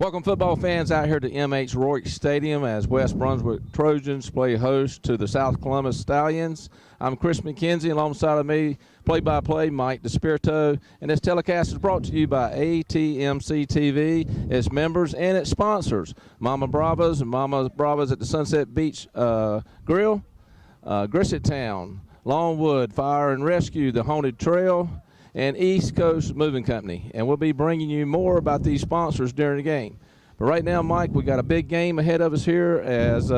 Welcome, football fans, out here to MH Rourke Stadium as West Brunswick Trojans play host to the South Columbus Stallions. I'm Chris McKenzie, alongside of me, play-by-play Mike DeSpirito, and this telecast is brought to you by ATMC TV, its members and its sponsors, Mama Bravo's and Mama Bravo's at the Sunset Beach Grill, Grisset Town, Longwood Fire and Rescue, the Haunted Trail, and East Coast Moving Company. And we'll be bringing you more about these sponsors during the game. But right now, Mike, we got a big game ahead of us here as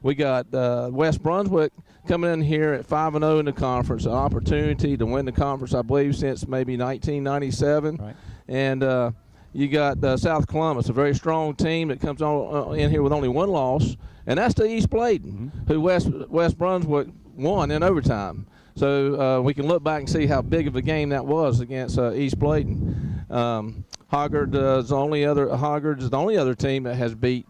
we got West Brunswick coming in here at 5-0 in the conference, an opportunity to win the conference, I believe, since maybe 1997. Right. And you got South Columbus, a very strong team that comes on in here with only one loss, and that's to East Bladen, who West Brunswick won in overtime. So we can look back and see how big of a game that was against East Bladen. Hoggard is the only other team that has beat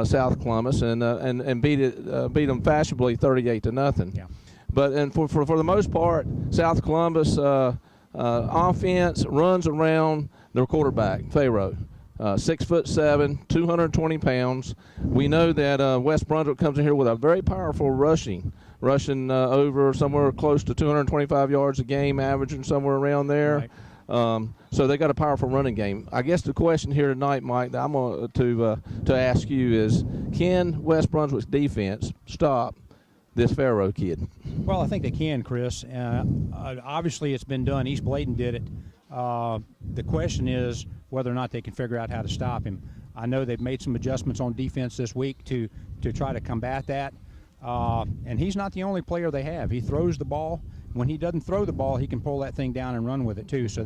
South Columbus and beat them fashionably 38-0. Yeah. But for the most part, South Columbus offense runs around their quarterback, Pharaoh. 6'7", 220 pounds. We know that West Brunswick comes in here with a very powerful rushing over somewhere close to 225 yards a game, averaging somewhere around there. Right. So they got a powerful running game. I guess the question here tonight, Mike, that I'm going to ask you is, can West Brunswick's defense stop this Pharaoh kid? Well, I think they can, Chris. Obviously, it's been done. East Bladen did it. The question is whether or not they can figure out how to stop him. I know they've made some adjustments on defense this week to try to combat that. And he's not the only player they have. He throws the ball. When he doesn't throw the ball, he can pull that thing down and run with it too. So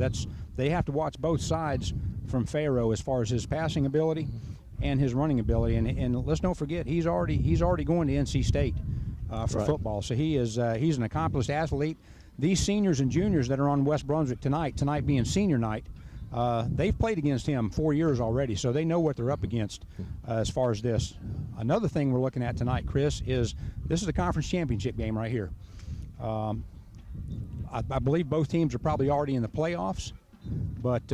they have to watch both sides from Pharaoh as far as his passing ability and his running ability. And let's not forget, he's already going to NC State for football. So he's an accomplished athlete. These seniors and juniors that are on West Brunswick tonight being senior night, they've played against him 4 years already, so they know what they're up against as far as this. Another thing we're looking at tonight, Chris, is this is a conference championship game right here. I believe both teams are probably already in the playoffs, but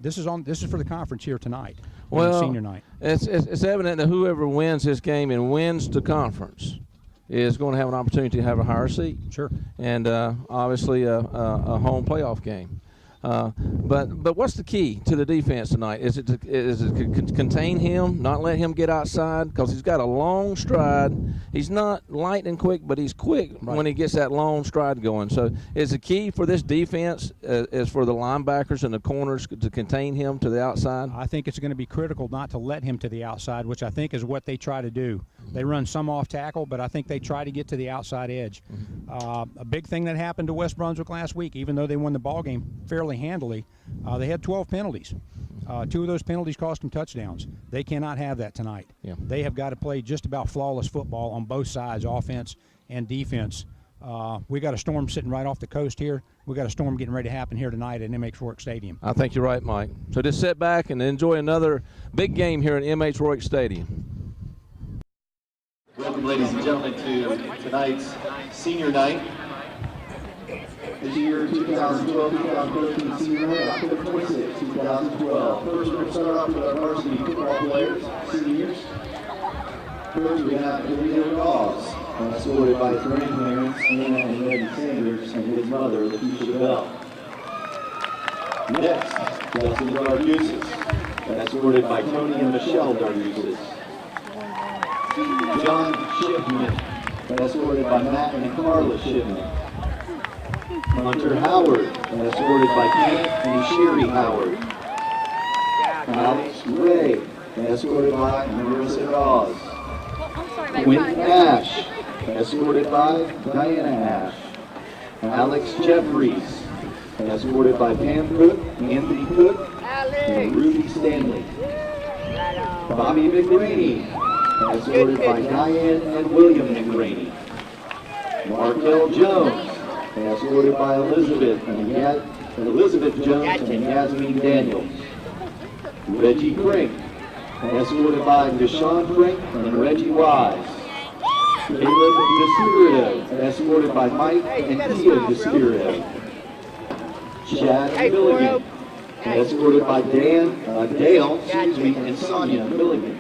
this is for the conference here tonight. Well, senior night. It's evident that whoever wins this game and wins the conference is going to have an opportunity to have a higher seat. Sure. And obviously a home playoff game. But what's the key to the defense tonight? Is it to contain him, not let him get outside? Because he's got a long stride. He's not lightning quick, but he's quick when he gets that long stride going. So is the key for this defense is for the linebackers and the corners to contain him to the outside? I think it's going to be critical not to let him to the outside, which I think is what they try to do. They run some off tackle, but I think they try to get to the outside edge. A big thing that happened to West Brunswick last week, even though they won the ball game fairly handily, they had 12 penalties. 2 of those penalties cost them touchdowns. They cannot have that tonight. Yeah. They have got to play just about flawless football on both sides, offense and defense. We got a storm sitting right off the coast here. We got a storm getting ready to happen here tonight at MH Rourke Stadium. I think you're right, Mike. So just sit back and enjoy another big game here at MH Rourke Stadium. Welcome, ladies and gentlemen, to tonight's senior night. The year 2012-2013 senior night, October 26, 2012. First, we're going to start off with our varsity football players, seniors. First, we have Toledo Ross, escorted by his grandparents, Anna and Reggie Sanders, and his mother, Lakeisha Bell. Next, Justin Dardusis, escorted by Tony and Michelle Dardusis. John Shipman, escorted by Matt and Carla Shipman. Hunter Howard, escorted by Kent and Sherry Howard. Alex Ray, escorted by Marissa Ross. Quentin Ash, escorted by Diana Ash. Alex Jeffries, escorted by Pam Cook, Anthony Cook, and Ruby Stanley. Bobby McRaney, escorted by Diane and William McRaney. Markel Jones, escorted by Elizabeth Jones and Yasmin Daniels. Reggie Crink, escorted by Deshaun Crink and Reggie Wise. Caleb DeSpirito, escorted by Mike and Tia DeSpirito. Chad Milligan, escorted by Dale, and Sonia Milligan.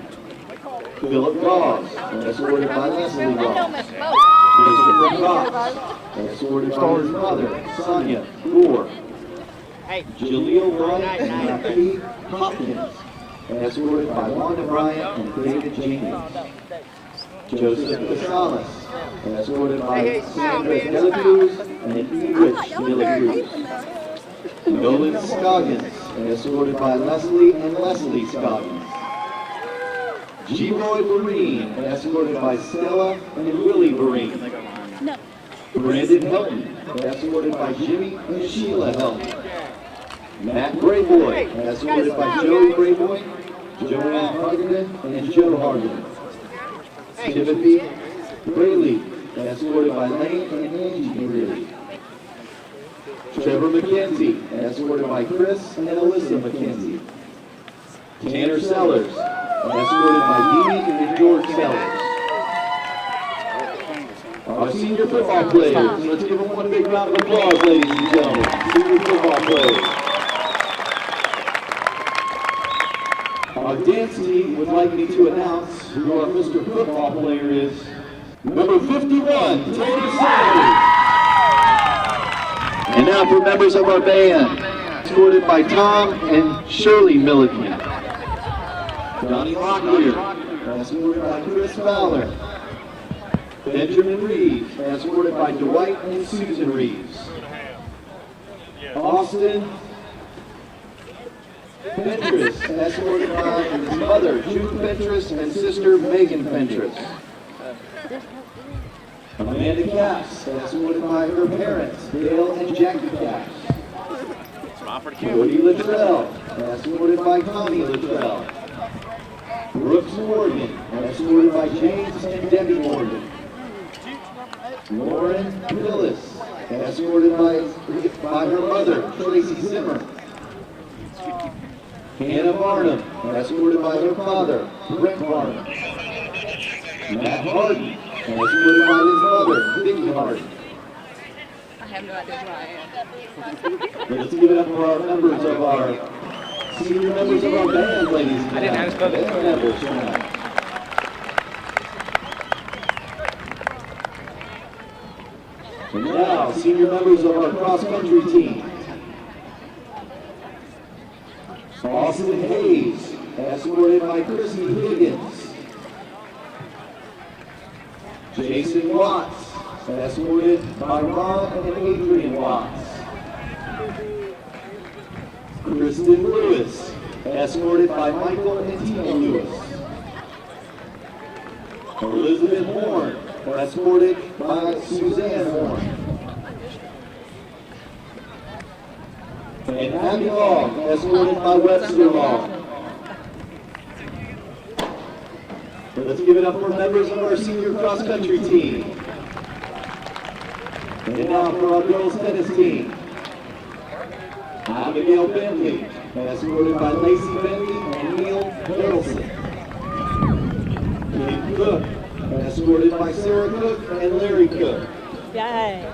Philip Dawes, escorted by Leslie Dawes. Christopher Cox, escorted by his mother, Sonia Gore. Jaleel Bryant and Matthew Hopkins, escorted by Wanda Bryant and David Jenkins. Joseph Casales, escorted by Sandra Delacruz and Edwidge Delacruz. Nolan Scoggins, escorted by Leslie and Leslie Scoggins. G-Roy Vereen, escorted by Stella and Willie Vereen. Brandon Helton, escorted by Jimmy and Sheila Helton. Matt Brayboy, escorted by Joey Brayboy, Joanne Hardigan, and Joe Hardigan. Timothy Braley, escorted by Lane and Angie Braley. Trevor McKenzie, escorted by Chris and Alyssa McKenzie. Tanner Sellers, escorted by Dee and George Sellers. Our senior football players, let's give them one big round of applause, ladies and gentlemen. Senior football players. Our dance team would like me to announce who our Mr. Football player is. Number 51, Taylor Sanders. And now for members of our band, escorted by Tom and Shirley Milligan. Johnny Locklear, escorted by Chris Fowler. Benjamin Reeves, escorted by Dwight and Susan Reeves. Austin Fentress, escorted by his mother, June Fentress, and sister, Megan Fentress. Amanda Cass, escorted by her parents, Dale and Jackie Cass. Cody Luttrell, escorted by Connie Luttrell. Brooks Morgan, escorted by James and Debbie Morgan. Lauren Willis, escorted by her mother, Tracy Zimmer. Hannah Barnum, escorted by her father, Brent Barnum. Matt Harden, escorted by his mother, Vicki Harden. I have no idea who I am. Let's give it up for our members of our senior members of our band, ladies and gentlemen. I didn't have to spell it. Band members tonight. And now, senior members of our cross-country team. Austin Hayes, escorted by Chrissy Higgins. Jason Watts, escorted by Ron and Adrian Watts. Kristen Lewis, escorted by Michael and Tina Lewis. Elizabeth Horn, escorted by Suzanne Horn. And Abby Long, escorted by Webster Long. Let's give it up for members of our senior cross-country team. And now for our girls tennis team. Abigail Bentley, escorted by Lacey Bentley and Neil Middleton. Kate Cook, escorted by Sarah Cook and Larry Cook. Yay.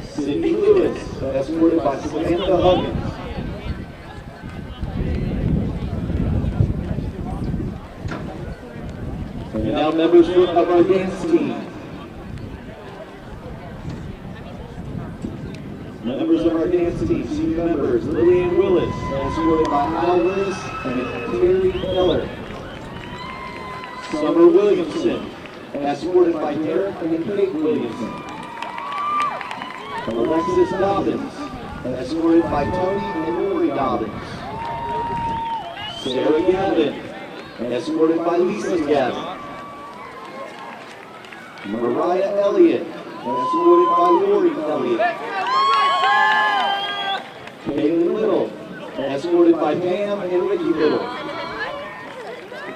Cindy Lewis, escorted by Samantha Huggins. And now members of our dance team. Members of our dance team, senior members, Lillian Willis, escorted by Al Willis and Terry Miller. Summer Williamson, escorted by Derek and Kate Williamson. Alexis Dobbins, escorted by Tony and Lori Dobbins. Sarah Gavin, escorted by Lisa Gavin. Mariah Elliott, escorted by Lori Elliott. Caitlin Little, escorted by Pam and Ricky Little.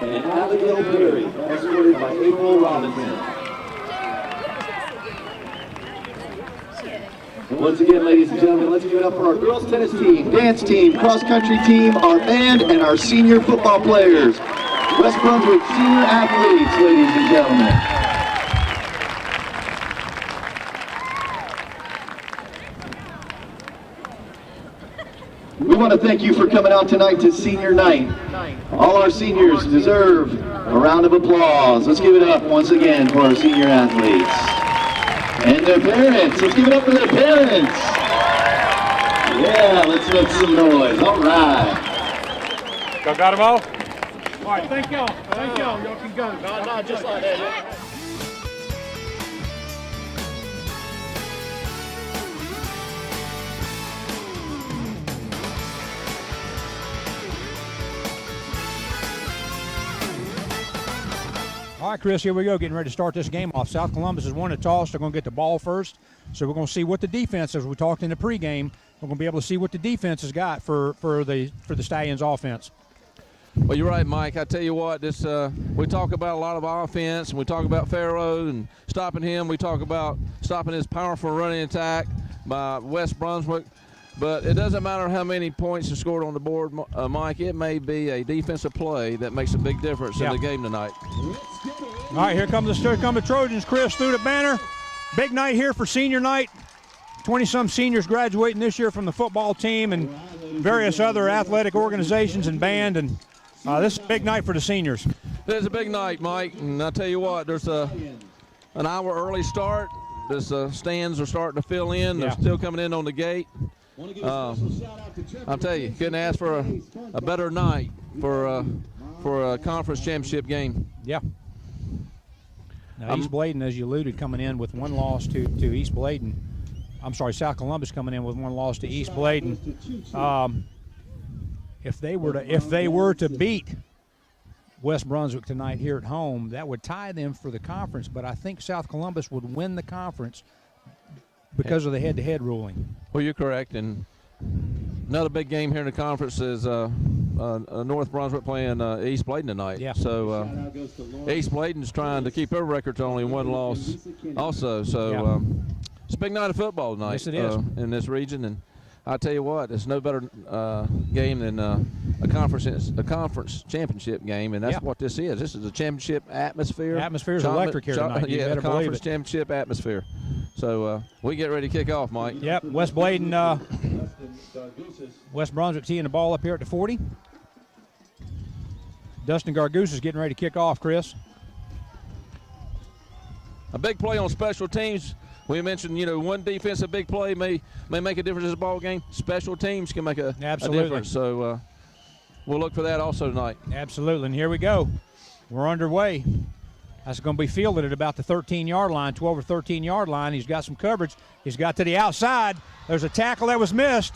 And Abigail Perry, escorted by April Robinson. Once again, ladies and gentlemen, let's give it up for our girls tennis team, dance team, cross-country team, our band, and our senior football players. West Brunswick senior athletes, ladies and gentlemen. We want to thank you for coming out tonight to senior night. All our seniors deserve a round of applause. Let's give it up once again for our senior athletes. And their parents. Let's give it up for their parents. Yeah, let's make some noise. All right. Y'all got them all? All right, thank y'all. Thank y'all. Y'all can go. No, just like that. All right, Chris, here we go, getting ready to start this game off. South Columbus has won the toss. They're going to get the ball first. So we're going to see what the defense, as we talked in the pregame, we're going to be able to see what the defense has got for the Stallions offense. Well, you're right, Mike. I tell you what, this we talk about a lot of offense, and we talk about Farrow and stopping him. We talk about stopping his powerful running attack by West Brunswick. But it doesn't matter how many points are scored on the board, Mike. It may be a defensive play that makes a big difference in the game tonight. All right, here come the Trojans. Chris through the banner. Big night here for senior night. 20-some seniors graduating this year from the football team and various other athletic organizations and band. And this is a big night for the seniors. It is a big night, Mike. And I'll tell you what, there's an hour early start. The stands are starting to fill in. They're still coming in on the gate. I'll tell you, couldn't ask for a better night for a conference championship game. Yeah. Now, East Bladen, as you alluded, coming in with one loss to East Bladen. I'm sorry, South Columbus coming in with one loss to East Bladen. If they were to beat West Brunswick tonight here at home, that would tie them for the conference. But I think South Columbus would win the conference because of the head-to-head ruling. Well, you're correct. And another big game here in the conference is North Brunswick playing East Bladen tonight. Yeah. So East Bladen's trying to keep their record to only one loss also. So it's a big night of football tonight. Yes, it is. In this region. And I tell you what, it's no better game than a conference championship game, and that's what this is. This is a championship atmosphere. Atmosphere is electric here tonight. You better believe conference it. championship atmosphere. So we get ready to kick off, Mike. Yep, West Bladen, West Brunswick teeing the ball up here at the 40. Dustin Gargoose is getting ready to kick off, Chris. A big play on special teams. We mentioned, one defensive big play may make a difference in the ball game. Special teams can make a difference. So we'll look for that also tonight. Absolutely, and here we go. We're underway. That's going to be fielded at about the 13-yard line, 12 or 13-yard line. He's got some coverage. He's got to the outside. There's a tackle that was missed.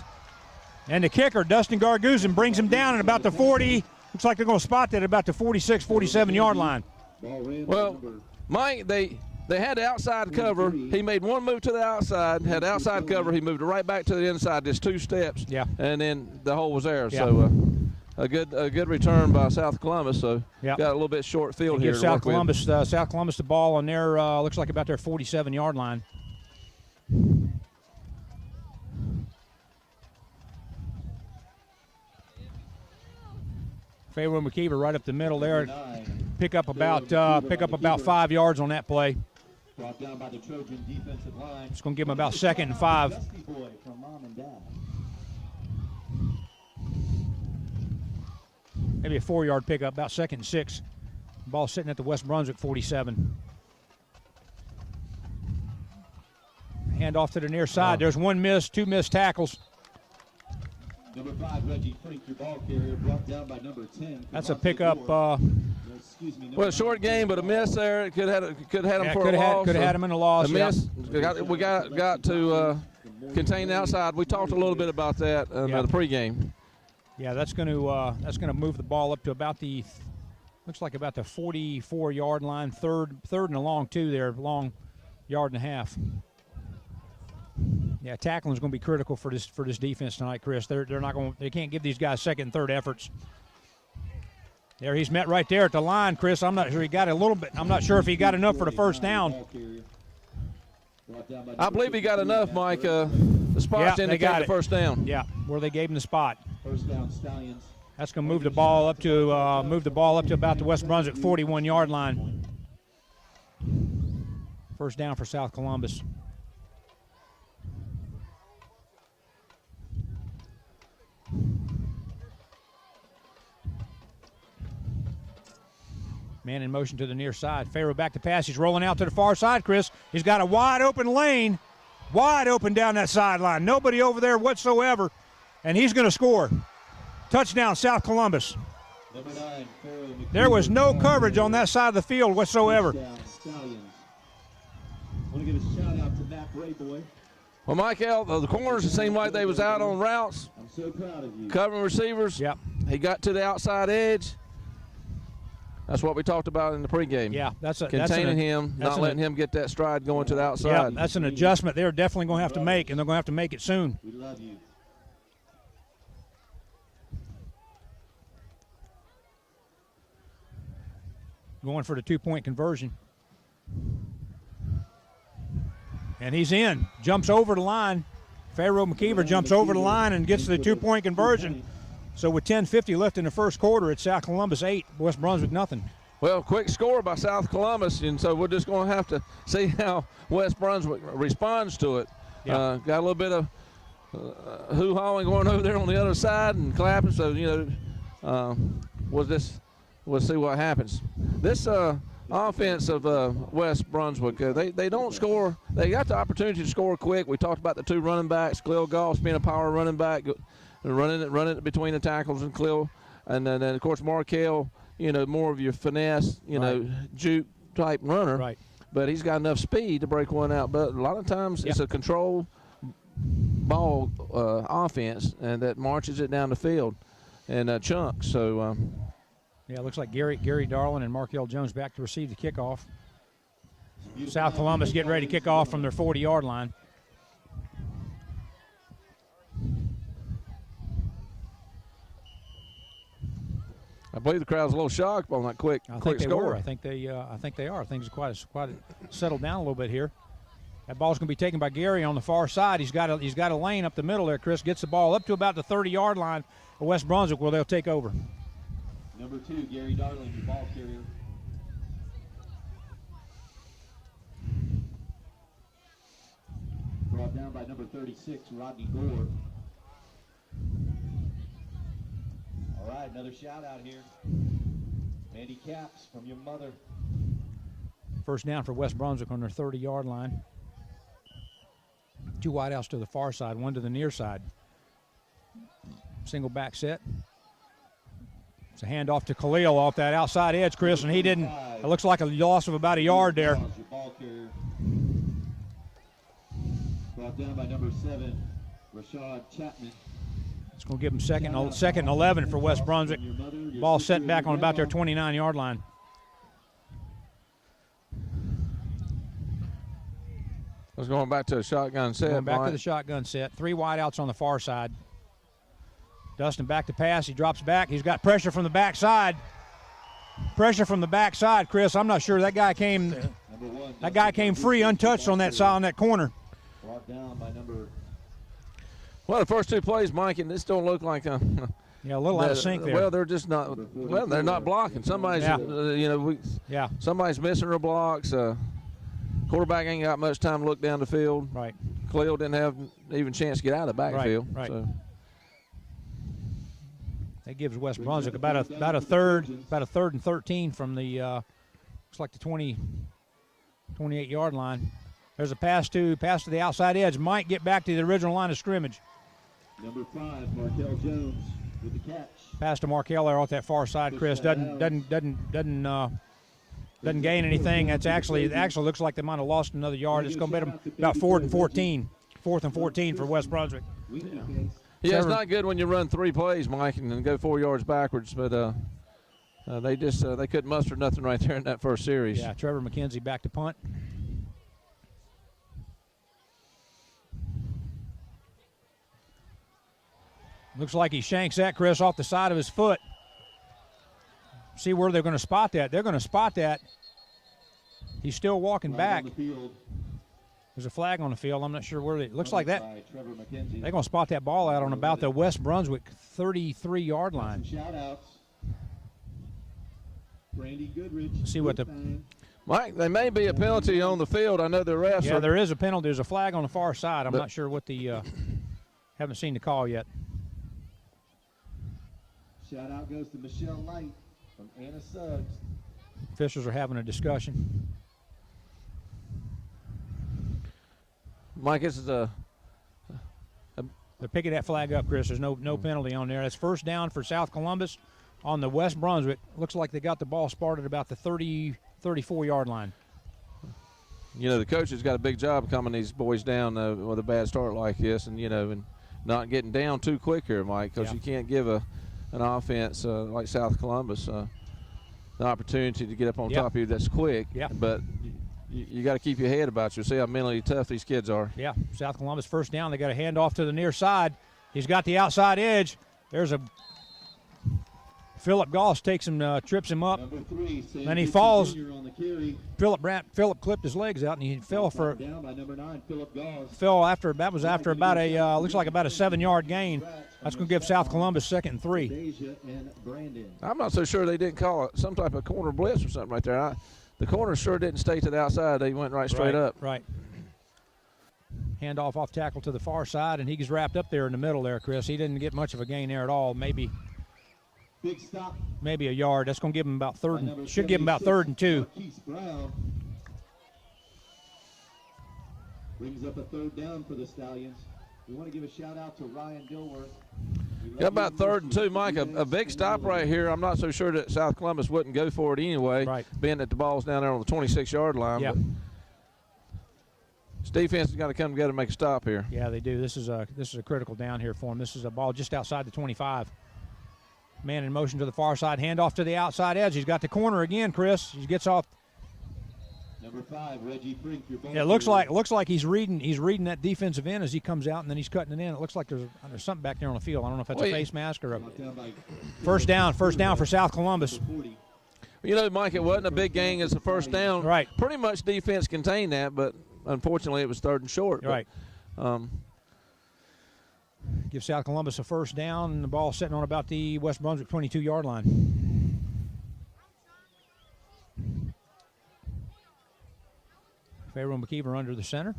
And the kicker, Dustin Garguzin, brings him down at about the 40. Looks like they're going to spot that at about the 46, 47-yard line. Well, Mike, they had the outside cover. He made one move to the outside, had outside cover. He moved right back to the inside, just 2 steps. Yeah. And then the hole was there. Yeah. So a good return by South Columbus. So got a little bit short field here. Give South Columbus the ball on their looks like about their 47-yard line. Fayetteville McKeever right up the middle there. Pick up about 5 yards on that play. Brought down by the Trojan defensive line. It's going to give him about 2nd and 5. Maybe a 4-yard pickup, about 2nd and 6. Ball sitting at the West Brunswick 47. Hand off to the near side. There's 2 missed tackles. Number 5, Reggie Frink, your ball carrier, brought down by number 10. That's a pickup. Well, short game, but a miss there. It could have him for a loss. Could have had him in a loss. A miss. We got to contain the outside. We talked a little bit about that in the pregame. Yeah, that's going to move the ball up to about the 44-yard line, third and a long 2 there, long yard and a half. Yeah, tackling is going to be critical for this defense tonight, Chris. They can't give these guys 2nd and 3rd efforts. There, he's met right there at the line, Chris. I'm not sure he got a little bit. I'm not sure if he got enough for the first down. I believe he got enough, Mike. The spots to indicate the first down. Yeah, where they gave him the spot. First down, Stallions. That's going to move the ball up to about the West Brunswick 41-yard line. First down for South Columbus. Man in motion to the near side. Farrow back to pass. He's rolling out to the far side, Chris. He's got a wide open lane. Wide open down that sideline. Nobody over there whatsoever. And he's going to score. Touchdown, South Columbus. Number 9, Farrow McKeever. There was no coverage on that side of the field whatsoever. Touchdown, Stallions. I want to give a shout out to Matt Brayboy. Well, Michael, the corners, it seemed like they was out on routes, I'm so proud of you. covering receivers. Yep. He got to the outside edge. That's what we talked about in the pregame. Yeah, containing him, not letting him get that stride going to the outside. Yeah, that's an adjustment they're definitely going to have to make, and they're going to have to make it soon. We love you. Going for the 2-point conversion. And he's in. Jumps over the line. Farrow McKeever jumps over the line and gets the 2-point conversion. So with 10:50 left in the first quarter, it's South Columbus 8, West Brunswick nothing. Well, quick score by South Columbus, and so we're just going to have to see how West Brunswick responds to it. Yeah. Got a little bit of hoo-hawing going over there on the other side and clapping, so, we'll see what happens. This offense of West Brunswick, they don't score. They got the opportunity to score quick. We talked about the two running backs, Khalil Goss being a power running back, running it between the tackles and Khalil. And then, of course, Markel, more of your finesse, juke type runner. Right. But he's got enough speed to break one out. But a lot of times it's a control ball offense, and that marches it down the field in chunks. So, yeah, it looks like Gary Darling and Markel Jones back to receive the kickoff. South Columbus getting ready to kick off from their 40-yard line. I believe the crowd's a little shocked on that quick score. I think they are. Things are quite settled down a little bit here. That ball's going to be taken by Gary on the far side. He's got a lane up the middle there. Chris gets the ball up to about the 30-yard line of West Brunswick, where they'll take over. Number 2, Gary Darling, the ball carrier. Brought down by number 36, Rodney Gore. All right, another shout out here. Mandy Caps from your mother. First down for West Brunswick on their 30-yard line. 2 wideouts to the far side, 1 to the near side. Single back set. It's a handoff to Khalil off that outside edge, Chris, and he didn't. It looks like a loss of about a yard there. Ball carrier. Brought down by number 7, Rashad Chapman. It's going to give them second and 11 for West Brunswick. Ball set back on about their 29-yard line. I was going back to a shotgun set. Going back to the shotgun set. 3 wideouts on the far side. Dustin back to pass. He drops back. He's got pressure from the backside. Pressure from the backside, Chris. I'm not sure that guy came. That guy came free, untouched on that side, on that corner. Brought down by number. Well, the first 2 plays, Mike, and this don't look like a little out of sync there. Well, they're just not. Well, they're not blocking. Somebody's, somebody's missing their blocks. Quarterback ain't got much time to look down the field. Right. Khalil didn't have even chance to get out of the backfield. Right. So. That gives West Brunswick about a third and 13 from the looks like the 28-yard line. There's a pass to the outside edge. Might get back to the original line of scrimmage. Number 5, Markel Jones with the catch. Pass to Markel there off that far side, Chris. Doesn't gain anything. That's actually looks like they might have lost another yard. It's going to be about 4th and 14 for West Brunswick. Yeah, it's not good when you run 3 plays, Mike, and then go 4 yards backwards. But they couldn't muster nothing right there in that first series. Yeah, Trevor McKenzie back to punt. Looks like he shanks that, Chris, off the side of his foot. See where they're going to spot that. They're going to spot that. He's still walking back. There's a flag on the field. I'm not sure where it looks like that. They're going to spot that ball out on about the West Brunswick 33-yard line. Shout-outs. Brandy Goodrich. See what the Mike, there may be a penalty on the field. I know the refs. Yeah, there is a penalty. There's a flag on the far side. I'm not sure what the haven't seen the call yet. Shout-out goes to Michelle Light from Anna Suggs. Officials are having a discussion. Mike, this is They're picking that flag up, Chris. There's no penalty on there. That's first down for South Columbus on the West Brunswick. Looks like they got the ball spotted about the 34-yard line. You know, the coach has got a big job coming these boys down with a bad start like this, and, and not getting down too quick here, Mike, because you can't give an offense like South Columbus the opportunity to get up on top of you that's quick. Yeah. But you got to keep your head about you. See how mentally tough these kids are. Yeah, South Columbus first down. They got a handoff to the near side. He's got the outside edge. There's a Philip Goss takes him, trips him up. Then he falls. Philip clipped his legs out and he fell for. Fell after that was after about a looks like about a 7-yard gain. That's going to give South Columbus 2nd and 3. I'm not so sure they didn't call it some type of corner blitz or something right there. The corner sure didn't stay to the outside. They went right straight up. Right. Handoff off tackle to the far side, and he gets wrapped up there in the middle there, Chris. He didn't get much of a gain there at all. Maybe a yard. That's going to give him about should give him about 3rd and 2. Brings up a 3rd down for the Stallions. We want to give a shout out to Ryan Dilworth. Got about 3rd and 2, Mike. A big stop right here. I'm not so sure that South Columbus wouldn't go for it anyway, being that the ball's down there on the 26-yard line. Yeah. This defense has got to come together and make a stop here. Yeah, they do. This is a critical down here for them. This is a ball just outside the 25. Man in motion to the far side. Handoff to the outside edge. He's got the corner again, Chris. He gets off. Number 5, Reggie Frink. Yeah, it looks like he's reading that defensive end as he comes out, and then he's cutting it in. It looks like there's something back there on the field. I don't know if that's a face mask or a first down for South Columbus. You know, Mike, it wasn't a big gain as a first down. Right. Pretty much defense contained that, but unfortunately it was 3rd and short. Right. But, give South Columbus a first down, and the ball sitting on about the West Brunswick 22-yard line. Pharaoh McKeever under the center.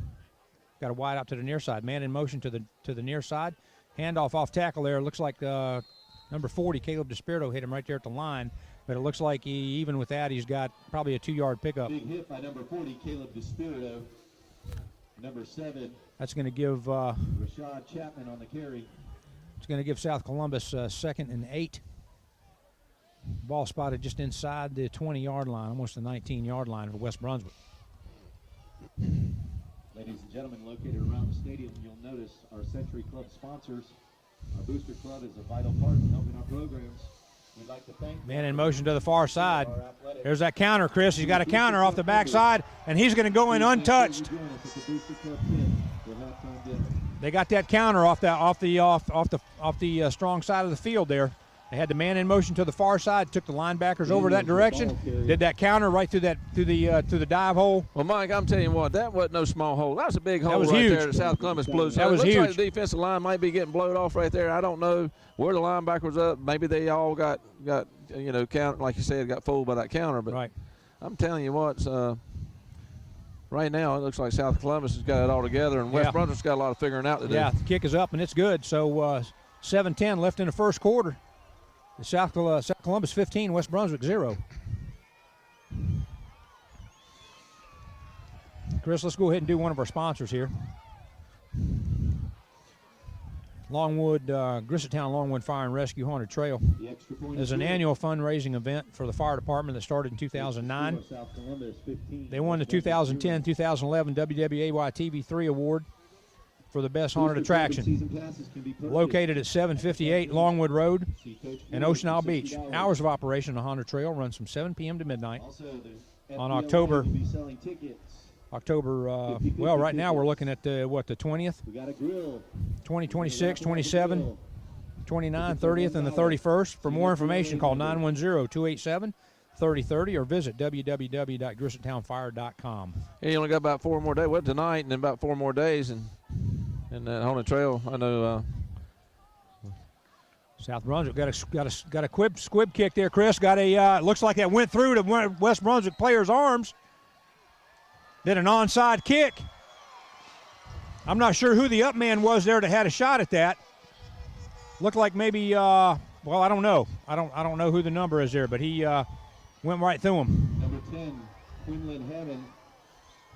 Got a wide out to the near side. Man in motion to the near side. Handoff off tackle there. Looks like number 40, Caleb DeSpirito, hit him right there at the line. But it looks like even with that, he's got probably a 2-yard pickup. Big hit by number 40, Caleb DeSpirito. Number 7. That's going to give Rashad Chapman on the carry. It's going to give South Columbus 2nd and 8. Ball spotted just inside the 20-yard line, almost the 19-yard line for West Brunswick. Ladies and gentlemen, located around the stadium, you'll notice our Century Club sponsors. Our Booster Club is a vital part in helping our programs. We'd like to thank man in motion to the far side. There's that counter, Chris. He's got a counter off the backside, and he's going to go in untouched. They got that counter off the strong side of the field there. They had the man in motion to the far side, took the linebackers over that direction, did that counter right through the dive hole. Well, Mike, I'm telling you what, that wasn't no small hole. That was a big hole right huge. there that South Columbus blew. That was huge. huge. Like the defensive line might be getting blowed off right there. I don't know where the linebackers up. Maybe they all got count, like you said, got fooled by that counter. But right. I'm telling you what, right now it looks like South Columbus has got it all together, and West Brunswick's got a lot of figuring out to do. Yeah, the kick is up and it's good. So 7-10 left in the first quarter. South Columbus 15, West Brunswick 0. Chris, let's go ahead and do one of our sponsors here. Grissettown Longwood Fire and Rescue Haunted Trail is an annual fundraising event for the fire department that started in 2009. They won the 2010-2011 WWAY TV3 award for the best haunted attraction. Located at 758 Longwood Road in Ocean Isle Beach. Hours of operation on the Haunted Trail runs from 7 p.m. to midnight on October, right now we're looking at the 20th, 20, 26, 27, 29, 30th, and the 31st. For more information, call 910-287-3030 or visit www.grissettownfire.com. You only got about 4 more days. Well, tonight and then about 4 more days, and that Haunted Trail, I know. South Brunswick got a squib kick there, Chris. Got a looks like that went through the West Brunswick player's arms. Did an onside kick. I'm not sure who the up man was there that had a shot at that. Looked like maybe I don't know. I don't know who the number is there, but he went right through him. 10, Quinlan Hammond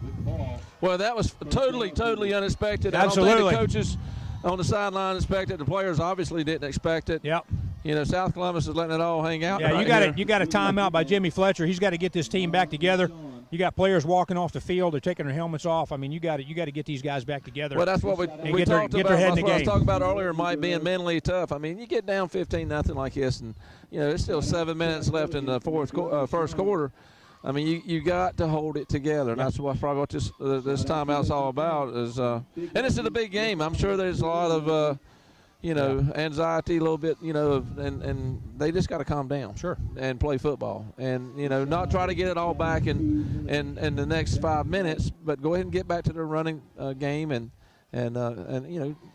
with the ball. Well, that was totally unexpected. Absolutely. I don't think the coaches on the sideline expected. The players obviously didn't expect it. Yep. You know, South Columbus is letting it all hang out. Yeah, right you got a timeout by Jimmy Fletcher. He's got to get this team back together. You got players walking off the field. They're taking their helmets off. I mean, you got to get these guys back together. Well, that's what we get their talked about. head in That's the what I was game. talking about earlier. Mike being mentally tough. I mean, you get down 15-0 like this, and you know it's still 7 minutes left in the first quarter. I mean, you got to hold it together, and that's probably what this timeout's all about. Is and it's a big game. I'm sure there's a lot of anxiety, a little bit, and they just got to calm down, sure, and play football, and not try to get it all back in the next 5 minutes, but go ahead and get back to their running game and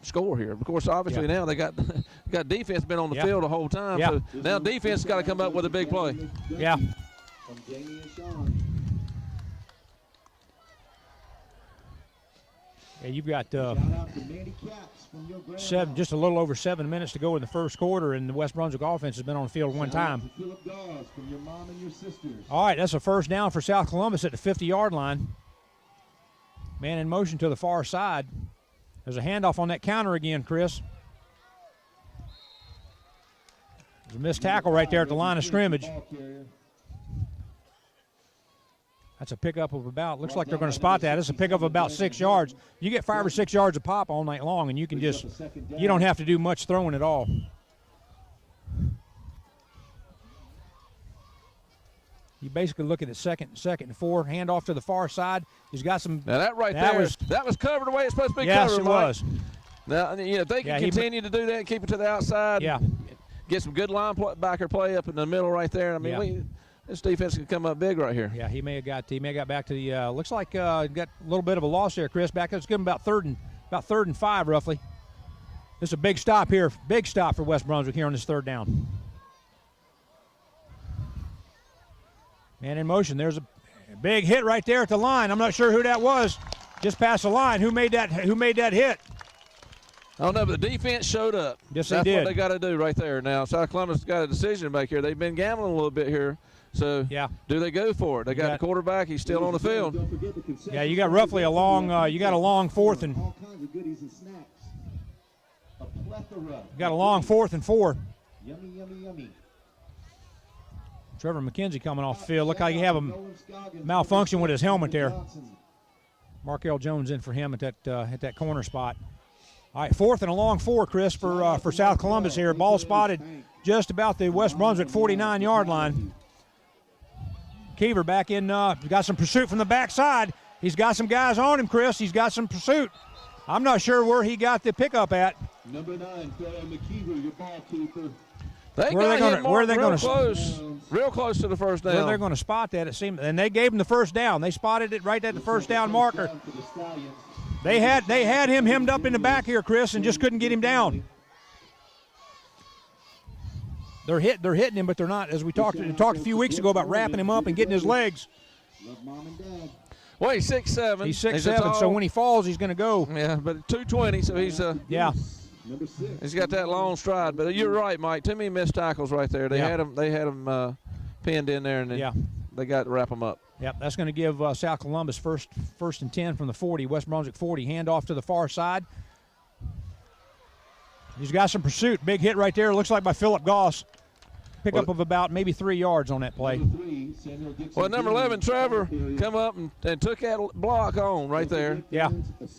score here. Of course, obviously now they got defense been on the field the whole time, so now defense got to come up with a big play. Yeah. From Jamie and Sean. Yeah, you've got Shout out to Mandy Caps from your grandma. just a little over 7 minutes to go in the first quarter, and the West Brunswick offense has been on the field one time. To Philip Dawes from your mom and your sisters. All right, that's a first down for South Columbus at the 50-yard line. Man in motion to the far side. There's a handoff on that counter again, Chris. There's a missed tackle right there at the line of scrimmage. That's a pickup of about, looks like they're going to spot that. It's a pickup of about 6 yards. You get 5 or 6 yards a pop all night long, and you can you don't have to do much throwing at all. You basically looking at second and 4, handoff to the far side. He's got some. Now that was covered the way it's supposed to be yes, covered. Yes, it was. Now, if they can continue to do that and keep it to the outside, get some good linebacker play up in the middle right there. I mean, this defense can come up big right here. Yeah, he may have got back to the. Looks like got a little bit of a loss there, Chris. Back. Let's give him about third and 5 roughly. This is a big stop here. Big stop for West Brunswick here on this third down. Man in motion. There's a big hit right there at the line. I'm not sure who that was. Just past the line. Who made that hit? I don't know, but the defense showed up. Yes, That's they did. What they got to do right there. Now, South Columbus got a decision back here. They've been gambling a little bit here. So, do they go for it? They got the quarterback. He's still on the field. Yeah, you got roughly a long fourth and. All kinds of goodies and snacks. A plethora. You got a long 4th and 4. Yummy, yummy, yummy. Trevor McKenzie coming off the field. Look like he have a malfunction with his helmet there. Markel Jones in for him at that corner spot. All right, 4th and a long 4, Chris, for South Columbus here. Ball spotted just about the West Brunswick 49-yard line. Keever back in. Got some pursuit from the backside. He's got some guys on him, Chris. He's got some pursuit. I'm not sure where he got the pickup at. Number 9, McKeever, your ball keeper. Where are they going to real close to the first down? Where they're going to spot that, it seemed, and they gave him the first down. They spotted it right at the first down marker. They had him hemmed up in the back here, Chris, and just couldn't get him down. They're hitting him, but they're not. As we talked a few weeks ago about wrapping him up and getting his legs. Love mom and dad. Well, he's 6'7". He's 6'7", so when he falls, he's going to go. Yeah, but 220, so he's yeah. Number 6. He's got that long stride. But you're right, Mike. Too many missed tackles right there. They had him pinned in there, and then they got to wrap him up. Yep, that's going to give South Columbus first and 10 from the 40. West Brunswick 40. Handoff to the far side. He's got some pursuit. Big hit right there. Looks like by Philip Goss. Pickup of about maybe 3 yards on that play. Well, number 11, Trevor, come up and took that block on right there. Yeah.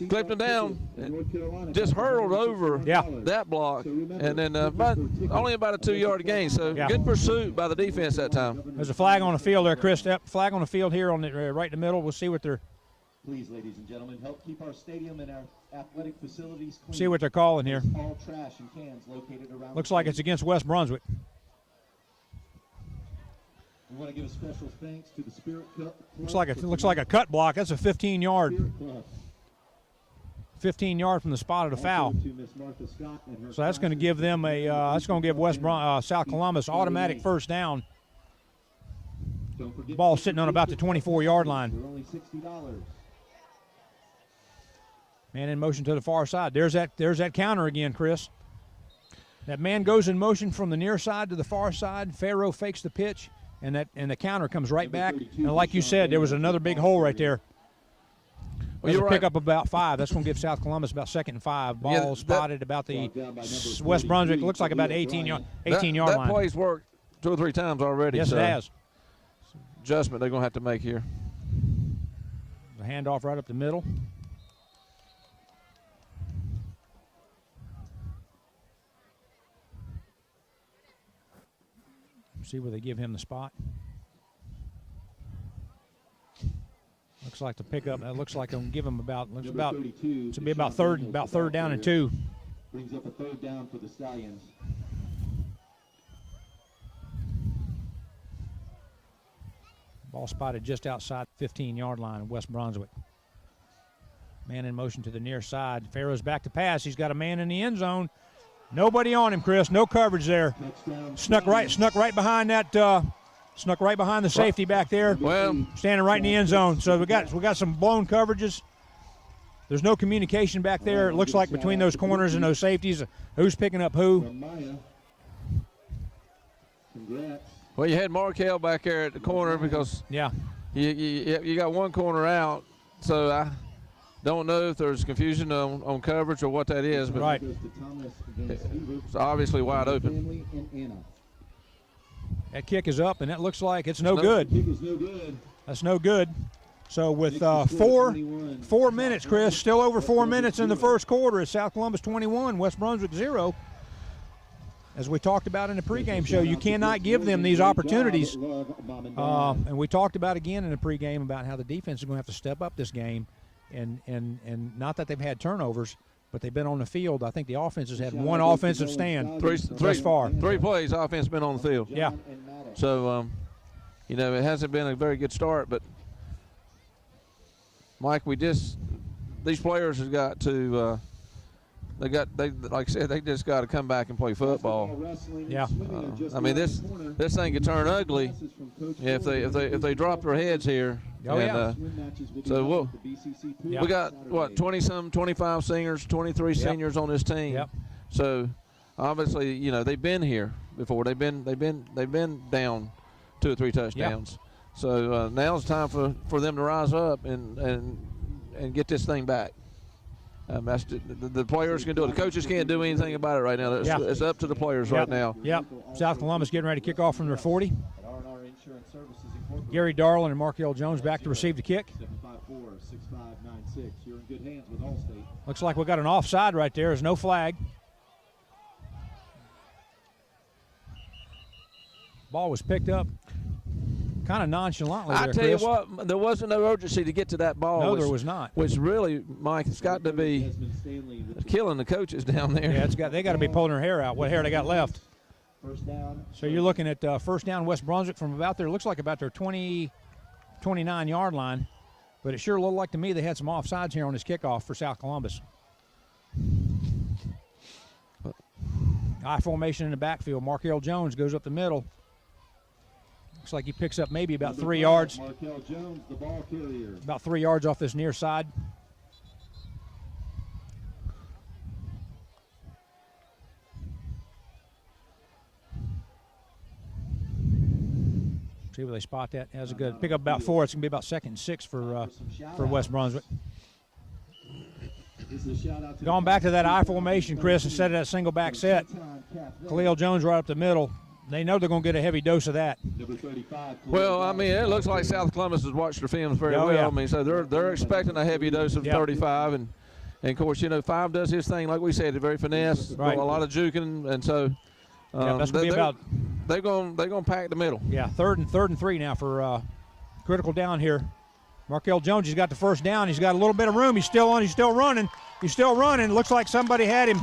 Clipped him down and just hurled over that block. And then only about a 2-yard gain. So good pursuit by the defense that time. There's a flag on the field there, Chris. Flag on the field here on the right in the middle. We'll see what they're. Please, ladies and gentlemen, help keep our stadium and our athletic facilities clean. See what they're calling here. All trash and cans located around. Looks like it's against West Brunswick. We want to give a special thanks to the Spirit Club. Looks like a cut block. That's a 15-yard. 15-yard from the spot of the foul. So that's going to give them that's going to give South Columbus automatic first down. Ball sitting on about the 24-yard line. Man in motion to the far side. There's that counter again, Chris. That man goes in motion from the near side to the far side. Farrow fakes the pitch. and the counter comes right back. And like you said, there was another big hole right there. Well, you're pick right. up about 5. That's going to give South Columbus about 2nd and 5. Ball spotted about the West Brunswick. Looks like about 18 yard line. That play's worked 2 or 3 times already. Yes, so it has. Adjustment they're going to have to make here. The handoff right up the middle. See where they give him the spot. Looks like the pickup. That looks like they'll give him about. To be about third down and 2. Brings up a 3rd down for the Stallions. Ball spotted just outside the 15-yard line of West Brunswick. Man in motion to the near side. Farrow's back to pass. He's got a man in the end zone. Nobody on him, Chris. No coverage there. Snuck right behind that. Snuck right behind the safety back there. Well, standing right in the end zone. So we got some blown coverages. There's no communication back there. It looks like between those corners and those safeties, who's picking up who. Well, you had Markel back there at the corner because you got one corner out, so I don't know if there's confusion on coverage or what that is, but right. It's obviously wide open. That kick is up, and that looks like it's no good. That's no good. So with 4 minutes, Chris, still over 4 minutes in the first quarter, it's South Columbus 21, West Brunswick 0. As we talked about in the pregame show, you cannot give them these opportunities. And we talked about again in the pregame about how the defense is going to have to step up this game. And not that they've had turnovers, but they've been on the field. I think the offense has had one offensive stand thus far. 3 plays, offense been on the field. Yeah. So, it hasn't been a very good start, but Mike, these players have got to like I said, they just got to come back and play football. Yeah. I mean, this thing could turn ugly if they drop their heads here. Oh, yeah. So we got what 25 seniors, 23 seniors on this team. Yep. So obviously, they've been here before. They've been down 2 or 3 touchdowns. Yep. So now's the time for them to rise up and get this thing back. That's the players can do it. The coaches can't do anything about it right now. It's up to the players right now. Yep. South Columbus getting ready to kick off from their 40. Gary Darland and Markel Jones back to receive the kick. 754-6596. You're in good hands with Allstate. Looks like we got an offside right there. There's no flag. Ball was picked up kind of nonchalantly there, I tell you Chris. what, there wasn't no urgency to get to that ball. No, there was not. Which really, Mike, it's got to be killing the coaches down there. Yeah, they got to be pulling their hair out. What hair they got left? First down. So you're looking at first down West Brunswick from about there. Looks like about their 29-yard line. But it sure looked like to me they had some offsides here on this kickoff for South Columbus. I formation in the backfield. Markel Jones goes up the middle. Looks like he picks up maybe about 3 yards. Markel Jones, the ball carrier. About 3 yards off this near side. See where they spot that. That's a good pick up about 4. It's gonna be about 2nd and 6 for West Brunswick. Going back to that I formation, Chris, instead of that single back set, Khalil Jones right up the middle. They know they're going to get a heavy dose of that. Well, I mean, it looks like South Columbus has watched their films very well. Yeah. I mean, so they're expecting a heavy dose of 35, and of course, 5 does his thing, like we said, very finesse, right. A lot of juking, and so that's going to be about. They're going to pack the middle. Yeah, third and 3 now for critical down here. Markel Jones, he's got the first down. He's got a little bit of room. He's still on. He's still running. Looks like somebody had him.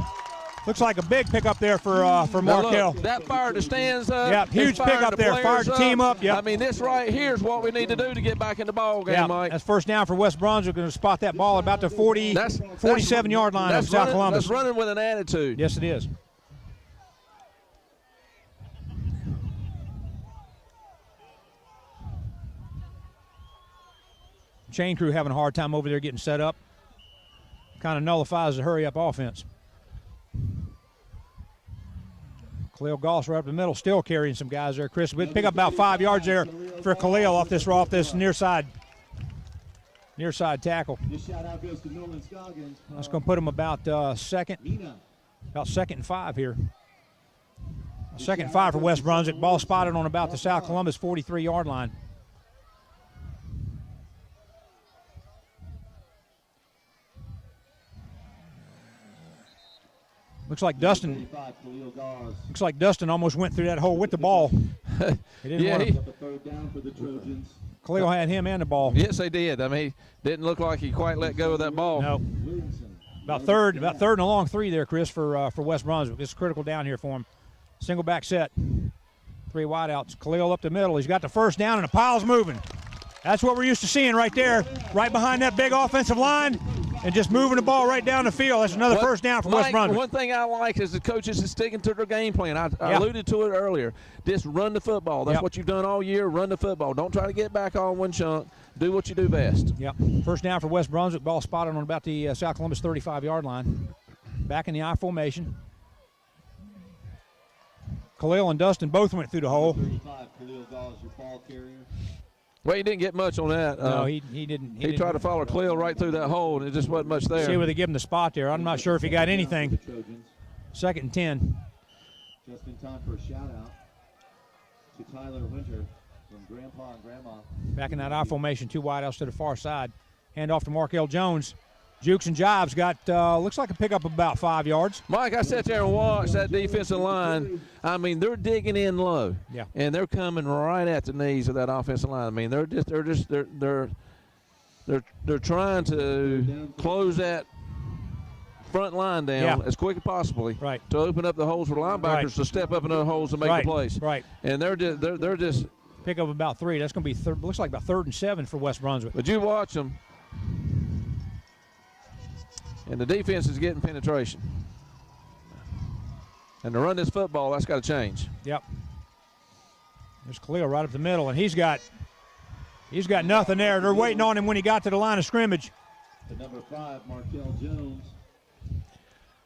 Looks like a big pickup there for Markel. Look, that fired the stands up. Yeah, huge pickup there. Fired the team up. Yep. I mean, this right here is what we need to do to get back in the ball game, Mike. That's first down for West Brunswick. Going to spot that ball about the 47-yard line of South Columbus. That's running with an attitude. Yes, it is. Chain crew having a hard time over there getting set up. Kind of nullifies the hurry-up offense. Khalil Goss right up the middle, still carrying some guys there, Chris. We'd pick up about 5 yards there for Khalil off this near side tackle. This shout out goes to Nolan Scoggins. That's going to put him about second and 5 here. Second and 5 for West Brunswick. Ball spotted on about the South Columbus 43-yard line. Looks like Dustin almost went through that hole with the ball. Khalil had him and the ball. Yes, they did. I mean, didn't look like he quite let go of that ball. No. About third and a long 3 there, Chris, for West Brunswick. It's critical down here for him. Single back set. 3 wideouts. Khalil up the middle. He's got the first down, and the pile's moving. That's what we're used to seeing right there, right behind that big offensive line, and just moving the ball right down the field. That's another first down for West Brunswick. One thing I like is the coaches is sticking to their game plan. I alluded to it earlier. Just run the football. That's what you've done all year. Run the football. Don't try to get back on one chunk. Do what you do best. Yep. First down for West Brunswick. Ball spotted on about the South Columbus 35-yard line. Back in the I formation. Khalil and Dustin both went through the hole. 35, Khalil Goss, your ball carrier. Well, he didn't get much on that. No, he didn't. He tried to follow Khalil right through that hole, and it just wasn't much there. See where they give him the spot there. I'm not sure if he got anything. Second and 10. Just in time for a shout-out to Tyler Winter from Grandpa and Grandma. Back in that I formation, 2 wideouts to the far side. Hand off to Markel Jones. Jukes and Jibes got, looks like a pickup of about 5 yards. Mike, I sat there and watched that defensive line. I mean, they're digging in low. Yeah. And they're coming right at the knees of that offensive line. I mean, they're trying to close that front line down as quick as possibly to open up the holes for linebackers to step up in those holes and make the plays. Right. And they're just pick up about 3. That's going to be looks like about 3rd and 7 for West Brunswick. But you watch them. And the defense is getting penetration. And to run this football, that's got to change. Yep. There's Khalil right up the middle, and he's got nothing there. They're waiting on him when he got to the line of scrimmage. The number 5, Markel Jones.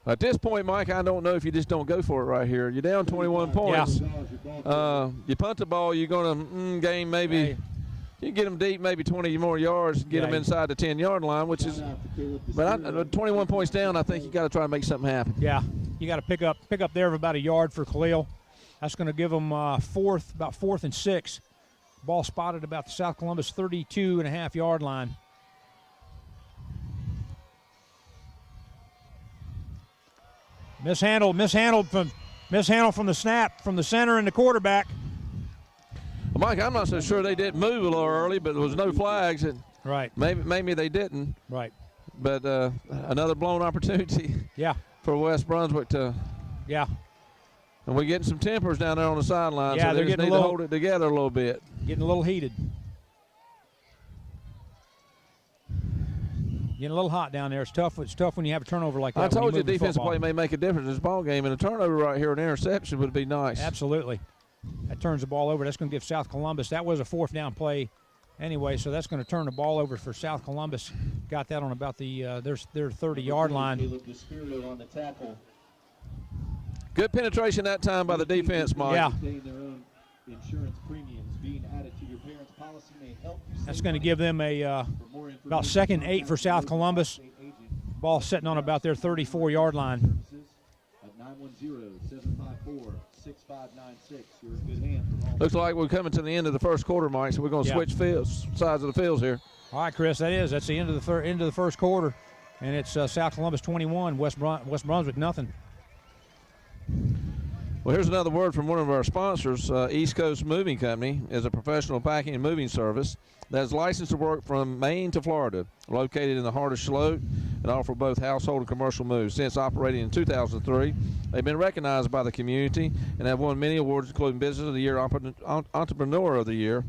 At this point, Mike, I don't know if you just don't go for it right here. You're down 21 points. You punt the ball, you're going to gain maybe. Hey. You can get them deep, maybe 20 more yards, get them inside the 10-yard line, which is. But 21 points down, I think you got to try to make something happen. Yeah, you got to pick up there of about a yard for Khalil. That's going to give them about 4th and 6. Ball spotted about the South Columbus 32.5-yard line. Mishandled from the snap from the center and the quarterback. Well, Mike, I'm not so sure they didn't move a little early, but there was no flags. And right. Maybe they didn't. Right. But another blown opportunity. Yeah. For West Brunswick to. Yeah. And we're getting some tempers down there on the sideline. Yeah, so they just need to hold it together a little bit. Getting a little heated. Getting a little hot down there. It's tough when you have a turnover like that. I told you defensive play may make a difference in this ball game, and a turnover right here, an interception would be nice. Absolutely. That turns the ball over. That's going to give South Columbus. That was a 4th down play anyway, so that's going to turn the ball over for South Columbus. Got that on about their 30-yard line. On the tackle. Good penetration that time by the defense, Mike. Yeah. Insurance premiums being added to your parents' policy may help you. That's going to give them about 2nd and 8 for South Columbus. Ball sitting on about their 34-yard line. At 910-754-6596. You're in good hands. Looks like we're coming to the end of the first quarter, Mike, so we're going to switch sides of the fields here. All right, Chris, that's the end of the first quarter, and it's South Columbus 21, West Brunswick nothing. Well, here's another word from one of our sponsors. East Coast Moving Company is a professional packing and moving service that is licensed to work from Maine to Florida, located in the heart of Charlotte, and offer both household and commercial moves. Since operating in 2003, they've been recognized by the community and have won many awards, including Business of the Year, Entrepreneur of the Year,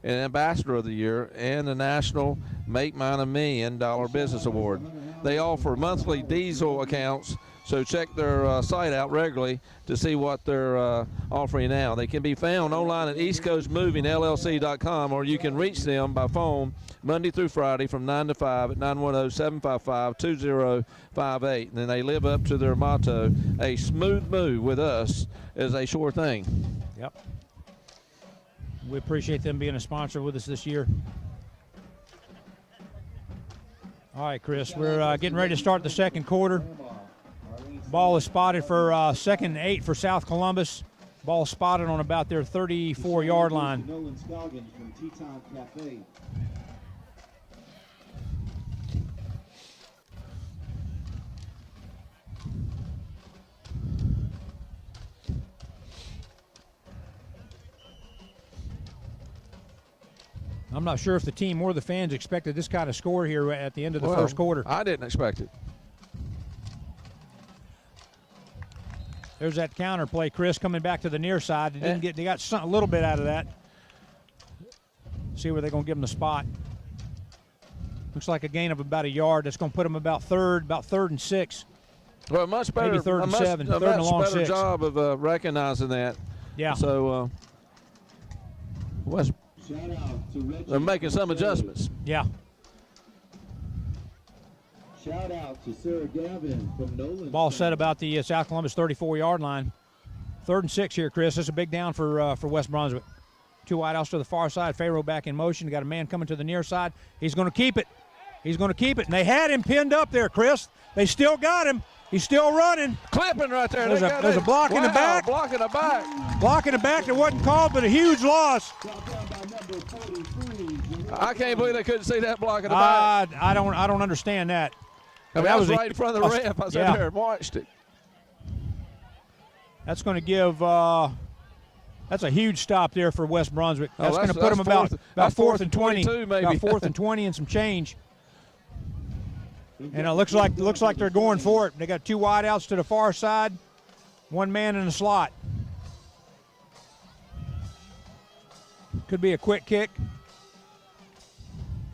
and Ambassador of the Year, and the National Make Mine $1 Million Business Award. They offer monthly diesel accounts, So check their site out regularly to see what they're offering now. They can be found online at eastcoastmovingllc.com, or you can reach them by phone Monday through Friday from 9 to 5 at 910-755-2058. And then they live up to their motto, a smooth move with us is a sure thing. Yep. We appreciate them being a sponsor with us this year. All right, Chris, we're getting ready to start the second quarter. Ball is spotted for second and 8 for South Columbus. Ball spotted on about their 34-yard line. I'm not sure if the team or the fans expected this kind of score here at the end of the first quarter. I didn't expect it. There's that counter play, Chris, coming back to the near side. They got a little bit out of that. See where they're going to give them the spot. Looks like a gain of about a yard. That's going to put them about third and 6. Well, much better. Maybe third and 7. A Third and a long much better 6. job of recognizing that. Yeah. So they're making some adjustments. Yeah. Shout out to Sarah Gavin from Nolan. Ball set about the South Columbus 34-yard line. Third and 6 here, Chris. This is a big down for West Brunswick. 2 wideouts to the far side. Faro back in motion. Got a man coming to the near side. He's going to keep it. He's going to keep it. And they had him pinned up there, Chris. They still got him. He's still running. Clipping right there. There's a block in the back. Block in the back. Block in the back that wasn't called, but a huge loss. I can't believe they couldn't see that block in the back. I don't understand that. I mean, that was right in front of the ref. I sat there and watched it. That's going to give that's a huge stop there for West Brunswick. That's going to put them about 4th and 20. Maybe. About 4th and 20 and some change. And it looks like they're going for it. They got 2 wideouts to the far side, 1 man in the slot. Could be a quick kick.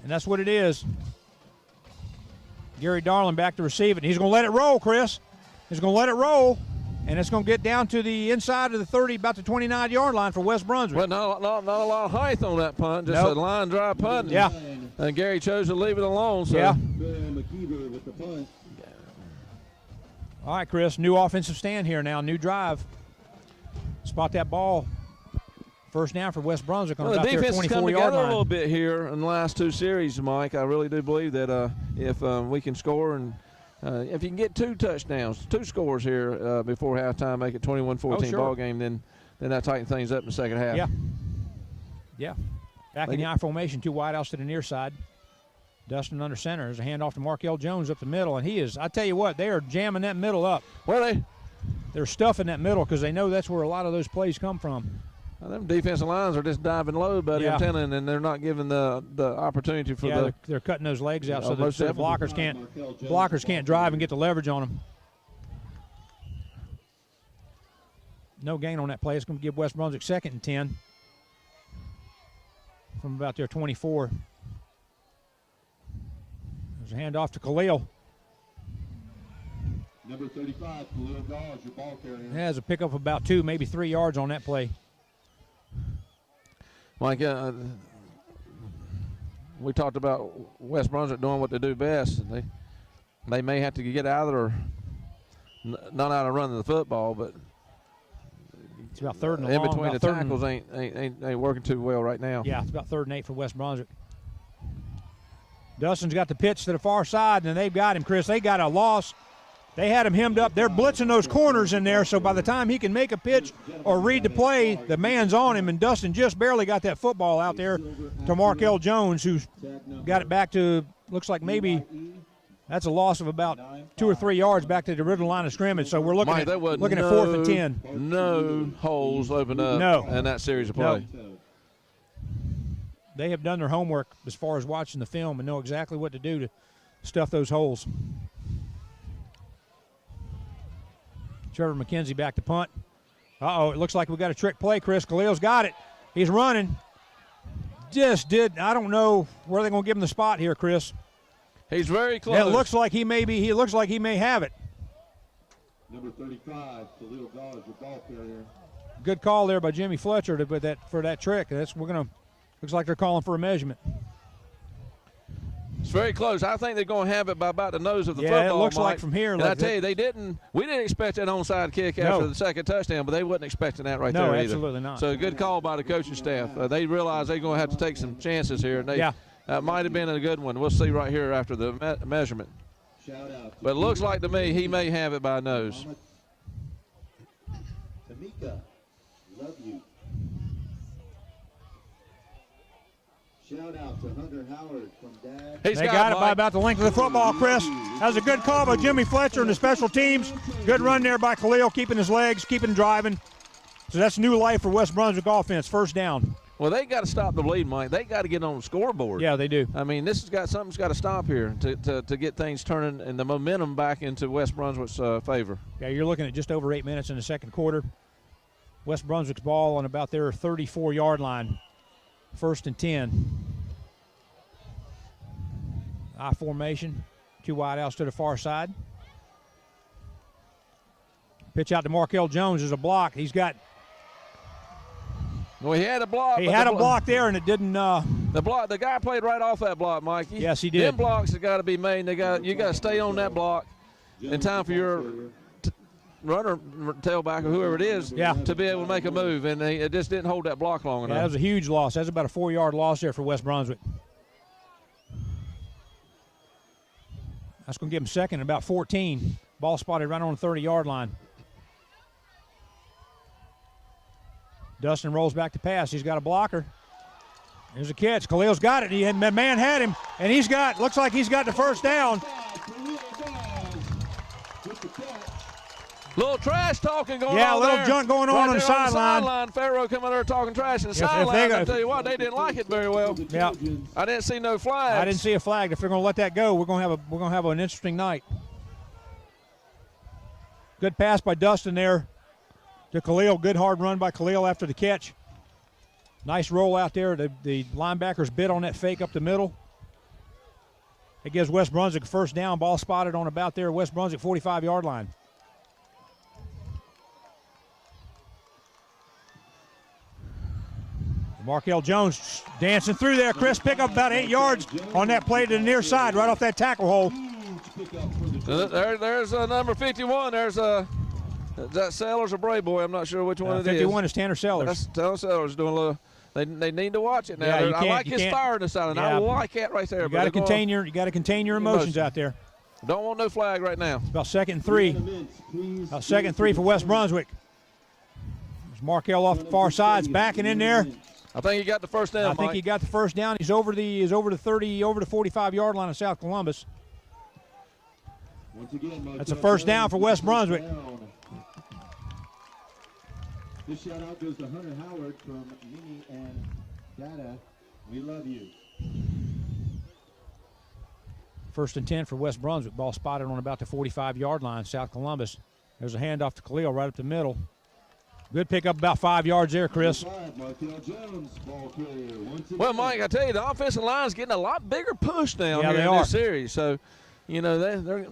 And that's what it is. Gary Darling back to receive it. He's going to let it roll, Chris. He's going to let it roll, and it's going to get down to the inside of the 30, about the 29-yard line for West Brunswick. Well, not a lot of height on that punt, just Nope. a line drive punt. Yeah. And Gary chose to leave it alone. So. Yeah. McKeever with the punt. All right, Chris, new offensive stand here now, new drive. Spot that ball. First down for West Brunswick on Well, about the their defense has come 24-yard together line. a little bit here in the last 2 series, Mike. I really do believe that if we can score and if you can get 2 touchdowns, 2 scores here before halftime, make it 21-14 sure. ball game, then that tightens things up in the second half. Yeah. Yeah. Back in the I formation, 2 wideouts to the near side. Dustin under center. There's a handoff to Markel Jones up the middle, and I tell you what, they are jamming that middle up. Well, They're stuffing that middle because they know that's where a lot of those plays come from. them defensive lines are just diving low, buddy. Yeah. I'm telling you, and they're not giving the opportunity for they're cutting those legs out so the most blockers can't drive and get the leverage on them. No gain on that play. It's going to give West Brunswick 2nd and 10 from about their 24. There's a handoff to Khalil. Number 35, Khalil Gall, your ball carrier. Has a pickup of about 2, maybe 3 yards on that play. Mike, we talked about West Brunswick doing what they do best. They may have to get out of there, not out of running the football, but it's about 3rd and in long. between the tackles ain't working too well right now. Yeah, it's about 3rd and 8 for West Brunswick. Dustin's got the pitch to the far side, and they've got him, Chris. They got a loss. They had him hemmed up. They're blitzing those corners in there, so by the time he can make a pitch or read the play, the man's on him, and Dustin just barely got that football out there to Markel Jones, who's got it back to, looks like maybe that's a loss of about 2 or 3 yards back to the original line of scrimmage. So we're looking Mike, at 4th and 10. No holes open up in that series of play. No. They have done their homework as far as watching the film and know exactly what to do to stuff those holes. Trevor McKenzie back to punt. Uh-oh, it looks like we got a trick play, Chris. Khalil's got it. He's running. I don't know where they're going to give him the spot here, Chris. He's very close. It looks like he may have it. Number 35, Khalil Gall is your ball carrier. Good call there by Jimmy Fletcher to put that for that trick. Looks like they're calling for a measurement. It's very close. I think they're going to have it by about the nose of the Yeah, football. it looks Mike. like from here. And like I tell you, we didn't expect an onside kick after the second touchdown, but they wasn't expecting that right there either. No, absolutely not. So good call by the coaching staff. They realize they're going to have to take some chances here. And that might have been a good one. We'll see right here after the measurement. But it looks like to me he may have it by nose. Tamika, love you. Shout out to Hunter Howard from Dad. They got it by about the length of the football, Chris. That was a good call by Jimmy Fletcher and the special teams. Good run there by Khalil, keeping his legs, keeping driving. So that's new life for West Brunswick offense. First down. Well, they got to stop the bleed, Mike. They got to get on the scoreboard. Yeah, they do. I mean, something's got to stop here to get things turning and the momentum back into West Brunswick's favor. Yeah, you're looking at just over 8 minutes in the second quarter. West Brunswick's ball on about their 34-yard line. First and 10. I formation. 2 wide outs to the far side. Pitch out to Markel Jones is a block. He's got. Well, he had a block. He had a block there, and it didn't. The guy played right off that block, Mike. Yes, he did. Them blocks have got to be made. You got to stay on that block in time for your runner, tailback, or whoever it is, to be able to make a move, and it just didn't hold that block long enough. That was a huge loss. That's about a 4-yard loss there for West Brunswick. That's going to give him second, about 14. Ball spotted right on the 30-yard line. Dustin rolls back to pass. He's got a blocker. There's a catch. Khalil's got it. The man had him, and looks like he's got the first down. Little trash talking going on Yeah, a little there. junk going on the sideline. Pharaoh coming there talking trash in the sideline. I tell you what, they didn't like it very well. Yeah, I didn't see no flags. I didn't see a flag. If they're going to let that go, we're going to have an interesting night. Good pass by Dustin there to Khalil. Good hard run by Khalil after the catch. Nice roll out there. The linebackers bit on that fake up the middle. It gives West Brunswick a first down. Ball spotted on about there, West Brunswick 45-yard line. Markel Jones dancing through there. Chris, pick up about 8 yards on that play to the near side, right off that tackle hole. There's number 51. There's is that Sellers or Bray Boy? I'm not sure which one it is. 51 is Tanner Sellers. That's Tanner Sellers doing a little. They need to watch it now. Yeah, I like his fire in the sideline. I like that right there. You got to contain your emotions out there. Don't want no flag right now. It's about second and 3. About second and 3 for West Brunswick. There's Markel off the far sides, backing in there. I think he got the first down. I think he got the first down. He's over the 45-yard line of South Columbus. That's a first down for West Brunswick. This shout out goes to Hunter Howard from Mini and Data. We love you. First and 10 for West Brunswick. Ball spotted on about the 45-yard line, South Columbus. There's a handoff to Khalil right up the middle. Good pickup, about 5 yards there, Chris. Well, Mike, I tell you, the offensive line's getting a lot bigger push down here in this series. So, they're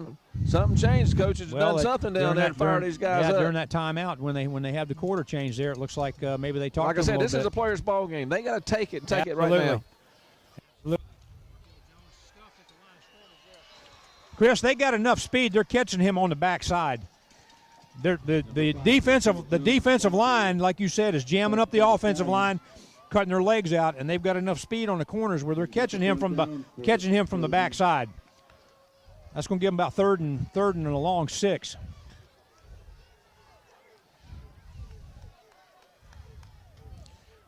something changed. Coaches have done something down there to fire these guys up. During that timeout, when they have the quarter change there, it looks like maybe they talked. Like I said, this is a players' ball game. They got to take it right now. Chris, they got enough speed. They're catching him on the backside. The defensive line, like you said, is jamming up the offensive line, cutting their legs out, and they've got enough speed on the corners where they're catching him from the backside. That's going to give them about third and a long 6.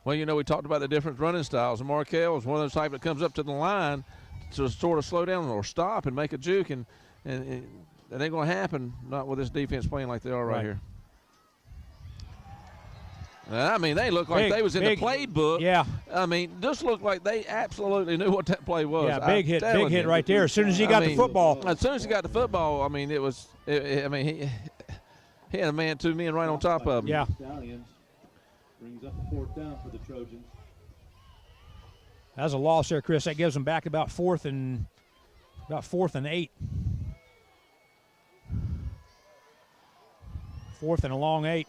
Well, we talked about the different running styles. And Markel is one of those type that comes up to the line to sort of slow down or stop and make a juke, and it ain't going to happen, not with this defense playing like they are right here. I mean, they look like they was in the playbook. Yeah. I mean, just looked like they absolutely knew what that play was. Yeah, big hit right there. As soon as he got the football. As soon as he got the football, I mean, he had a man, 2 men right on top of him. Yeah. Stallions brings up the 4th down for the Trojans. That's a loss there, Chris. That gives them back about 4th and 8. 4th and a long 8.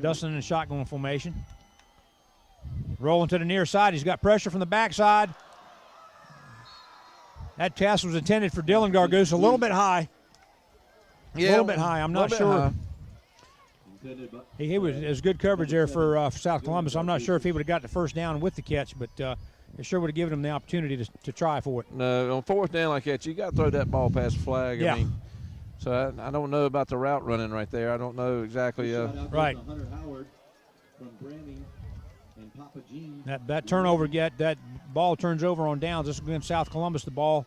Dustin in a shotgun formation. Rolling to the near side. He's got pressure from the backside. That pass was intended for Dylan Gargoose. A little bit high. Yeah, a little bit high. I'm not sure. He was good coverage there for South Columbus. I'm not sure if he would have got the first down with the catch, but it sure would have given him the opportunity to try for it. No, on 4th down like that, you got to throw that ball past the flag. Yeah. I mean, so I don't know about the route running right there. I don't know exactly. Right. That turnover, that ball turns over on downs. This will give South Columbus the ball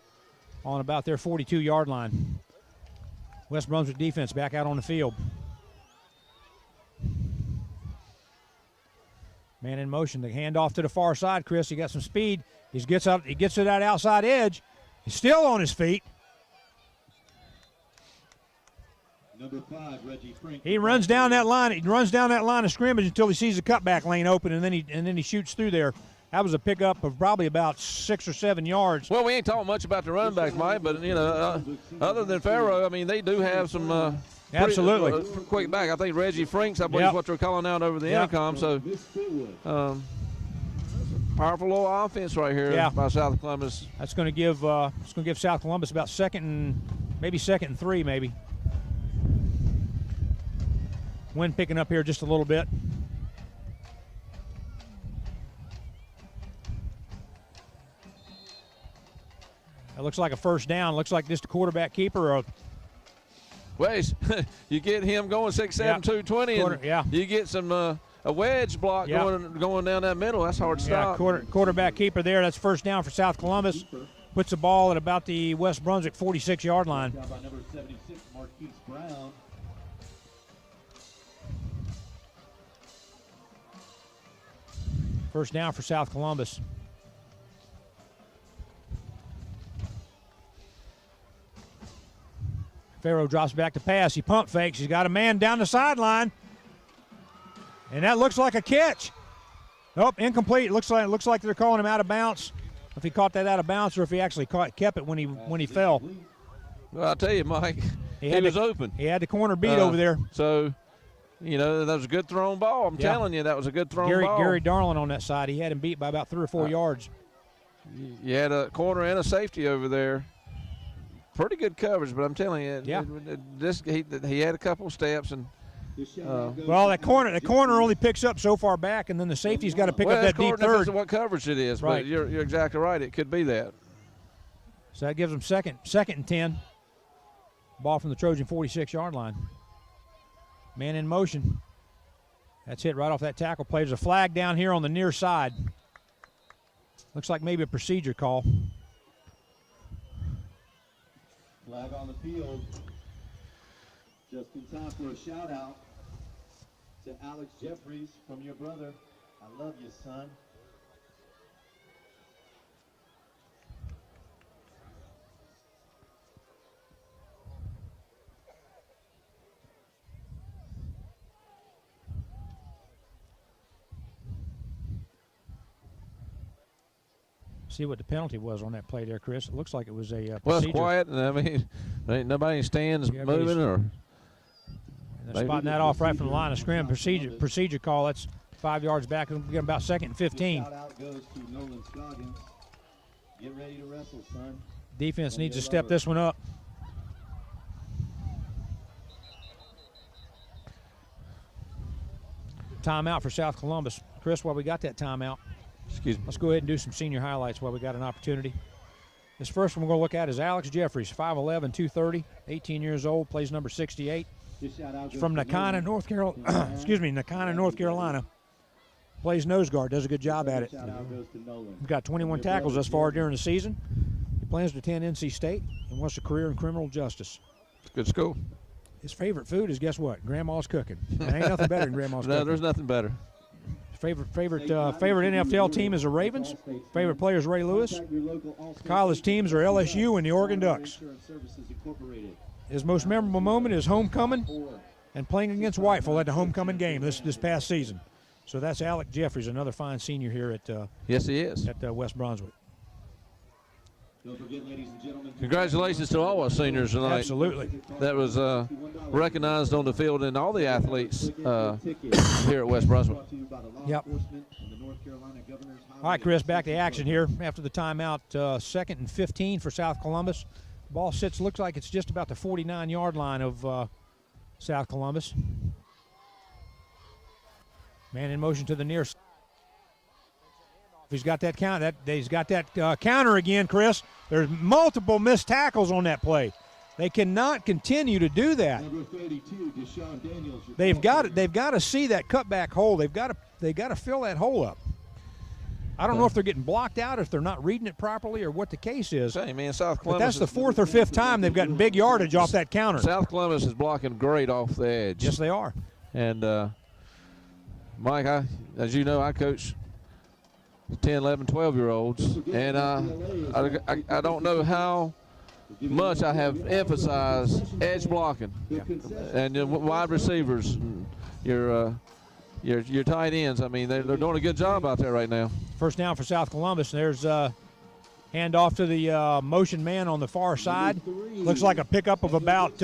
on about their 42-yard line. West Brunswick defense back out on the field. Man in motion. The handoff to the far side, Chris. He got some speed. He gets to that outside edge. He's still on his feet. Number 5, Reggie Frink. He runs down that line. He runs down that line of scrimmage until he sees the cutback lane open, and then he shoots through there. That was a pickup of probably about 6 or 7 yards. Well, we ain't talking much about the running backs, Mike, but other than Farrow, I mean, they do have some. Absolutely. Quick back. I think Reggie Franks, I believe, is what they're calling out over the intercom. So, powerful little offense right here by South Columbus. That's going to give South Columbus about second and 3, maybe. Wind picking up here just a little bit. It looks like a first down. Looks like just a quarterback keeper. Well, you get him going 6'7", 220, and you get some a wedge block going down that middle. That's hard to stop. Quarterback keeper there. That's first down for South Columbus. Puts the ball at about the West Brunswick 46-yard line. Number 76, Marquise Brown. First down for South Columbus. Farrow drops back to pass. He pump fakes. He's got a man down the sideline. And that looks like a catch. Nope, incomplete. Looks like they're calling him out of bounds. If he caught that out of bounds or if he actually kept it when he fell. Well, I'll tell you, Mike, he was open. He had the corner beat over there. So, that was a good thrown ball. I'm telling you, that was a good thrown ball. Gary Darling on that side. He had him beat by about 3 or 4 yards. You had a corner and a safety over there. Pretty good coverage, but I'm telling you, he had a couple steps and. Well, that corner only picks up so far back, and then the safety's got to pick up that deep third. That's what coverage it is, right. But you're exactly right. It could be that. So that gives them second and 10. Ball from the Trojan 46-yard line. Man in motion. That's hit right off that tackle play. There's a flag down here on the near side. Looks like maybe a procedure call. Flag on the field. Just in time for a shout out to Alex Jeffries from your brother. I love you, son. See what the penalty was on that play there, Chris. It looks like it was a procedure. Well, it's quiet, and I mean, ain't nobody stands moving or. They're spotting that off right from the line of scrimmage. Procedure call. That's 5 yards back. We'll get about second and 15. Shout out goes to Nolan Scoggins. Get ready to wrestle, son. Defense needs to step this one up. Timeout for South Columbus. Chris, while we got that timeout, let's go ahead and do some senior highlights while we got an opportunity. This first one we're going to look at is Alex Jeffries, 5'11", 230, 18 years old, plays number 68. He's from Nakina, North Carolina. Nakina, North Carolina. Plays nose guard, does a good job at it. He's got 21 tackles thus far during the season. He plans to attend NC State and wants a career in criminal justice. Good school. His favorite food is, guess what? Grandma's cooking. There ain't nothing better than Grandma's cooking. No, there's nothing better. Favorite NFL team is the Ravens. Favorite player is Ray Lewis. College teams are LSU and the Oregon Ducks. His most memorable moment is homecoming and playing against Whiteville at the homecoming game this past season. So that's Alec Jeffries, another fine senior here at yes, he is at West Brunswick. Congratulations to all our seniors tonight. Absolutely. That was recognized on the field and all the athletes here at West Brunswick. Yep. All right, Chris, back to action here after the timeout. 2nd and 15 for South Columbus. Ball sits, looks like it's just about the 49-yard line of South Columbus. Man in motion to the near side. He's got that count. He's got that counter again, Chris. There's multiple missed tackles on that play. They cannot continue to do that. They've got to see that cutback hole. They've got to fill that hole up. I don't know if they're getting blocked out, if they're not reading it properly, or what the case is. Hey, man, South Columbus. But that's the 4th or 5th time they've gotten big yardage off that counter. South Columbus is blocking great off the edge. Yes, they are. And Mike, as you know, I coach 10, 11, 12-year-olds, and I don't know how much I have emphasized edge blocking, and wide receivers, and your tight ends. I mean, they're doing a good job out there right now. First down for South Columbus. There's handoff to the motion man on the far side. Looks like a pickup of about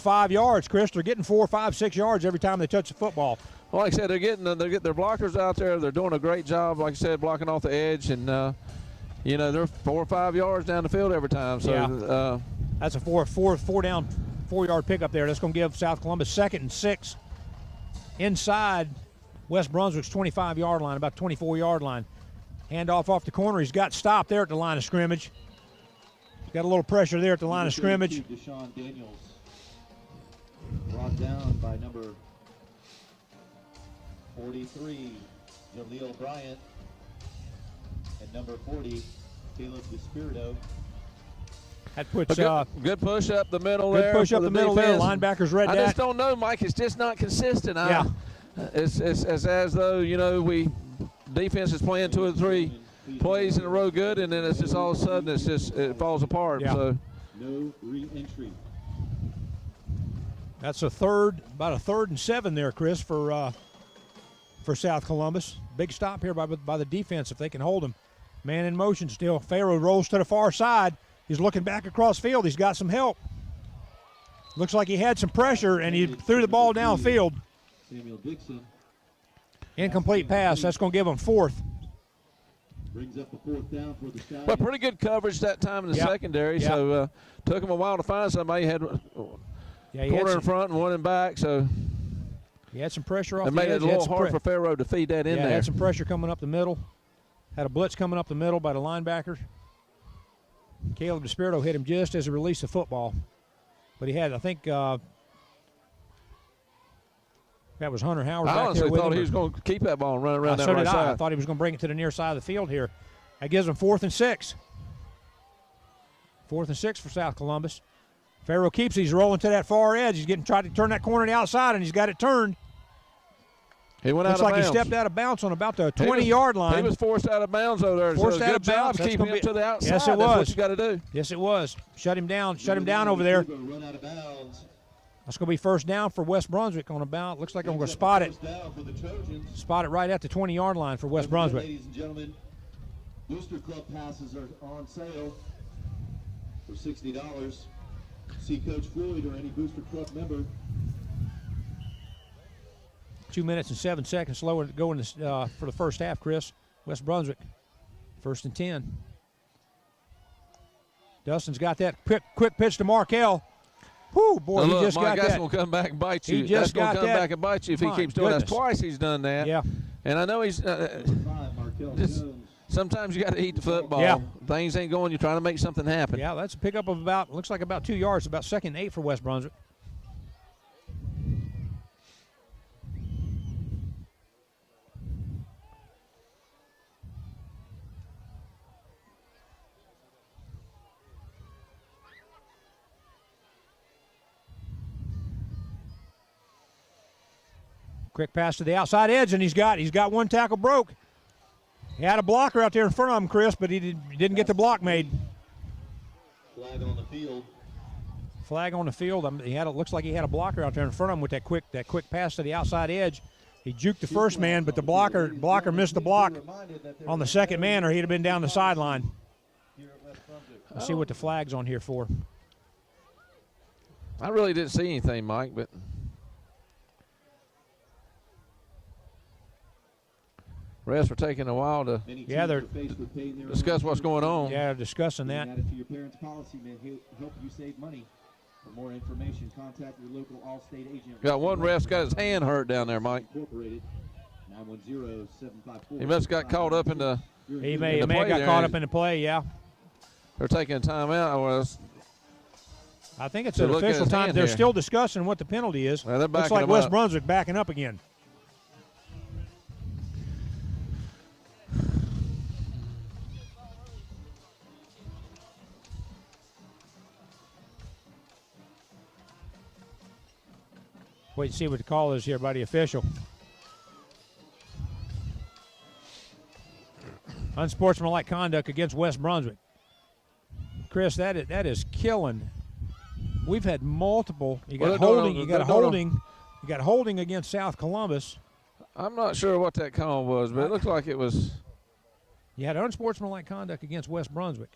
5 yards. Chris, they're getting 4, 5, 6 yards every time they touch the football. Well, like I said, they're getting their blockers out there. They're doing a great job, like I said, blocking off the edge, and they're 4 or 5 yards down the field every time. So that's a 4-yard pickup there. That's going to give South Columbus 2nd and 6 inside West Brunswick's 25-yard line, about 24-yard line. Handoff off the corner. He's got stopped there at the line of scrimmage. He's got a little pressure there at the line of scrimmage. Deshaun Daniels brought down by number 43, Jaleel Bryant, and number 40, Caleb DeSpirito. That puts good push up the middle good there. Good push up the middle defense. there. Linebackers read that. I just don't know, Mike. It's just not consistent. Yeah. It's as though, defense is playing 2 or 3 plays in a row good, and then it's just all of a sudden it falls apart. Yeah. So no re-entry. That's about a 3rd and 7 there, Chris, for South Columbus. Big stop here by the defense if they can hold him. Man in motion still. Farrow rolls to the far side. He's looking back across field. He's got some help. Looks like he had some pressure, and he threw the ball downfield. Samuel Dixon. Incomplete pass. That's going to give him 4th. Brings up a 4th down for the Stallions. Well, pretty good coverage that time in the secondary. Yep. So took him a while to find somebody. He had corner in front and one in back. So he had some pressure off it the made edge. it a little hard for Farrow to feed that in there. Had some pressure coming up the middle. Had a blitz coming up the middle by the linebacker. Caleb DeSpirito hit him just as he released the football. But he had, I think, that was Hunter Howard back there with him. I honestly thought he was going to keep that ball and run around that right side. I thought he was going to bring it to the near side of the field here. That gives him 4th and 6. 4th and 6 for South Columbus. Farrow keeps. He's rolling to that far edge. He's trying to turn that corner to the outside, and he's got it turned. He went out of bounds. Looks like he stepped out of bounds on about the 20-yard line. He was forced out of bounds over there. Forced out good of bounds. job keeping him to the outside. Yes, it was. That's what you got to do. Yes, it was. Shut him down. Shut him down over there. Run out of bounds. That's going to be 1st down for West Brunswick on about. Looks like I'm going to spot it. Spot it right at the 20-yard line for West Brunswick. Ladies and gentlemen, Booster Club passes are on sale for $60. See Coach Floyd or any Booster Club member. 2 minutes and 7 seconds slower going for the first half, Chris. West Brunswick, 1st and 10. Dustin's got that quick pitch to Markell. Whoo, boy, look, he just got that. That's going to come back and bite you. That's going to come back and bite you if he keeps doing that. Twice he's done that. Yeah. And I know he's sometimes you got to eat the football. Yeah. Things ain't going. You're trying to make something happen. Yeah, that's a pickup of looks like about 2 yards, about 2nd and 8 for West Brunswick. Quick pass to the outside edge, and he's got one tackle broke. He had a blocker out there in front of him, Chris, but he didn't get the block made. Flag on the field. Flag on the field. Looks like he had a blocker out there in front of him with that quick pass to the outside edge. He juked the first man, but the blocker missed the block on the second man, or he'd have been down the sideline. Let's see what the flag's on here for. I really didn't see anything, Mike, but refs are taking a while to They're discuss what's going on. Yeah, discussing that. Added to your parents' policy may help you save money. For more information, contact your local Allstate agent. Got one ref's got his hand hurt down there, Mike. Incorporated, 910-754. He must have got caught up in the. He may in the have play got there. caught up in the play, yeah. They're taking a timeout. I think it's So an look at official his time. hand They're here. still discussing what the penalty is. Well, they're Looks backing like him West up. Brunswick backing up again. Wait to see what the call is here by the official. Unsportsmanlike conduct against West Brunswick. Chris, that is killing. We've had multiple. You got holding. You got holding. You got holding against South Columbus. I'm not sure what that call was, but it looked like it was. You had unsportsmanlike conduct against West Brunswick,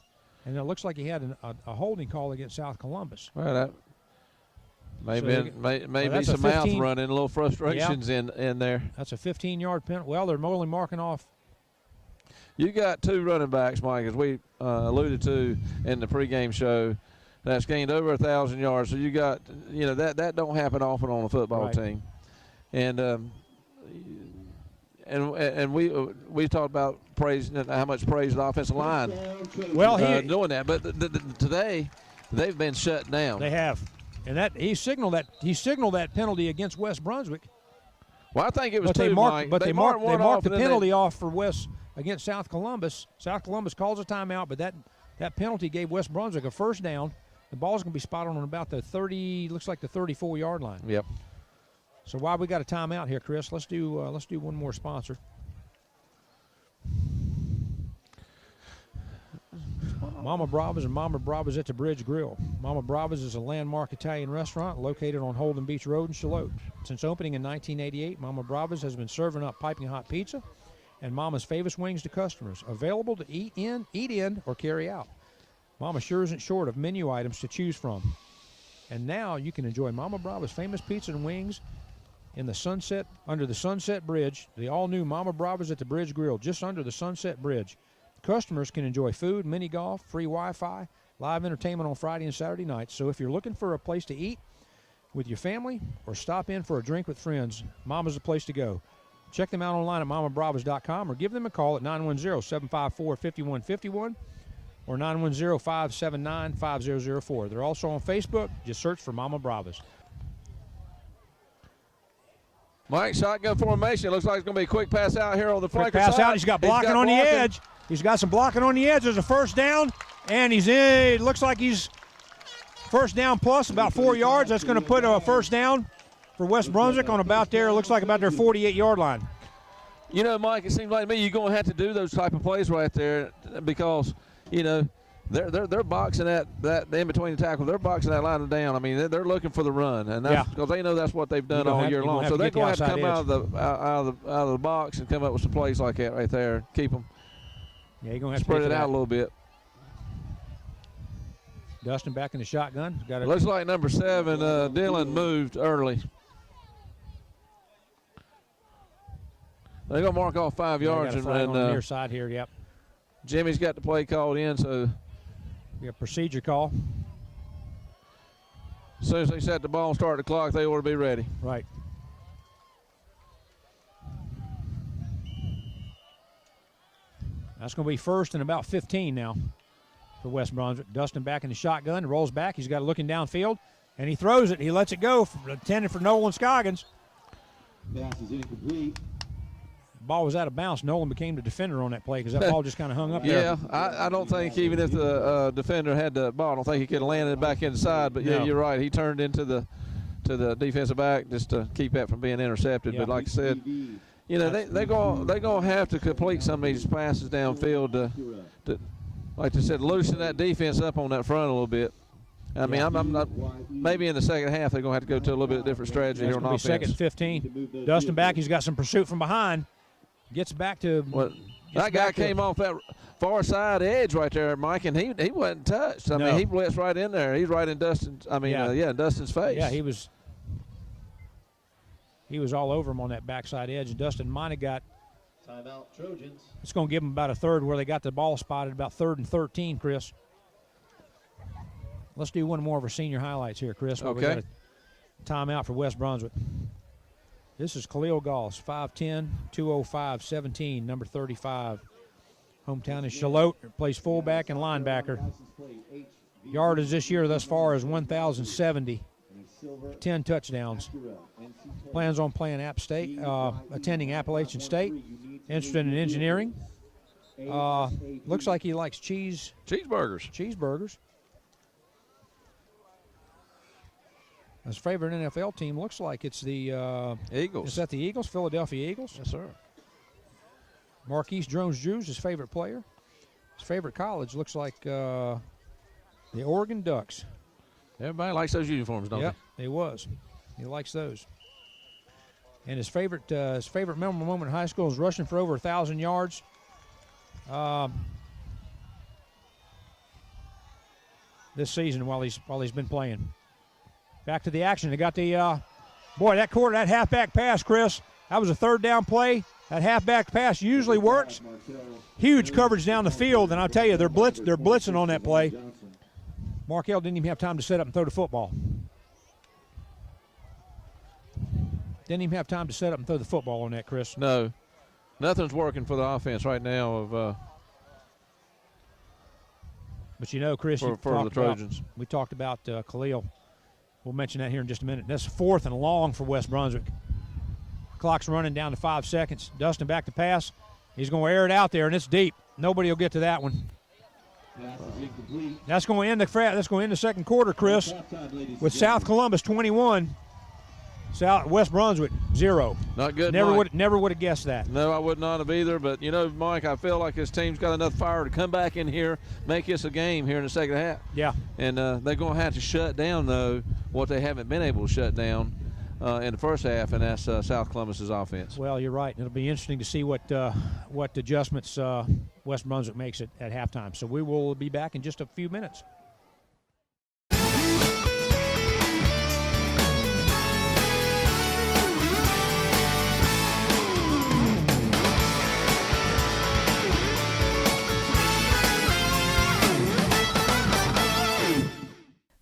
and it looks like he had a holding call against South Columbus. Well, that may, So be that's a some mouth 15 running, a little frustrations in there. That's a 15-yard penalty. Well, they're only marking off. You got two running backs, Mike, as we alluded to in the pregame show, that's gained over 1,000 yards. So you got, that don't happen often on a football team, and we talked about praise, how much praise the offensive line. Well, doing that, but today they've been shut down. They have, and that he signaled that penalty against West Brunswick. Well, I think it was But two, they marked, Mike. but they marked one the off and then penalty off for West against South Columbus. South Columbus calls a timeout, but that penalty gave West Brunswick a first down. The ball's going to be spotted on about the 34-yard line. Yep. So while we got a timeout here, Chris, let's do one more sponsor. Mama Brava's and Mama Brava's at the Bridge Grill. Mama Brava's is a landmark Italian restaurant located on Holden Beach Road in Charlotte. Since opening in 1988, Mama Brava's has been serving up piping hot pizza and Mama's famous wings to customers, available to eat in, or carry out. Mama sure isn't short of menu items to choose from. And now you can enjoy Mama Brava's famous pizza and wings under the Sunset Bridge. The all-new Mama Brava's at the Bridge Grill, just under the Sunset Bridge. Customers can enjoy food, mini golf, free Wi-Fi, live entertainment on Friday and Saturday nights. So if you're looking for a place to eat with your family or stop in for a drink with friends, Mama's the place to go. Check them out online at mamabravas.com or give them a call at 910-754-5151 or 910-579-5004. They're also on Facebook. Just search for Mama Bravas. Mike, shotgun formation. Looks like it's going to be a quick pass out here on the flanker Pass side. out. He's got blocking on the edge. He's got some blocking on the edge. There's a first down, and he's in. It looks like he's first down plus about 4 yards. That's going to put a first down for West Brunswick on about there. It looks like about their 48-yard line. You know, Mike, it seems like to me you're going to have to do those type of plays right there because, they're boxing that in between the tackles. They're boxing that line down. I mean, they're looking for the run, and that's because they know that's what they've done all year long. So they're going to have to come out of the box and come up with some plays like that right there. Keep them. Yeah, you're going to have spread to it out a little bit. Dustin back in the shotgun. Looks like number 7, Dylan, moved early. They're going to mark off 5 yards. Got a flag on the near side here, yep. Jimmy's got the play called in, so. We got a procedure call. As soon as they set the ball and start the clock, they ought to be ready. Right. That's going to be first and about 15 now for West Brunswick. Dustin back in the shotgun, rolls back. He's got it looking downfield, and he throws it. He lets it go, intended for Nolan Scoggins. Pass is incomplete. Ball was out of bounds. Nolan became the defender on that play because that ball just kind of hung up there. Yeah, I don't think even if the defender had the ball, I don't think he could have landed it back inside. But, yeah, you're right. He turned into the defensive back just to keep that from being intercepted. Yeah. But like I said, they're going to have to complete some of these passes downfield to, like I said, loosen that defense up on that front a little bit. I mean, I'm not. Maybe in the second half they're going to have to go to a little bit different strategy here on offense. Second and 15. Dustin back. He's got some pursuit from behind. Gets back to. That guy came off that far side edge right there, Mike, and he wasn't touched. I No. mean, he blitzed right in there. He's right in Dustin's. In Dustin's face. Yeah, he was all over him on that backside edge. And Dustin might have got. Timeout, Trojans. It's going to give them about a third where they got the ball spotted, about 3rd and 13, Chris. Let's do one more of our senior highlights here, Chris. Okay. We got a timeout for West Brunswick. This is Khalil Goss, 5'10", 205, 17, number 35. Hometown is Shallotte, plays fullback and linebacker. Yardage this year thus far is 1,070, 10 touchdowns. Plans on playing App State, attending Appalachian State. Interested in engineering. Looks like he likes cheeseburgers. His favorite NFL team looks like it's the Eagles. Is that the Eagles? Philadelphia Eagles? Yes, sir. Marquise Jones-Drews, his favorite player. His favorite college looks like the Oregon Ducks. Everybody likes those uniforms, don't Yep, he was. He likes those. And his favorite memorable moment in high school is rushing for over 1,000 yards. This season while he's been playing. Back to the action. They got the that halfback pass, Chris. That was a 3rd down play. That halfback pass usually works. Huge coverage down the field, and I'll tell you, they're blitzing on that play. Markell didn't even have time to set up and throw the football. Didn't even have time to set up and throw the football on that, Chris. No. Nothing's working for the offense right now of but you know, Chris, for the Trojans. We talked about Khalil. We'll mention that here in just a minute. That's 4th and long for West Brunswick. Clock's running down to 5 seconds. Dustin back to pass. He's going to air it out there, and it's deep. Nobody will get to that one. That's going to end the second quarter, Chris, with South Columbus 21, West Brunswick 0. Not good. Never would have guessed that. No, I would not have either. But you know, Mike, I feel like this team's got enough fire to come back in here, make this a game here in the second half. Yeah. And they're going to have to shut down though what they haven't been able to shut down in the first half, and that's South Columbus's offense. Well, you're right. It'll be interesting to see what adjustments West Brunswick makes at halftime. So we will be back in just a few minutes.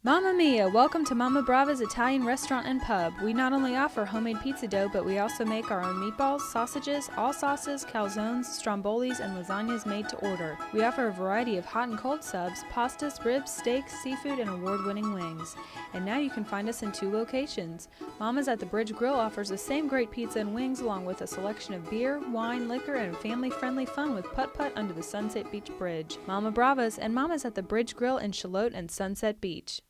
Mamma Mia! Welcome to Mama Brava's Italian Restaurant and Pub. We not only offer homemade pizza dough, but we also make our own meatballs, sausages, all sauces, calzones, strombolis, and lasagnas made to order. We offer a variety of hot and cold subs, pastas, ribs, steaks, seafood, and award-winning wings. And now you can find us in 2 locations. Mama's at the Bridge Grill offers the same great pizza and wings along with a selection of beer, wine, liquor, and family-friendly fun with putt-putt under the Sunset Beach Bridge. Mama Brava's and Mama's at the Bridge Grill in Shallotte and Sunset Beach.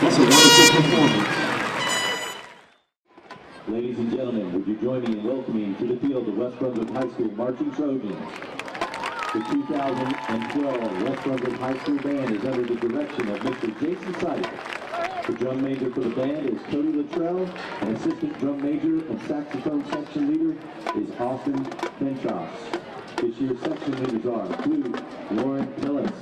That's a wonderful performance. Ladies and gentlemen, would you join me in welcoming to the field the West Brunswick High School Marching Trojans? The 2012 West Brunswick High School Band is under the direction of Mr. Jason Sipe. The drum major for the band is Cody Luttrell, and assistant drum major and saxophone section leader is Austin Benchoff. This year's section leaders are flute, Lauren Tillis,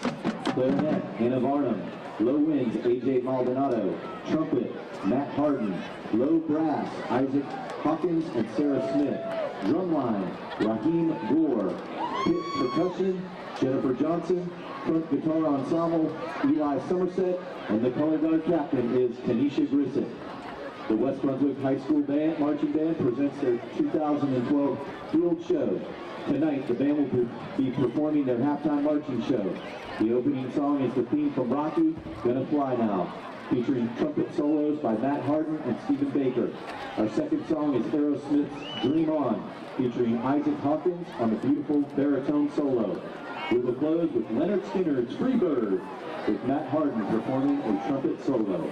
clarinet, Hannah Varnum, low winds, AJ Maldonado, trumpet, Matt Harden, low brass, Isaac Hawkins and Sarah Smith, drumline, Raheem Gore, pit percussion, Jennifer Johnson, front guitar ensemble, Eli Somerset, and the color guard captain is Tanisha Grissett. The West Brunswick High School Band, Marching Band presents their 2012 field show. Tonight, the band will be performing their halftime marching show. The opening song is the theme from Rocky, Gonna Fly Now, featuring trumpet solos by Matt Harden and Stephen Baker. Our second song is Aerosmith's Dream On, featuring Isaac Hawkins on the beautiful baritone solo. We will close with Leonard Skinner's Free Bird, with Matt Harden performing a trumpet solo.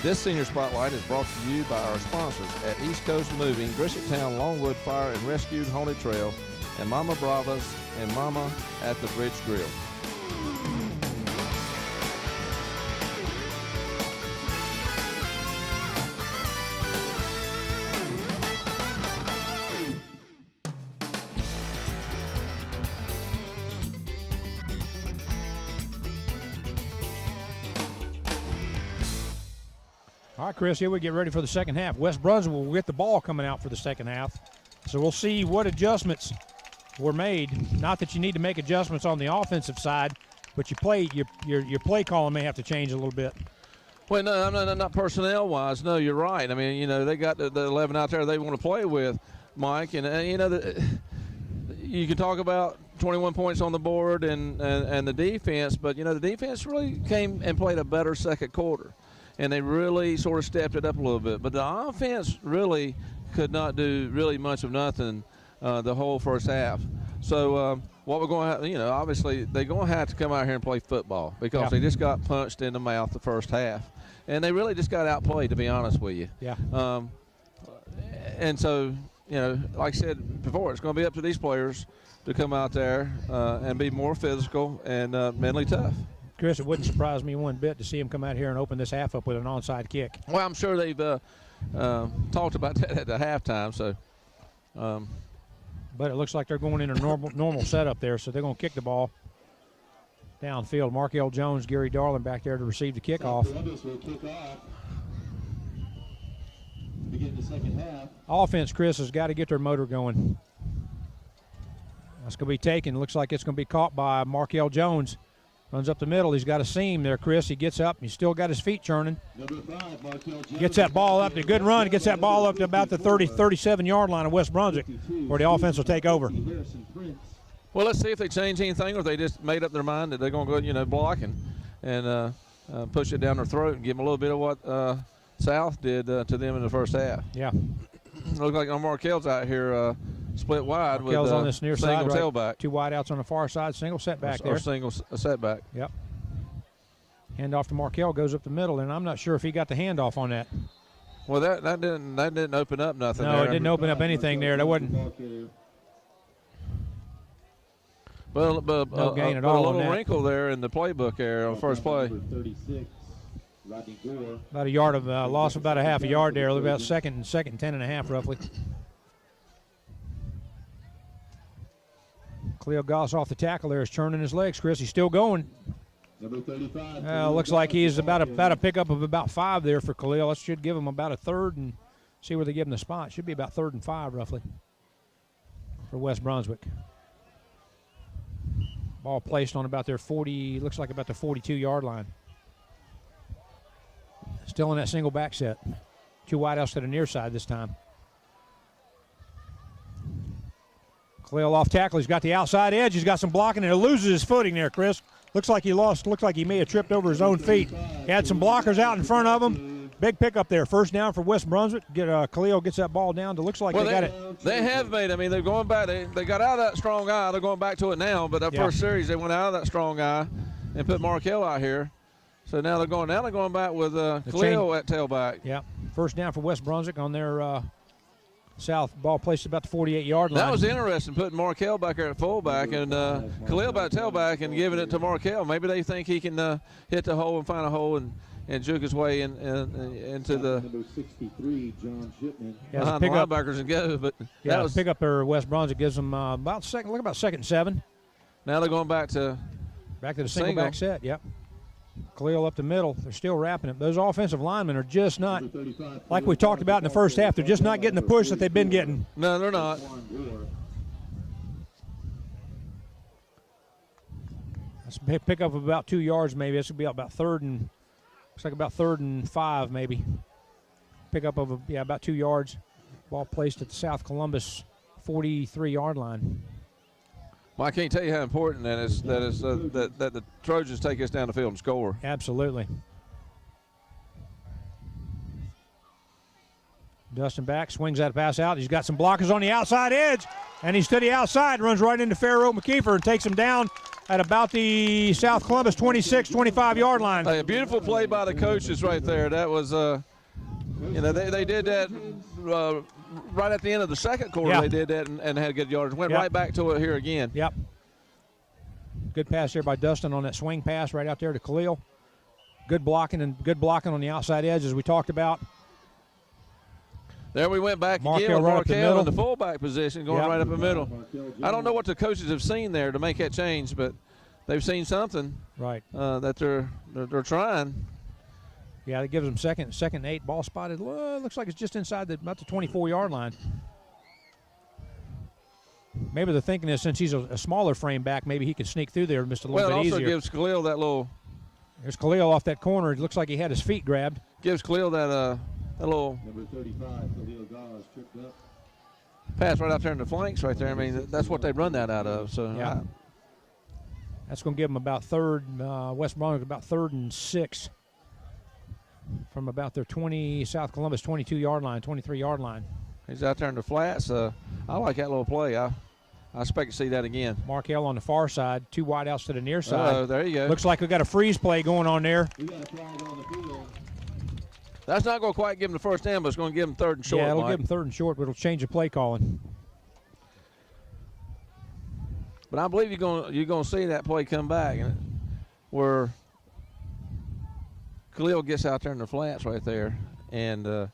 This Senior Spotlight is brought to you by our sponsors at East Coast Moving, Grisham Longwood Fire and Rescue Haunted Trail, and Mama Bravas and Mama at the Bridge Grill. All right, Chris, here we get ready for the second half. West Brunswick will get the ball coming out for the second half. So we'll see what adjustments were made. Not that you need to make adjustments on the offensive side, but your play calling may have to change a little bit. Well, no, not personnel-wise. No, you're right. I mean, they got the 11 out there they want to play with, Mike. And, you can talk about 21 points on the board and the defense, but, the defense really came and played a better second quarter. And they really sort of stepped it up a little bit. But the offense really could not do really much of nothing the whole first half. So what we're going to have, obviously they're going to have to come out here and play football because they just got punched in the mouth the first half. And they really just got outplayed, to be honest with you. Yeah. And so, like I said before, it's going to be up to these players to come out there and be more physical and mentally tough. Chris, it wouldn't surprise me one bit to see him come out here and open this half up with an onside kick. Well, I'm sure they've talked about that at the halftime. So, but it looks like they're going in a normal setup there, so they're going to kick the ball downfield. Markel Jones, Gary Darling back there to receive the kickoff. Columbus will kick off. Begin the second half. Offense, Chris, has got to get their motor going. That's going to be taken. Looks like it's going to be caught by Markel Jones. Runs up the middle. He's got a seam there, Chris. He gets up. He's still got his feet churning. Number 5, Markel Jones. Gets that ball up. A good run. Gets that ball up to about the 37-yard line of West Brunswick, where the offense will take over. Well, let's see if they change anything or if they just made up their mind that they're going to go, block and push it down their throat and give them a little bit of what South did to them in the first half. Yeah. Looks like Markel's out here split wide Markel's with on this near single side, tailback. Right. 2 wide outs on the far side, single setback there. Or single setback. Yep. Handoff to Markel, goes up the middle, and I'm not sure if he got the handoff on that. Well, that didn't open up nothing. No, there. It didn't open up anything there. That wasn't. But No gain at a all little on that. wrinkle there in the playbook there on first play. 36, Rodney Gore. About a yard of loss of about a half a yard there. About second and 10.5 roughly. Cleo Goss off the tackle there is churning his legs, Chris. He's still going. Number 35. Looks like he's about a pickup of about 5 there for Khalil. That should give him about a third and see where they give him the spot. Should be about 3rd and 5 roughly for West Brunswick. Ball placed on about their 40, looks like about the 42-yard line. Still in that single back set. 2 wideouts to the near side this time. Khalil off tackle. He's got the outside edge. He's got some blocking, and he loses his footing there, Chris. Looks like he may have tripped over his own feet. He had some blockers out in front of him. Big pickup there. First down for West Brunswick. Khalil gets that ball down. It looks like they got it. They have made. I mean, they're going back. They got out of that strong eye. They're going back to it now. But that first series, they went out of that strong eye and put Markel out here. So now they're going back with Khalil at tailback. Yeah. First down for West Brunswick on their south. Ball placed about the 48-yard line. That was interesting, putting Markel back there at fullback and Khalil back at tailback and giving it to Markel. Maybe they think he can hit the hole and find a hole and juke his way into the Number 63, John Shipman. behind the linebackers and go. But that was pick up for West Brunswick. Gives them about 2nd and 7. Now they're going back to the single back set. Yep. Khalil up the middle. They're still wrapping it. Those offensive linemen are just not, like we talked about in the first half, they're just not getting the push that they've been getting. No, they're not. That's a pick up of about 2 yards maybe. This will be about 3rd and, looks like about 3rd and 5 maybe. Pick up of about 2 yards. Ball placed at the South Columbus 43-yard line. Well, I can't tell you how important that is. That the Trojans take us down the field and score. Absolutely. Dustin back, swings that pass out. He's got some blockers on the outside edge, and he's to the outside, runs right into Pharaoh McKeefer and takes him down at about the South Columbus 26, 25-yard line. A beautiful play by the coaches right there. That was, they did that right at the end of the second quarter. Yeah. They did that and had good yards. Went Yep. right back to it here again. Yep. Good pass there by Dustin on that swing pass right out there to Khalil. Good blocking on the outside edge, as we talked about. There we went back Markel again with right up the Markel middle. in the fullback position, going Yep. right up the middle. I don't know what the coaches have seen there to make that change, but they've seen something Right. that they're trying. Yeah, that gives them second and 8. Ball spotted. Looks like it's just inside about the 24-yard line. Maybe the thinking is since he's a smaller frame back, maybe he can sneak through there just a little Well, it bit also easier. gives Khalil that little. There's Khalil off that corner. It looks like he had his feet grabbed. Gives Khalil that little Number 35, Khalil Gauze, tripped up. pass right out there in the flanks right there. I mean, that's what they run that out of. So Yeah. That's going to give them about West Brunswick about 3rd and 6 from about their South Columbus 22-yard line, 23-yard line. He's out there in the flats. I like that little play. I expect to see that again. Markel on the far side, 2 wideouts to the near side. Oh, there you go. Looks like we got a freeze play going on there. We got a flag on the field. That's not going to quite give him the first down, but it's going to give him 3rd and short. Yeah, it'll Mike. give them 3rd and short, but it'll change the play calling. But I believe you're going to see that play come back, where Khalil gets out there in the flats right there, and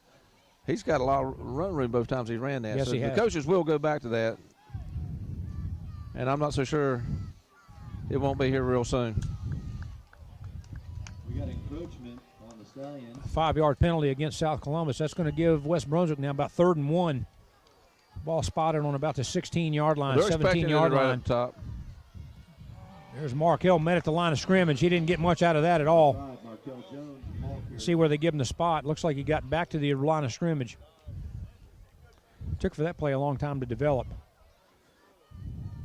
he's got a lot of run room both times he ran that. Yes, so he the has. coaches will go back to that, and I'm not so sure it won't be here real soon. We got encroachment on the Stallions. A 5-yard penalty against South Columbus. That's going to give West Brunswick now about 3rd and 1. Ball spotted on about the 16-yard line, They're expecting it 17-yard right line. up top. There's Markel met at the line of scrimmage. He didn't get much out of that at all. 5, Markel Jones, ball carrier. See where they give him the spot. Looks like he got back to the line of scrimmage. Took for that play a long time to develop.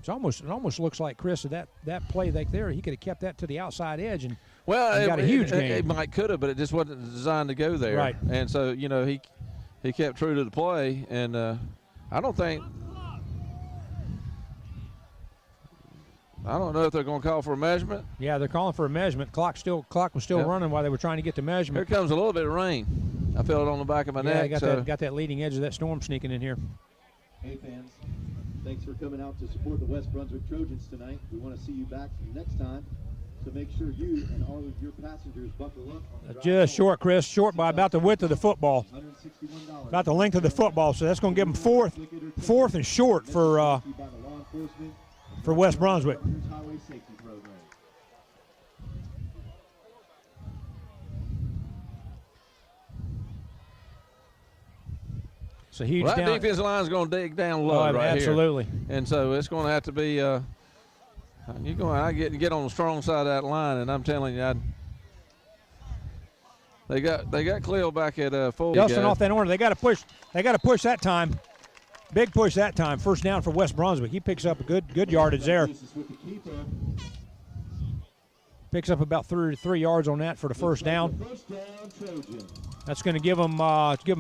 It almost looks like, Chris, that play right there, he could have kept that to the outside edge and Well, got a huge gain. It might could have, but it just wasn't designed to go there. Right. And so he kept true to the play, and I don't know if they're going to call for a measurement. yeah, they're calling for a measurement. Clock was still Yep. running while they were trying to get the Here measurement. comes a little bit of rain. I felt it on the back of my Yeah, neck. got that leading edge of that storm sneaking in here. Hey fans, thanks for coming out to support the West Brunswick Trojans tonight. We want to see you back next time, so make sure you and all of your passengers buckle up. On the drive Just home. short, Chris. Short by about the width of the football. $161. About the length of the football. So that's going to give them fourth and short for By the law enforcement West Brunswick. Highway Safety Program. It's a huge Well, that down. defensive line is going to dig down low Oh, right absolutely. here. And so it's going to have to be you're going to get on the strong side of that line, and I'm telling you, they got Khalil back at full. Dustin off that order. They got to push. They got to push that time. Big push that time. First down for West Brunswick. He picks up a good yardage there. This is with the keeper. Picks up about 3 yards on that for the first down. First down, Trojan. That's going to give them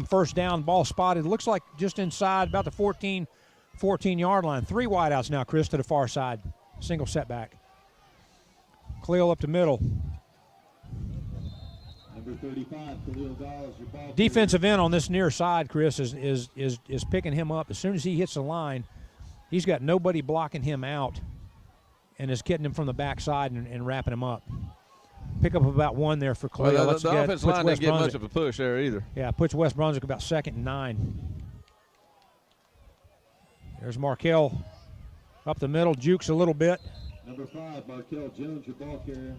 first down. Ball spotted. Looks like just inside about the 14-yard line. 3 wideouts now, Chris, to the far side. Single setback. Khalil up the middle. Number 35, Khalil Gauze, your ball Defensive end on this near side, Chris, is picking him up. As soon as he hits the line, he's got nobody blocking him out and is getting him from the backside and wrapping him up. Pick up about 1 there for Khalil. Well, the offensive line didn't get much Brunswick. of a push there either. Yeah, puts West Brunswick about 2nd and 9. There's Markel up the middle, jukes a little bit. Number 5, Markel Jones, your ball carrier.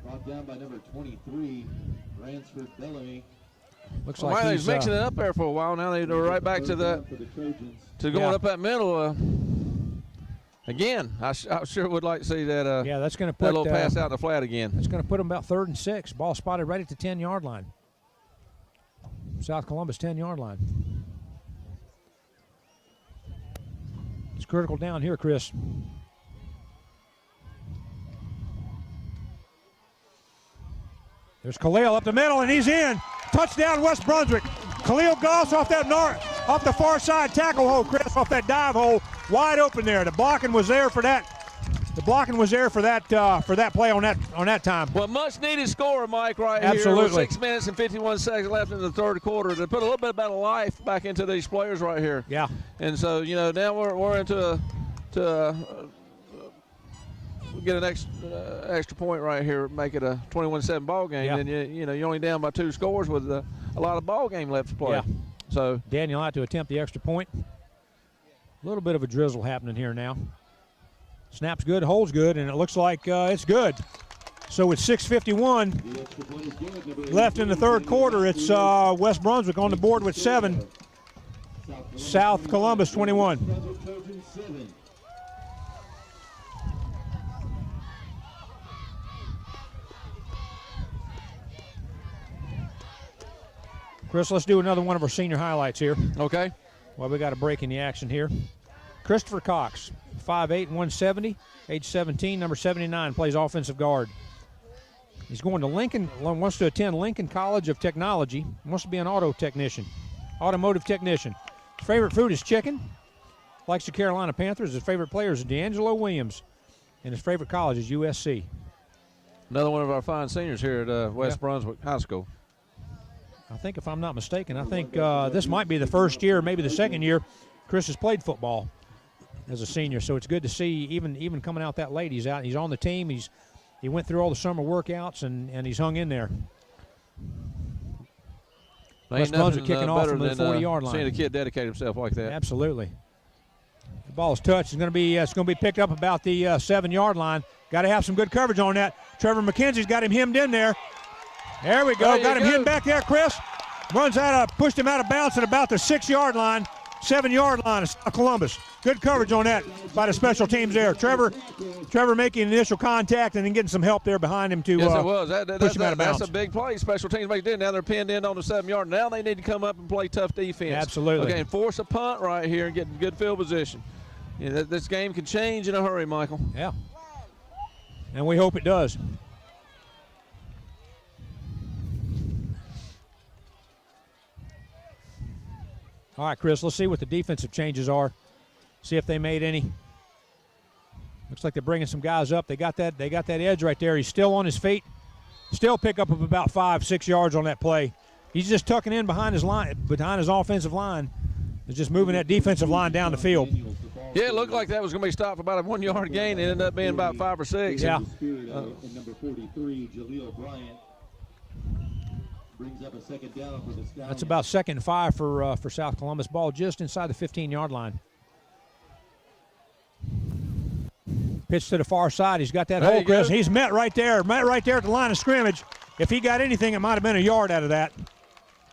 Brought down by number 23, Ransford Bellamy. Looks Well, like he's mixing it up there for a while. Now they're right back to that, For the Trojans. to going Yeah. up that middle. Again, I sure would like to see that. yeah, that's going to That put little pass out in the flat again. that's going to put them about 3rd and 6. Ball spotted right at the 10-yard line. South Columbus 10-yard line. It's critical down here, Chris. There's Khalil up the middle, and he's in. Touchdown, West Brunswick. Khalil Goss off off the far side tackle hole, Chris, off that dive hole. Wide open there. The blocking was there for that The blocking was there for that play on that time. Well, much needed score, Mike, right Absolutely. here. With 6 minutes and 51 seconds left in the third quarter to put a little bit of life back into these players right here. Yeah. And so, now we're into get an extra point right here, make it a 21-7 ball game. Yeah. And you're only down by 2 scores with a lot of ball game left to play. Yeah. So Daniel out to attempt the extra point. A little bit of a drizzle happening here now. Snap's good, holds good, and it looks like it's good. So with 6:51 left in the third quarter, it's West Brunswick on the board with 7. South Columbus 21. Chris, let's do another one of our senior highlights here. Okay. Well, we got a break in the action here. Christopher Cox, 5'8", 170, age 17, number 79, plays offensive guard. He's going to Lincoln, wants to attend Lincoln College of Technology, wants to be an automotive technician. His favorite food is chicken, likes the Carolina Panthers. His favorite player is D'Angelo Williams, and his favorite college is USC. Another one of our fine seniors here at West Brunswick High School. I think, if I'm not mistaken, this might be the first year, maybe the second year, Chris has played football as a senior. So it's good to see, even coming out that late, he's out. He's on the team. He went through all the summer workouts and he's hung in there. West Brunswick kicking off from the 40-yard line. Seeing a kid dedicate himself like that. Absolutely. The ball is touched. It's going to be picked up about the 7-yard line. Got to have some good coverage on that. Trevor McKenzie's got him hemmed in there. There we go. Got him hidden back there, Chris. Pushed him out of bounds at about the 6-yard line, 7-yard line of South Columbus. Good coverage on that by the special teams there. Trevor making initial contact and then getting some help there behind him to yes, it was. push him out of bounds. That's a big play. Special teams make it. Now they're pinned in on the 7-yard. Now they need to come up and play tough defense. Absolutely. Okay, and force a punt right here and get in good field position. This game can change in a hurry, Michael. Yeah. And we hope it does. All right, Chris, let's see what the defensive changes are. See if they made any. Looks like they're bringing some guys up. They got that edge right there. He's still on his feet. Still pick up of about 5-6 yards on that play. He's just tucking in behind his offensive line. He's just moving that defensive line down the field. Yeah, it looked like that was going to be stopped for about a 1-yard gain. It ended up being about 5 or 6. Yeah. Number 43, Jaleel Bryant. Brings up a second down for the Stallions. That's about 2nd and 5 for South Columbus. Ball just inside the 15-yard line. Pitch to the far side. He's got that hole, Chris. He's met right there at the line of scrimmage. If he got anything, it might have been a yard out of that.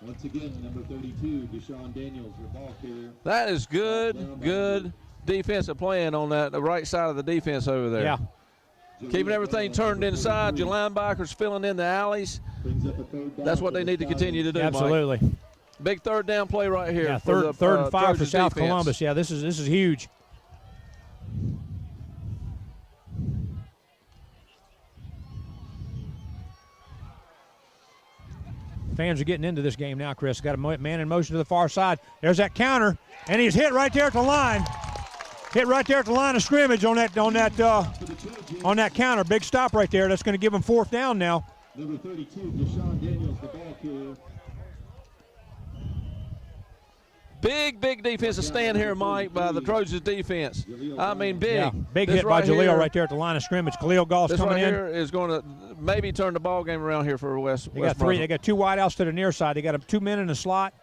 Once again, number 32, Deshaun Daniels, your ball carrier. That is good defensive playing on the right side of the defense over there. Yeah. Keeping everything turned inside. Your linebackers filling in the alleys. That's what they need to continue to do, Absolutely. Mike. Big third down play right here. Yeah, third and 5 Trojans for South defense. Columbus. Yeah, this is huge. Fans are getting into this game now, Chris. Got a man in motion to the far side. There's that counter, and he's hit right there at the line. Hit right there at the line of scrimmage on that counter. Big stop right there. That's going to give him 4th down now. Number 32, Deshaun Daniels, the ball carrier. Big defensive stand here, Mike, by the Trojans defense. I mean, big. Yeah, big this hit right by Jaleel here, right there at the line of scrimmage. Khalil Goss coming in. This right here is going to maybe turn the ball game around here for West. They got 3. They got 2 wideouts to the near side. They got 2 men in the slot.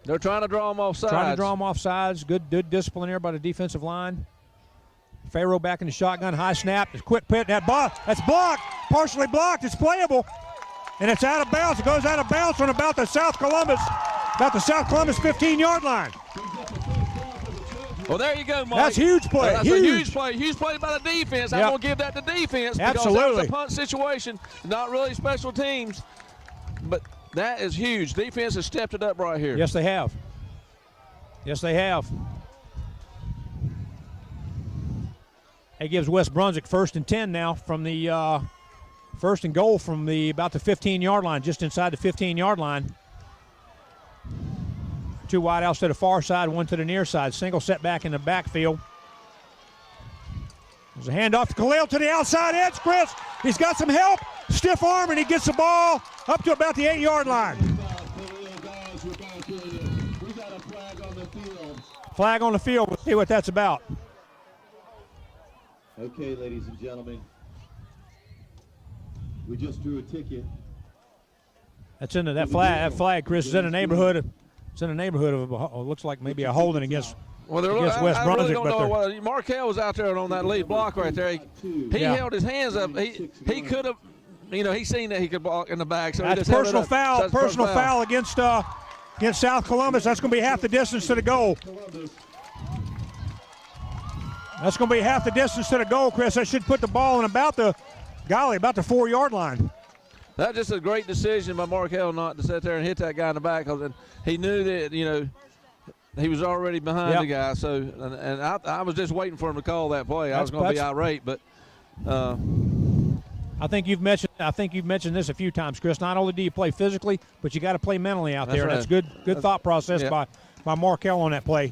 They're trying to draw them off sides. Good discipline here by the defensive line. Farrow back in the shotgun. High snap. Quick pit. That's blocked. Partially blocked. It's playable. And it's out of bounds. It goes out of bounds on about the South Columbus 15-yard line. Well, there you go, Mike. That's huge play. That's a huge play. Huge play by the defense. Yep. I'm going to give that to defense. Absolutely. Because that was a punt situation. Not really special teams. But that is huge. Defense has stepped it up right here. Yes, they have. It gives West Brunswick 1st and 10 now from the 1st and goal from about the 15-yard line, just inside the 15-yard line. 2 wideouts to the far side, 1 to the near side. Single setback in the backfield. There's a handoff to Khalil to the outside edge. Chris, he's got some help. Stiff arm, and he gets the ball up to about the 8-yard line. Flag on the field. We'll see what that's about. Okay, ladies and gentlemen. We just drew a ticket. That's into that flag, Chris, is in the neighborhood of, looks like maybe a holding against West Brunswick. Really don't know what, Markel was out there on that lead block right there. He held his hands up. He could have, he's seen that he could block in the back. So that's personal foul. Personal foul against South Columbus. That's going to be half the distance to the goal. That's going to be half the distance to the goal, Chris. That should put the ball in about the 4-yard line. That's just a great decision by Markel not to sit there and hit that guy in the back, because he knew that, he was already behind the guy. So, and I was just waiting for him to call that play. I was going to be irate, but I think you've mentioned this a few times, Chris. Not only do you play physically, but you got to play mentally out there. Right. That's good thought process by Markel on that play.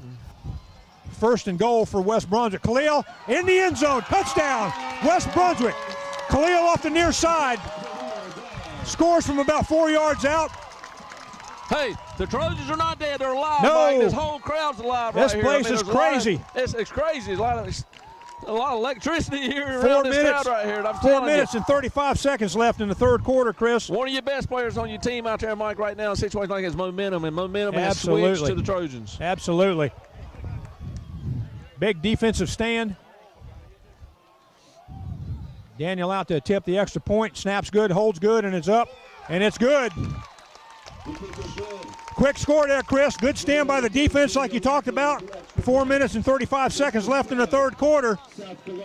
First and goal for West Brunswick. Khalil in the end zone. Touchdown, West Brunswick. Khalil off the near side. Scores from about 4 yards out. Hey, the Trojans are not dead. They're alive. No. Mike. This whole crowd's alive this right here. This place is crazy. It's crazy. A lot of electricity here around this crowd right here. I'm 4 minutes and 35 seconds left in the third quarter, Chris. One of your best players on your team out there, Mike, right now in a situation like this, momentum, and momentum has switched to the Trojans. Absolutely. Big defensive stand. Daniel out to attempt the extra point. Snaps good, holds good, and it's up. And it's good. Quick score there, Chris. Good stand by the defense like you talked about. 4 minutes and 35 seconds left in the third quarter.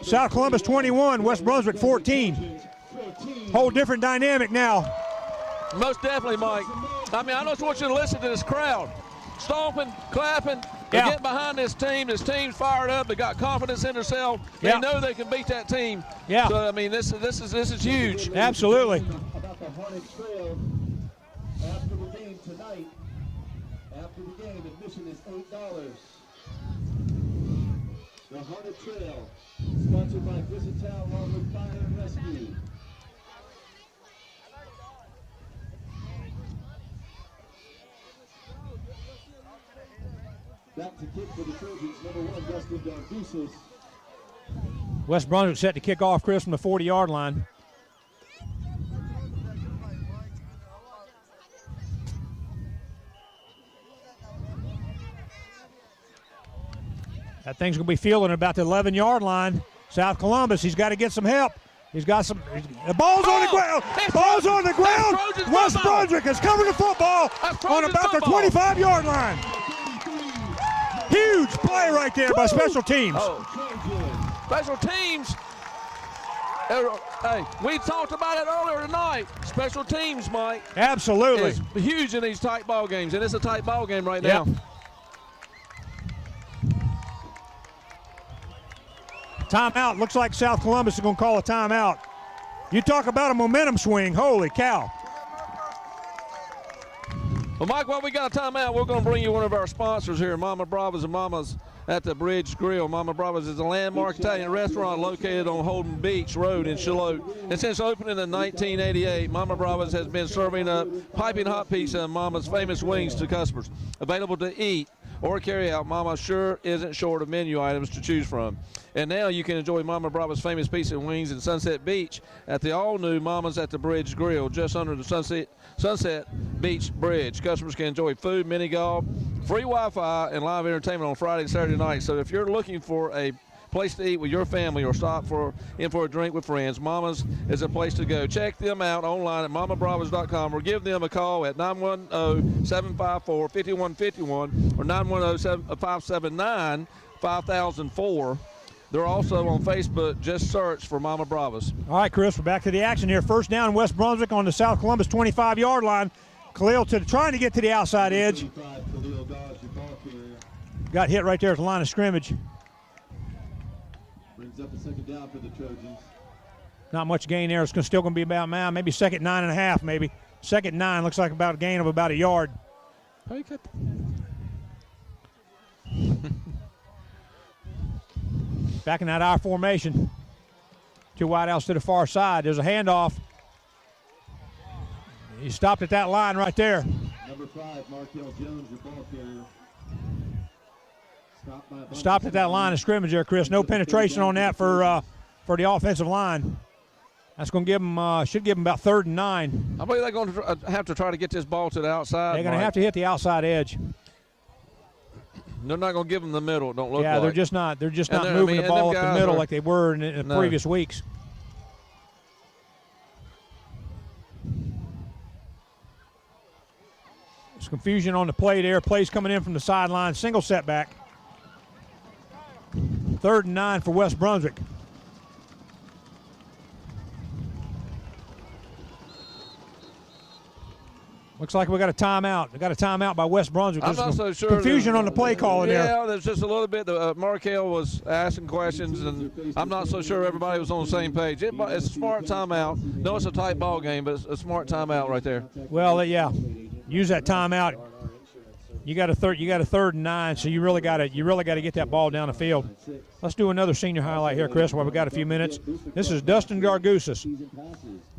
South Columbus 21, West Brunswick 14. Whole different dynamic now. Most definitely, Mike. I mean, I just want you to listen to this crowd. Stomping, clapping. They get behind this team. This team's fired up. They got confidence in themselves. They know they can beat that team. Yeah. So I mean, this is huge. Absolutely. About the Hornet Trail after the game tonight. After the game, admission is $8. The Hornet Trail, sponsored by Visital along with Fire and Rescue. Back to kick for the Trojans, number 1, Dustin Dardusis. West Brunswick set to kick off, Chris, from the 40-yard line. That thing's going to be fielding about the 11-yard line. South Columbus, he's got to get some help. He's got some. The ball's on the ground. Ball's on the ground. West Brunswick has covered the football on about the 25-yard line. Huge play right there by special teams. Oh. Special teams. Hey, we talked about it earlier tonight. Special teams, Mike. Absolutely. Is huge in these tight ball games, and it's a tight ball game right now. Timeout. Looks like South Columbus is going to call a timeout. You talk about a momentum swing. Holy cow. Well, Mike, while we got a timeout, we're going to bring you one of our sponsors here, Mama Brava's and Mama's at the Bridge Grill. Mama Brava's is a landmark Italian restaurant located on Holden Beach Road in Charlotte. And since opening in 1988, Mama Brava's has been serving up piping hot pizza and Mama's famous wings to customers. Available to eat or carry out, Mama sure isn't short of menu items to choose from. And now you can enjoy Mama Brava's famous pizza and wings in Sunset Beach at the all-new Mama's at the Bridge Grill, just under the Sunset Beach Bridge. Customers can enjoy food, mini golf, free Wi-Fi, and live entertainment on Friday and Saturday night. So if you're looking for a place to eat with your family or stop in for a drink with friends, Mama's is a place to go. Check them out online at mamabravas.com or give them a call at 910-754-5151 or 910-579-5004. They're also on Facebook. Just search for Mama Bravas. All right, Chris, we're back to the action here. First down, West Brunswick on the South Columbus 25-yard line. Khalil trying to get to the outside edge. Got hit right there at the line of scrimmage. Brings up a second down for the Trojans. Not much gain there. It's still going to be about maybe second 9.5, maybe. Second 9 looks like about a gain of about a yard. Back in that I formation. Two wideouts to the far side. There's a handoff. He stopped at that line right there. Number 5, Markel Jones, your ball carrier. Stopped at that line of scrimmage there, Chris. No penetration on that for the offensive line. That's going to give them, should give them about 3rd and 9. I believe they're going to have to try to get this ball to the outside. They're going to have to hit the outside edge. They're not going to give them the middle. Don't look. Yeah, like. they're just not moving the ball up the middle like they were in the previous weeks. There's confusion on the play there. Plays coming in from the sideline. Single setback. 3rd and 9 for West Brunswick. Looks like we got a timeout. We got a timeout by West Brunswick. I'm There's not so sure. Confusion on the play calling there. Yeah, there's just a little bit. Markel was asking questions, and I'm not so sure everybody was on the same page. It's a smart timeout. No, it's a tight ball game, but it's a smart timeout right there. Well, yeah, use that timeout. You got a 3rd and 9, so you really got to get that ball down the field. Let's do another senior highlight here, Chris, while we got a few minutes. This is Dustin Gargousis,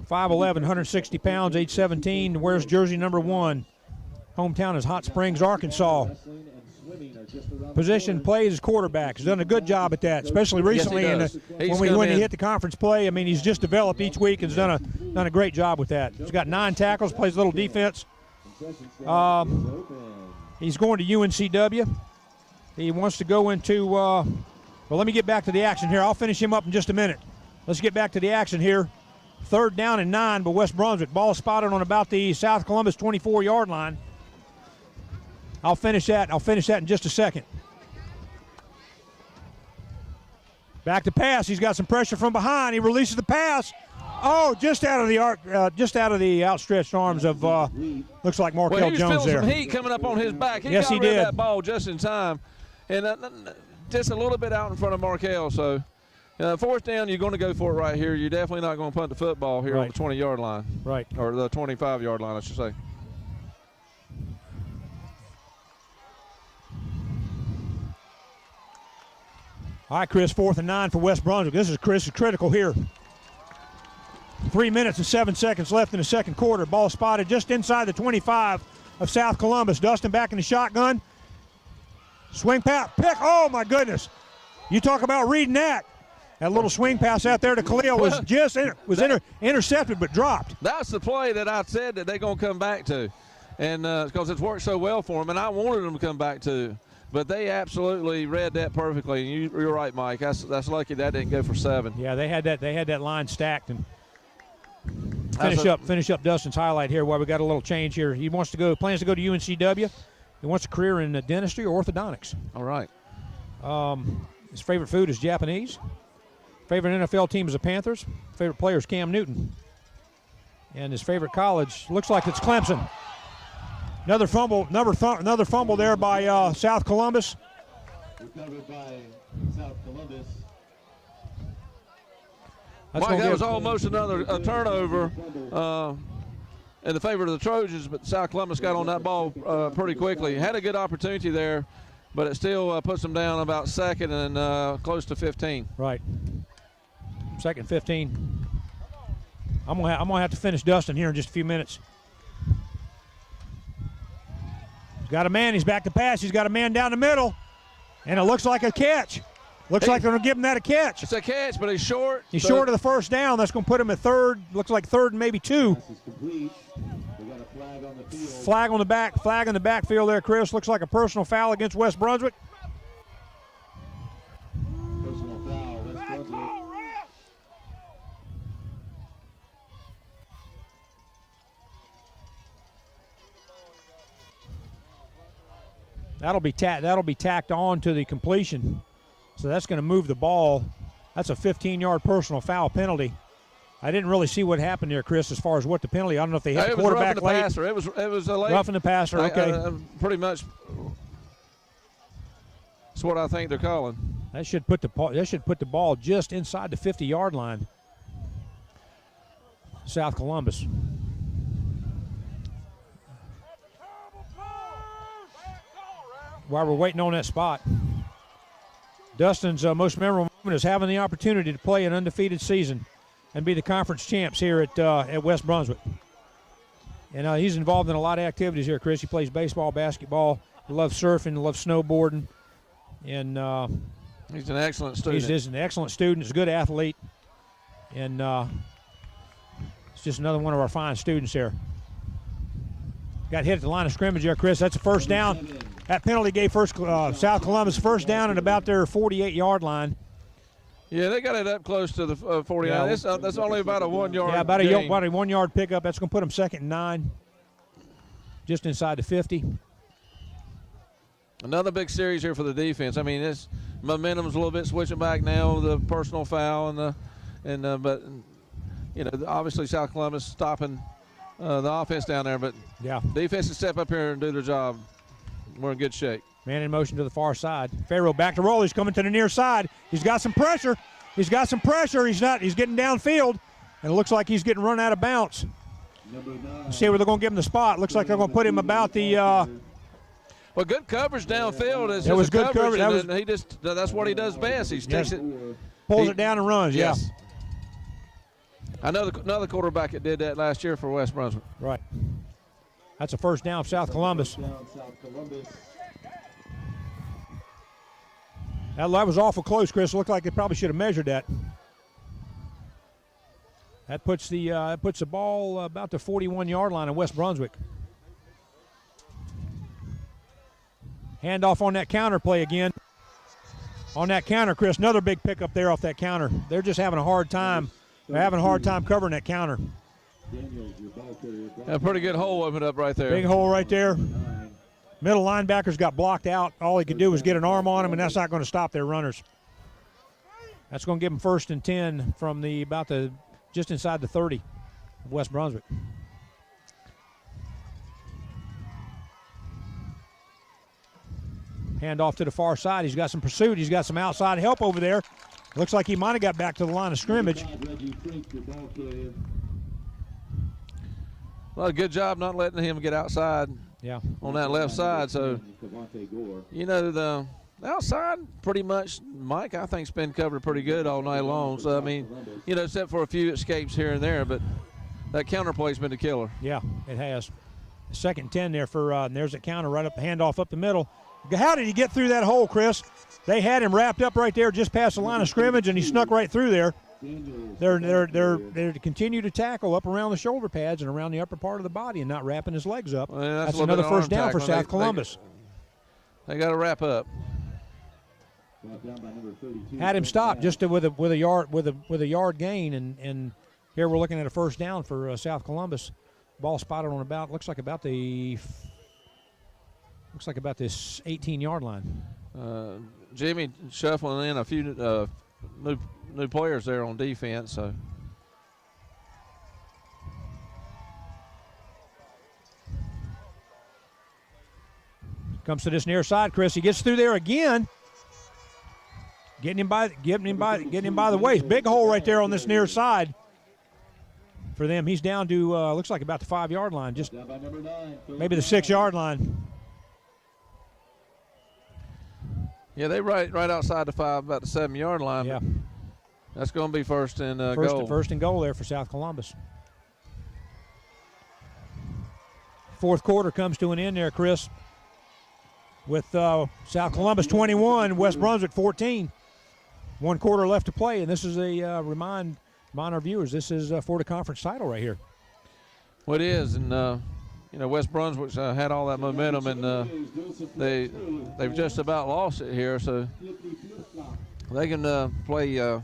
5'11", 160 pounds, age 17, wears jersey number 1. Hometown is Hot Springs, Arkansas. Position plays as quarterback. He's done a good job at that, especially recently when he hit the conference play. I mean, he's just developed each week and has done a great job with that. He's got 9 tackles, plays a little defense. He's going to UNCW. He wants to go into well, let me get back to the action here. I'll finish him up in just a minute. Let's get back to the action here. 3rd down and 9 by West Brunswick. Ball spotted on about the South Columbus 24-yard line. I'll finish that in just a second. Back to pass. He's got some pressure from behind. He releases the pass. Oh, just out of the outstretched arms of looks like Markel Jones there. He was feeling some heat coming up on his back. He got rid of that ball just in time, and just a little bit out in front of Markel. So, 4th down, you're going to go for it right here. You're definitely not going to punt the football here on the 20-yard line, right, or the 25-yard line, I should say. All right, Chris, 4th and 9 for West Brunswick. This is critical here. 3 minutes and 7 seconds left in the second quarter. Ball spotted just inside the 25 of South Columbus. Dustin back in the shotgun. Swing pass, pick. Oh my goodness! You talk about reading that. That little swing pass out there to Khalil was intercepted but dropped. That's the play that I said that they're going to come back to, and because it's worked so well for them, and I wanted them to come back to. But they absolutely read that perfectly. And you're right, Mike. That's lucky that didn't go for 7. Yeah, they had that line stacked. And finish up Dustin's highlight here while we got a little change here. He plans to go to UNCW. He wants a career in dentistry or orthodontics. All right. His favorite food is Japanese. Favorite NFL team is the Panthers. Favorite player is Cam Newton. And his favorite college looks like it's Clemson. Another fumble there by South Columbus. Recovered by South Columbus. Mike, that was almost a turnover in the favor of the Trojans, but South Columbus got on that ball pretty quickly. Had a good opportunity there, but it still puts them down about 2nd and close to 15. Right. 2nd, 15. I'm gonna have to finish Dustin here in just a few minutes. He's got a man. He's back to pass. He's got a man down the middle, and it looks like a catch. Looks like they're going to give him that a catch. It's a catch, but he's short. He's short of the 1st down. That's going to put him at 3rd. Looks like 3rd and maybe 2. Flag on the backfield there, Chris. Looks like a personal foul against West Brunswick. Personal foul, West Brunswick. That'll be tacked on to the completion. So that's going to move the ball. That's a 15-yard personal foul penalty. I didn't really see what happened there, Chris, as far as what the penalty. I don't know if they hit the quarterback late. It was a late. Roughing the passer, okay. Pretty much that's what I think they're calling. That should put the ball just inside the 50-yard line. South Columbus. While we're waiting on that spot, Dustin's most memorable is having the opportunity to play an undefeated season and be the conference champs here at West Brunswick. And he's involved in a lot of activities here, Chris. He plays baseball, basketball. He loves surfing, loves snowboarding. And he's an excellent student. He's an excellent student. He's a good athlete. And it's just another one of our fine students here. Got hit at the line of scrimmage there, Chris. That's a first down. That penalty gave South Columbus first down at about their 48-yard line. Yeah, they got it up close to the 49. Yeah, that's only about a 1 yard. Yeah, about a 1 yard pickup. That's going to put them 2nd and 9, just inside the 50. Another big series here for the defense. I mean, this momentum's a little bit switching back now. The personal foul but you know, obviously South Columbus stopping the offense down there. But yeah, defense can step up here and do their job. We're in good shape. Man in motion to the far side. Farrow back to roll. He's coming to the near side. He's got some pressure. He's getting downfield, and it looks like he's getting run out of bounds. See where they're going to give him the spot. Looks like they're going to put him about the. Well, good coverage downfield. It was good coverage. That's what he does best. He takes it, pulls it down and runs. Yes. Yeah. I know another quarterback that did that last year for West Brunswick. Right. That's a first down, South Columbus. That was awful close, Chris. It looked like they probably should have measured that. That puts the ball about the 41-yard line of West Brunswick. Handoff on that counter play again. On that counter, Chris, another big pickup there off that counter. They're just having a hard time. They're having a hard time covering that counter. A pretty good hole opened up right there. Big hole right there. Middle linebackers got blocked out. All he could do was get an arm on him, and that's not going to stop their runners. That's going to give them 1st and 10 from just inside the 30 of West Brunswick. Hand off to the far side. He's got some pursuit. He's got some outside help over there. Looks like he might have got back to the line of scrimmage. Well, good job not letting him get outside. Yeah. On that left side. So, you know, the outside pretty much, Mike, I think, has been covered pretty good all night long. So, I mean, you know, except for a few escapes here and there, but that counter play's been the killer. Yeah, it has. 2nd and 10 there and there's a counter right up, handoff up the middle. How did he get through that hole, Chris? They had him wrapped up right there just past the line of scrimmage, and he snuck right through there. They're to continue to tackle up around the shoulder pads and around the upper part of the body and not wrapping his legs up. Well, that's another first down for South Columbus. They got to wrap up. Had him stopped just with a yard gain, and here we're looking at a first down for South Columbus. Ball spotted on looks like about this 18-yard line. Jimmy shuffling in a few new players there on defense. So comes to this near side, Chris. He gets through there again, getting him by the waist. Big hole right there on this near side for them. He's down to looks like about the 5-yard line, just maybe the 6-yard line. Yeah, they right outside the 5, about the 7-yard line. Yeah. That's going to be first and goal. First and goal there for South Columbus. Fourth quarter comes to an end there, Chris, with South Columbus 21, West Brunswick 14. 1 quarter left to play, and this is a remind our viewers, this is for the conference title right here. Well, it is, and you know, West Brunswick's had all that momentum, and they've just about lost it here, so they can play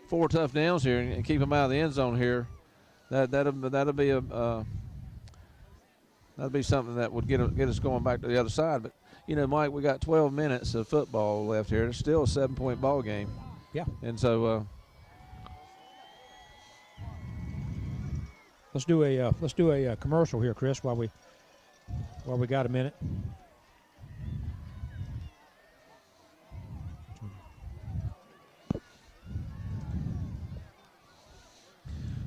4 tough downs here and keep them out of the end zone here. That'll be something that would get us going back to the other side. But you know, Mike, we got 12 minutes of football left here. It's still a 7-point ball game. Yeah. And so let's do a commercial here, Chris, while we got a minute.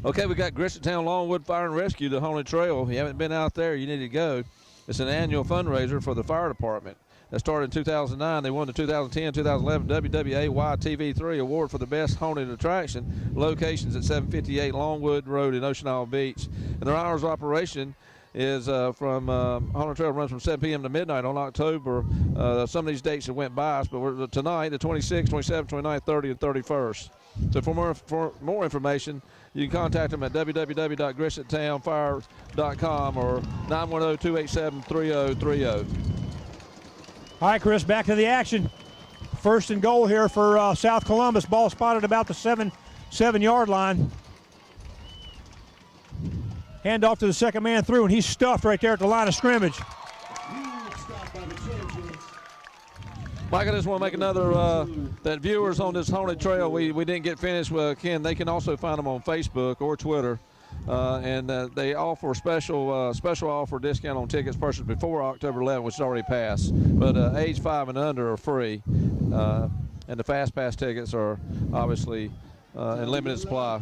Okay, we got Grisham Longwood Fire and Rescue, the Holy Trail. If you haven't been out there, you need to go. It's an annual fundraiser for the fire department. that started in 2009. They won the 2010-2011 WWAY TV3 award for the best haunted attraction. Locations at 758 Longwood Road in Ocean Isle Beach. And their hours of operation is from Haunted Trail runs from 7 p.m. to midnight on October. Some of these dates that went by us, but we're tonight, the 26th, 27th, 29th, 30th, and 31st. So for more information, you can contact them at www.grishottownfire.com or 910-287-3030. All right, Chris, back to the action. First and goal here for South Columbus. Ball spotted about the 7-yard line. Hand off to the second man through, and he's stuffed right there at the line of scrimmage. Mike, I just want to make another, that viewers on this haunted trail, we didn't get finished with Ken. They can also find them on Facebook or Twitter. And they offer special offer discount on tickets purchased before October 11th, which is already passed. But age 5 and under are free. And the Fast Pass tickets are obviously in limited supply.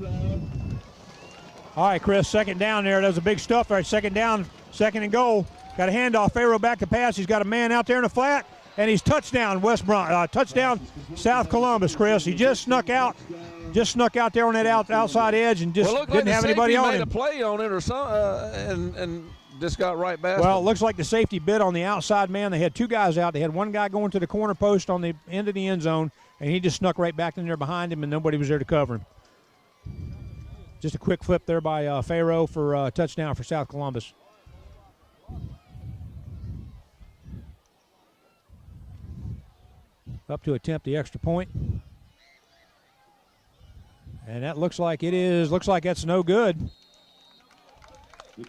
All right, Chris, second down there. That was a big stuff right. Second down, second and goal. Got a handoff. Pharaoh back to pass. He's got a man out there in the flat. And he's touchdown, touchdown South Columbus, Chris. He just snuck out there on that outside edge and just didn't have anybody on him. Made a play on it or something, and just got right back. Well, it looks like the safety bit on the outside man. They had 2 guys out. They had one guy going to the corner post on the end of the end zone, and he just snuck right back in there behind him, and nobody was there to cover him. Just a quick flip there by Pharaoh for a touchdown for South Columbus. Up to attempt the extra point. And that looks like that's no good.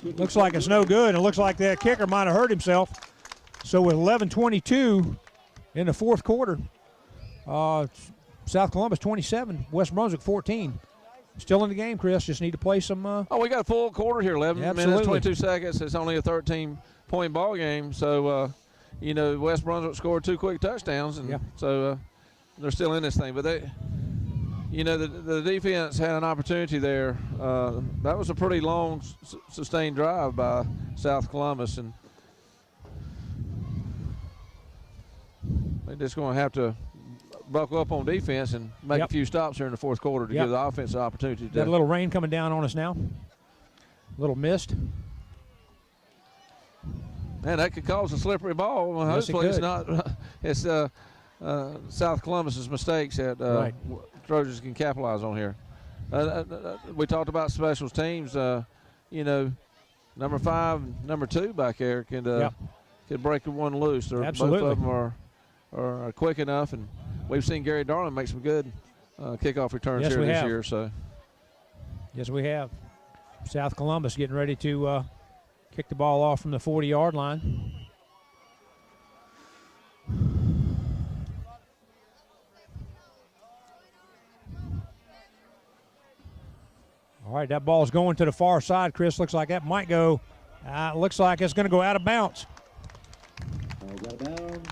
Looks like it's no good, and it looks like that kicker might have hurt himself. So with 11:22 in the fourth quarter, South Columbus 27, West Brunswick 14. Still in the game, Chris. Just need to play some. We got a full quarter here, 11 minutes, 22 seconds. It's only a 13-point ball game. So, West Brunswick scored 2 quick touchdowns, and so they're still in this thing. But they, the defense had an opportunity there. That was a pretty long, sustained drive by South Columbus, and they're just going to have to buckle up on defense and make a few stops here in the fourth quarter to give the offense an opportunity. Got a little rain coming down on us now. A little mist. Man, that could cause a slippery ball. Well, yes, hopefully it's not. It's South Columbus's mistakes that Trojans can capitalize on here. We talked about special teams. Number 5, number 2 back there could break one loose. Absolutely. Both of them are quick enough, and we've seen Gary Darling make some good kickoff returns here this year. So, yes, we have. South Columbus getting ready to kick the ball off from the 40-yard line. All right, that ball's going to the far side, Chris. Looks like that might go. Looks like it's going to go out of bounds. Out of bounds.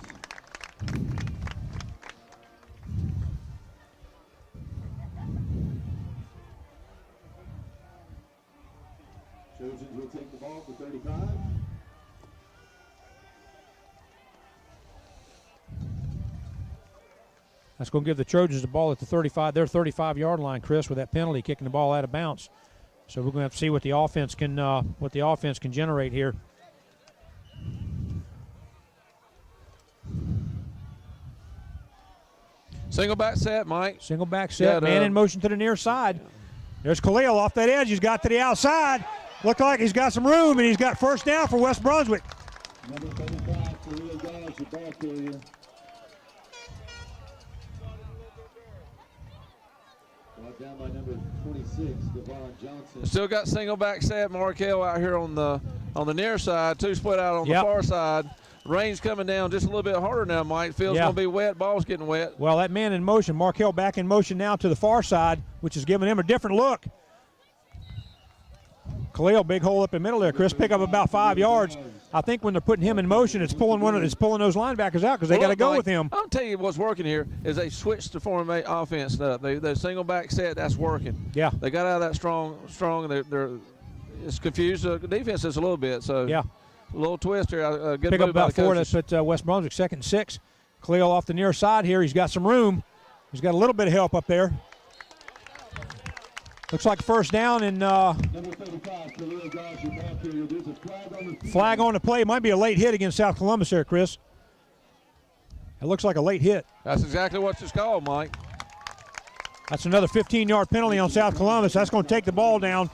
Trojans will take the ball for 35. That's going to give the Trojans the ball at the 35, their 35-yard line, Chris, with that penalty kicking the ball out of bounds. So we're going to have to see what the offense can generate here. Single back set, Mike. Single back set, man in motion to the near side. There's Khalil off that edge. He's got to the outside. Look like he's got some room, and he's got first down for West Brunswick. Number 35, Khalil Dodge, the ball carrier. Brought down by number 26, Devon Johnson. Still got single back set. Markel out here on the near side. 2 split out on the far side. Rain's coming down just a little bit harder now, Mike. Field's going to be wet. Ball's getting wet. Well, that man in motion, Markel back in motion now to the far side, which is giving him a different look. Khalil, big hole up in the middle there, Chris. Pick up about 5 yards. I think when they're putting him in motion, it's pulling those linebackers out because they got to go with him. I'll tell you what's working here is they switched the formation offense up. They single back set, that's working. Yeah. They got out of that strong, and they're it's confused the defense is a little bit. So A little twist here. A good Pick move up by about the 4. coaches. That's put West Brunswick 2nd and 6. Khalil off the near side here. He's got some room. He's got a little bit of help up there. Looks like first down and flag on the play. Might be a late hit against South Columbus there, Chris. It looks like a late hit. That's exactly what it's called, Mike. That's another 15-yard penalty on South Columbus. That's going to take the ball down.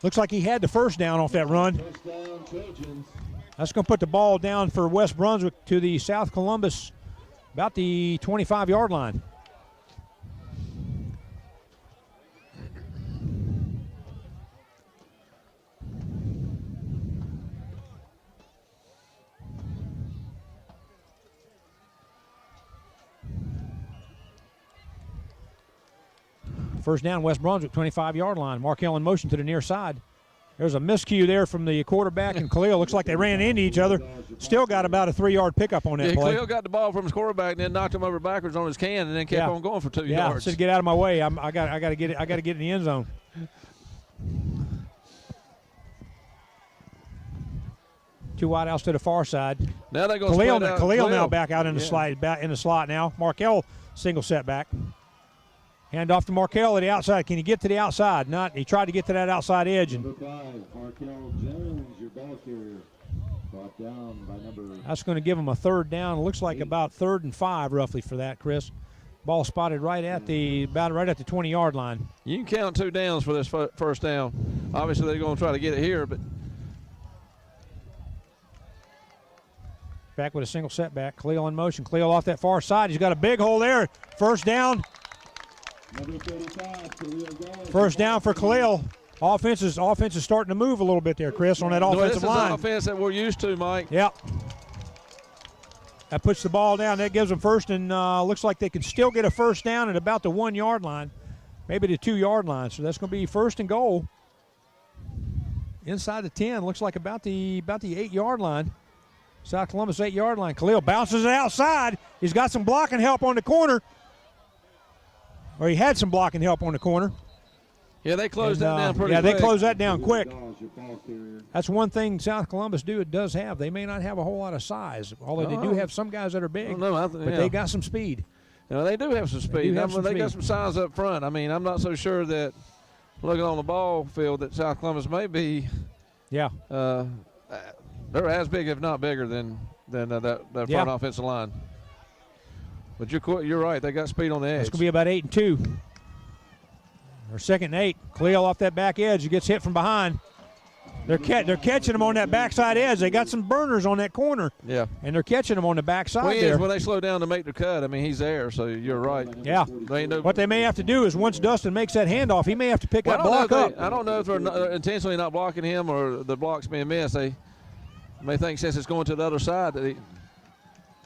Looks like he had the first down off that run. That's going to put the ball down for West Brunswick to the South Columbus, about the 25-yard line. First down, West Brunswick, 25-yard line. Markell in motion to the near side. There's a miscue there from the quarterback and Khalil. Looks like they ran into each other. Still got about a 3-yard pickup on that play. Khalil got the ball from his quarterback and then knocked him over backwards on his can and then kept on going for 2 yards. Said, get out of my way. I got to get it. I got to get in the end zone. Two wide outs to the far side. Now they're going to Khalil now back out in the slide, back in the slot now. Markell single setback. Hand off to Markell at the outside. Can he get to the outside? Not. He tried to get to that outside edge. And Markell Jones, your ball carrier, brought down by number. That's going to give him a third down. It looks like about 3rd and 5 roughly for that, Chris. Ball spotted right at the 20-yard line. You can count 2 downs for this first down. Obviously, they're going to try to get it here, but back with a single setback. Khalil in motion. Khalil off that far side. He's got a big hole there. First down. First down for Khalil. Offense is starting to move a little bit there, Chris, on that offensive line. This is the offense that we're used to, Mike. Yep. That puts the ball down. That gives them first, and looks like they can still get a first down at about the 1-yard line, maybe the 2-yard line. So that's going to be first and goal inside the 10. Looks like about the 8-yard line. South Columbus 8-yard line. Khalil bounces it outside. He's got some blocking help on the corner. Or he had some blocking help on the corner. Yeah, they closed that down pretty quick. Yeah, they closed that down quick. That's one thing South Columbus does have. They may not have a whole lot of size, although they do have some guys that are big. But they got some speed. They do have some speed. They got some size up front. I mean, I'm not so sure that looking on the ball field that South Columbus may be. Yeah. They're as big, if not bigger, than that front offensive line. But you're right. They got speed on the edge. It's going to be about 8 and 2. Or 2nd and 8. Khalil off that back edge. He gets hit from behind. They're catching him on that backside edge. They got some burners on that corner. Yeah. And they're catching him on the backside there. When they slow down to make the cut, I mean, he's there, so you're right. Yeah. What they may have to do is once Dustin makes that handoff, he may have to pick that block up. I don't know if they're intentionally not blocking him or the block's being missed. They may think since it's going to the other side that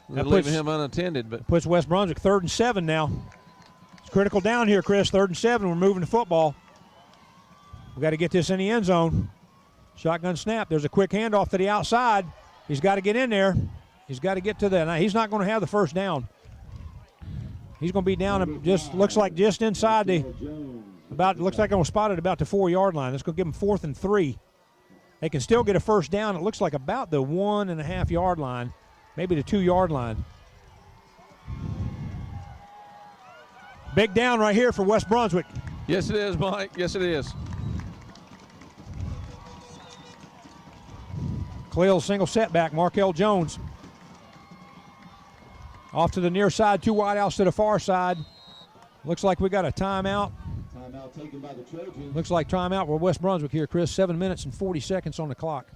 they're leaving him unattended. But puts West Brunswick 3rd and 7 now. It's critical down here, Chris. 3rd and 7. We're moving the football. We've got to get this in the end zone. Shotgun snap. There's a quick handoff to the outside. He's got to get in there. He's got to get to that. Now, he's not going to have the first down. He's going to be down looks like just inside looks like I'm spotted about the 4-yard line. That's going to give them 4th and 3. They can still get a first down. It looks like about the 1.5-yard line, maybe the 2-yard line. Big down right here for West Brunswick. Yes, it is, Mike. Yes, it is. Khalil single setback. Markell Jones. Off to the near side. 2 wide outs to the far side. Looks like we got a timeout. Timeout taken by the Trojans. Looks like timeout for West Brunswick here, Chris. 7 minutes and 40 seconds on the clock.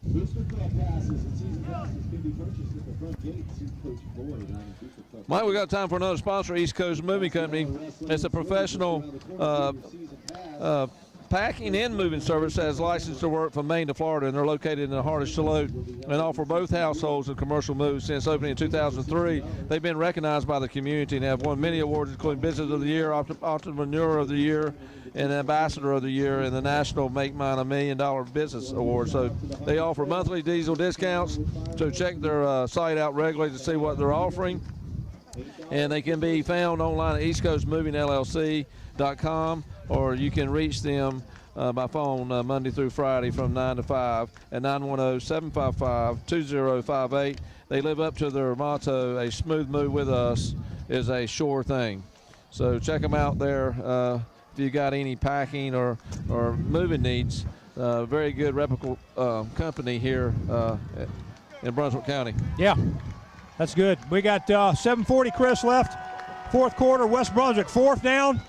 Booster Club passes and season passes can be purchased at the front gate. See Coach Boyd. Mike, we got time for another sponsor, East Coast Moving Company. It's a professional packing and moving service that has license to work from Maine to Florida, and they're located in the heart of Charlotte and offer both households and commercial moves. Since opening in 2003, they've been recognized by the community and have won many awards, including Business of the Year, Entrepreneur of the Year, and Ambassador of the Year, and the National Make Mine $1 Million Business Award. So they offer monthly diesel discounts, so check their site out regularly to see what they're offering. And they can be found online at eastcoastmovingllc.com, or you can reach them by phone Monday through Friday from 9 to 5 at 910-755-2058. They live up to their motto, a smooth move with us is a sure thing. So check them out there if you got any packing or moving needs. Very good reputable company here in Brunswick County. Yeah, that's good. We got 7:40, Chris, left. Fourth quarter, West Brunswick, fourth down.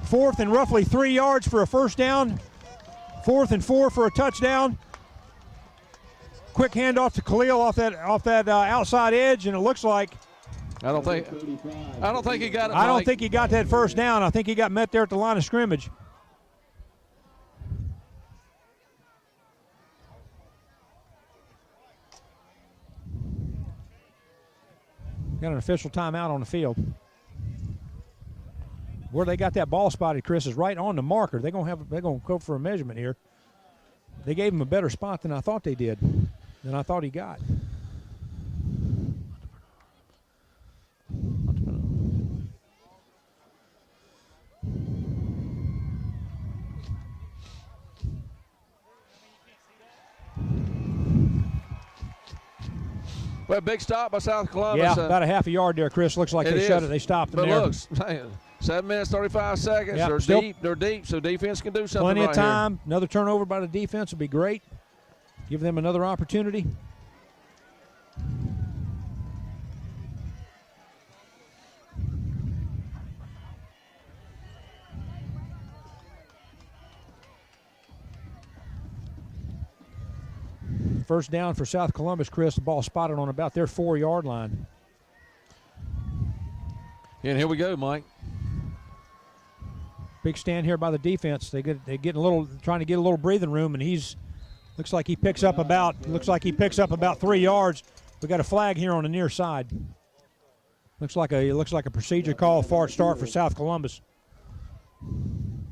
Fourth and roughly 3 yards for a first down. 4th and 4 for a touchdown. Quick handoff to Khalil off that outside edge, and it looks like I don't think he got it. I don't think he got that first down. I think he got met there at the line of scrimmage. Got an official timeout on the field. Where they got that ball spotted, Chris, is right on the marker. They're gonna go for a measurement here. They gave him a better spot than I thought they did, than I thought he got. Well, big stop by South Columbus. Yeah, about a half a yard there, Chris. Looks like they shut it. They stopped them there. But look, 7 minutes, 35 seconds. Yep, They're deep, so defense can do something plenty of time. Here. Another turnover by the defense would be great. Give them another opportunity. First down for South Columbus, Chris. The ball spotted on about their 4-yard line. And here we go, Mike. Big stand here by the defense. They get trying to get a little breathing room, and looks like he picks up about 3 yards. We got a flag here on the near side. Looks like a procedure call, far start for South Columbus. I'm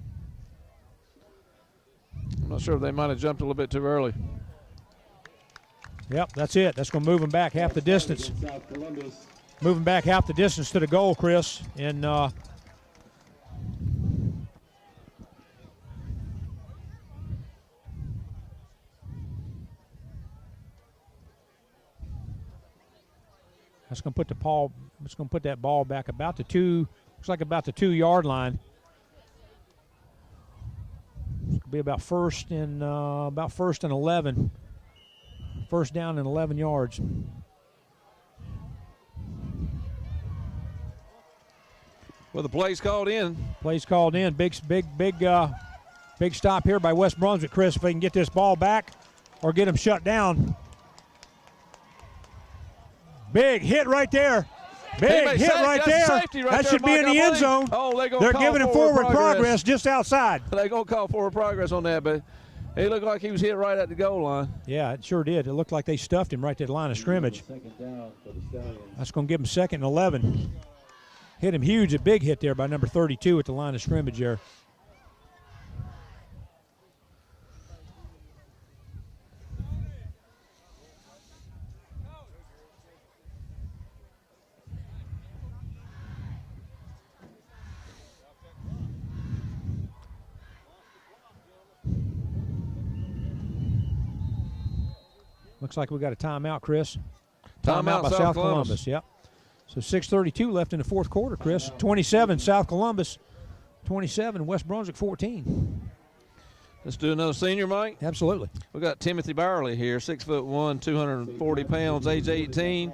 not sure if they might have jumped a little bit too early. Yep, that's it. That's going to move him back half the distance. Moving back half the distance to the goal, Chris. And that's going to put that ball back about the 2-yard line. It's going to be about first and 11. First down and 11 yards. Well, the play's called in. Play's called in. Big stop here by West Brunswick, Chris, if they can get this ball back or get them shut down. Big hit right there. Big hit right there. That should be in the end zone. Oh, they're giving him forward progress just outside. They're going to call forward progress on that, but he looked like he was hit right at the goal line. Yeah, it sure did. It looked like they stuffed him right at the line of scrimmage. That's going to give him 2nd and 11. Hit him huge, a big hit there by number 32 at the line of scrimmage there. Looks like we got a timeout, Chris. Timeout by South Columbus. Yep. So 6:32 left in the fourth quarter, Chris. 27 South Columbus, 27 West Brunswick 14. Let's do another senior, Mike. Absolutely. We got Timothy Bowerly here, 6'1", 240 pounds, age 18,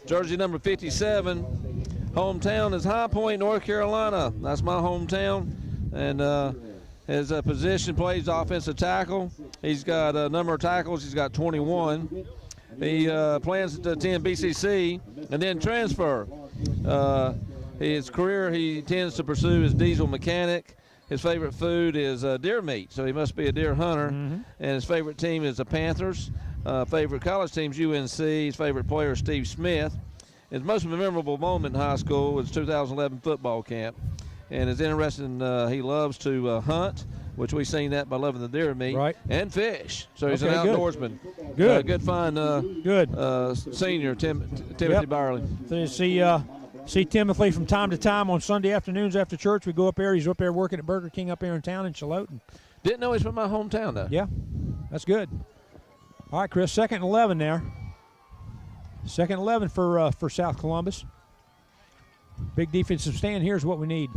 jersey number 57. Hometown is High Point, North Carolina. That's my hometown, and his position plays offensive tackle. He's got a number of tackles. He's got 21. He plans to attend BCC and then transfer. His career, he tends to pursue as diesel mechanic. His favorite food is deer meat, so he must be a deer hunter. Mm-hmm. And his favorite team is the Panthers. Favorite college team's UNC. His favorite player is Steve Smith. His most memorable moment in high school was 2011 football camp. And it's interesting, he loves to hunt, which we've seen that by loving the deer meat, right, and fish. So he's an outdoorsman. Good. Good find. Good. Senior Timothy Bowerly. So see Timothy from time to time on Sunday afternoons after church. We go up there. He's up there working at Burger King up there in town in Charlotte. And Didn't know he's from my hometown, though. Yeah, that's good. All right, Chris, 2nd and 11 there. 2nd and 11 for South Columbus. Big defensive stand here is what we need.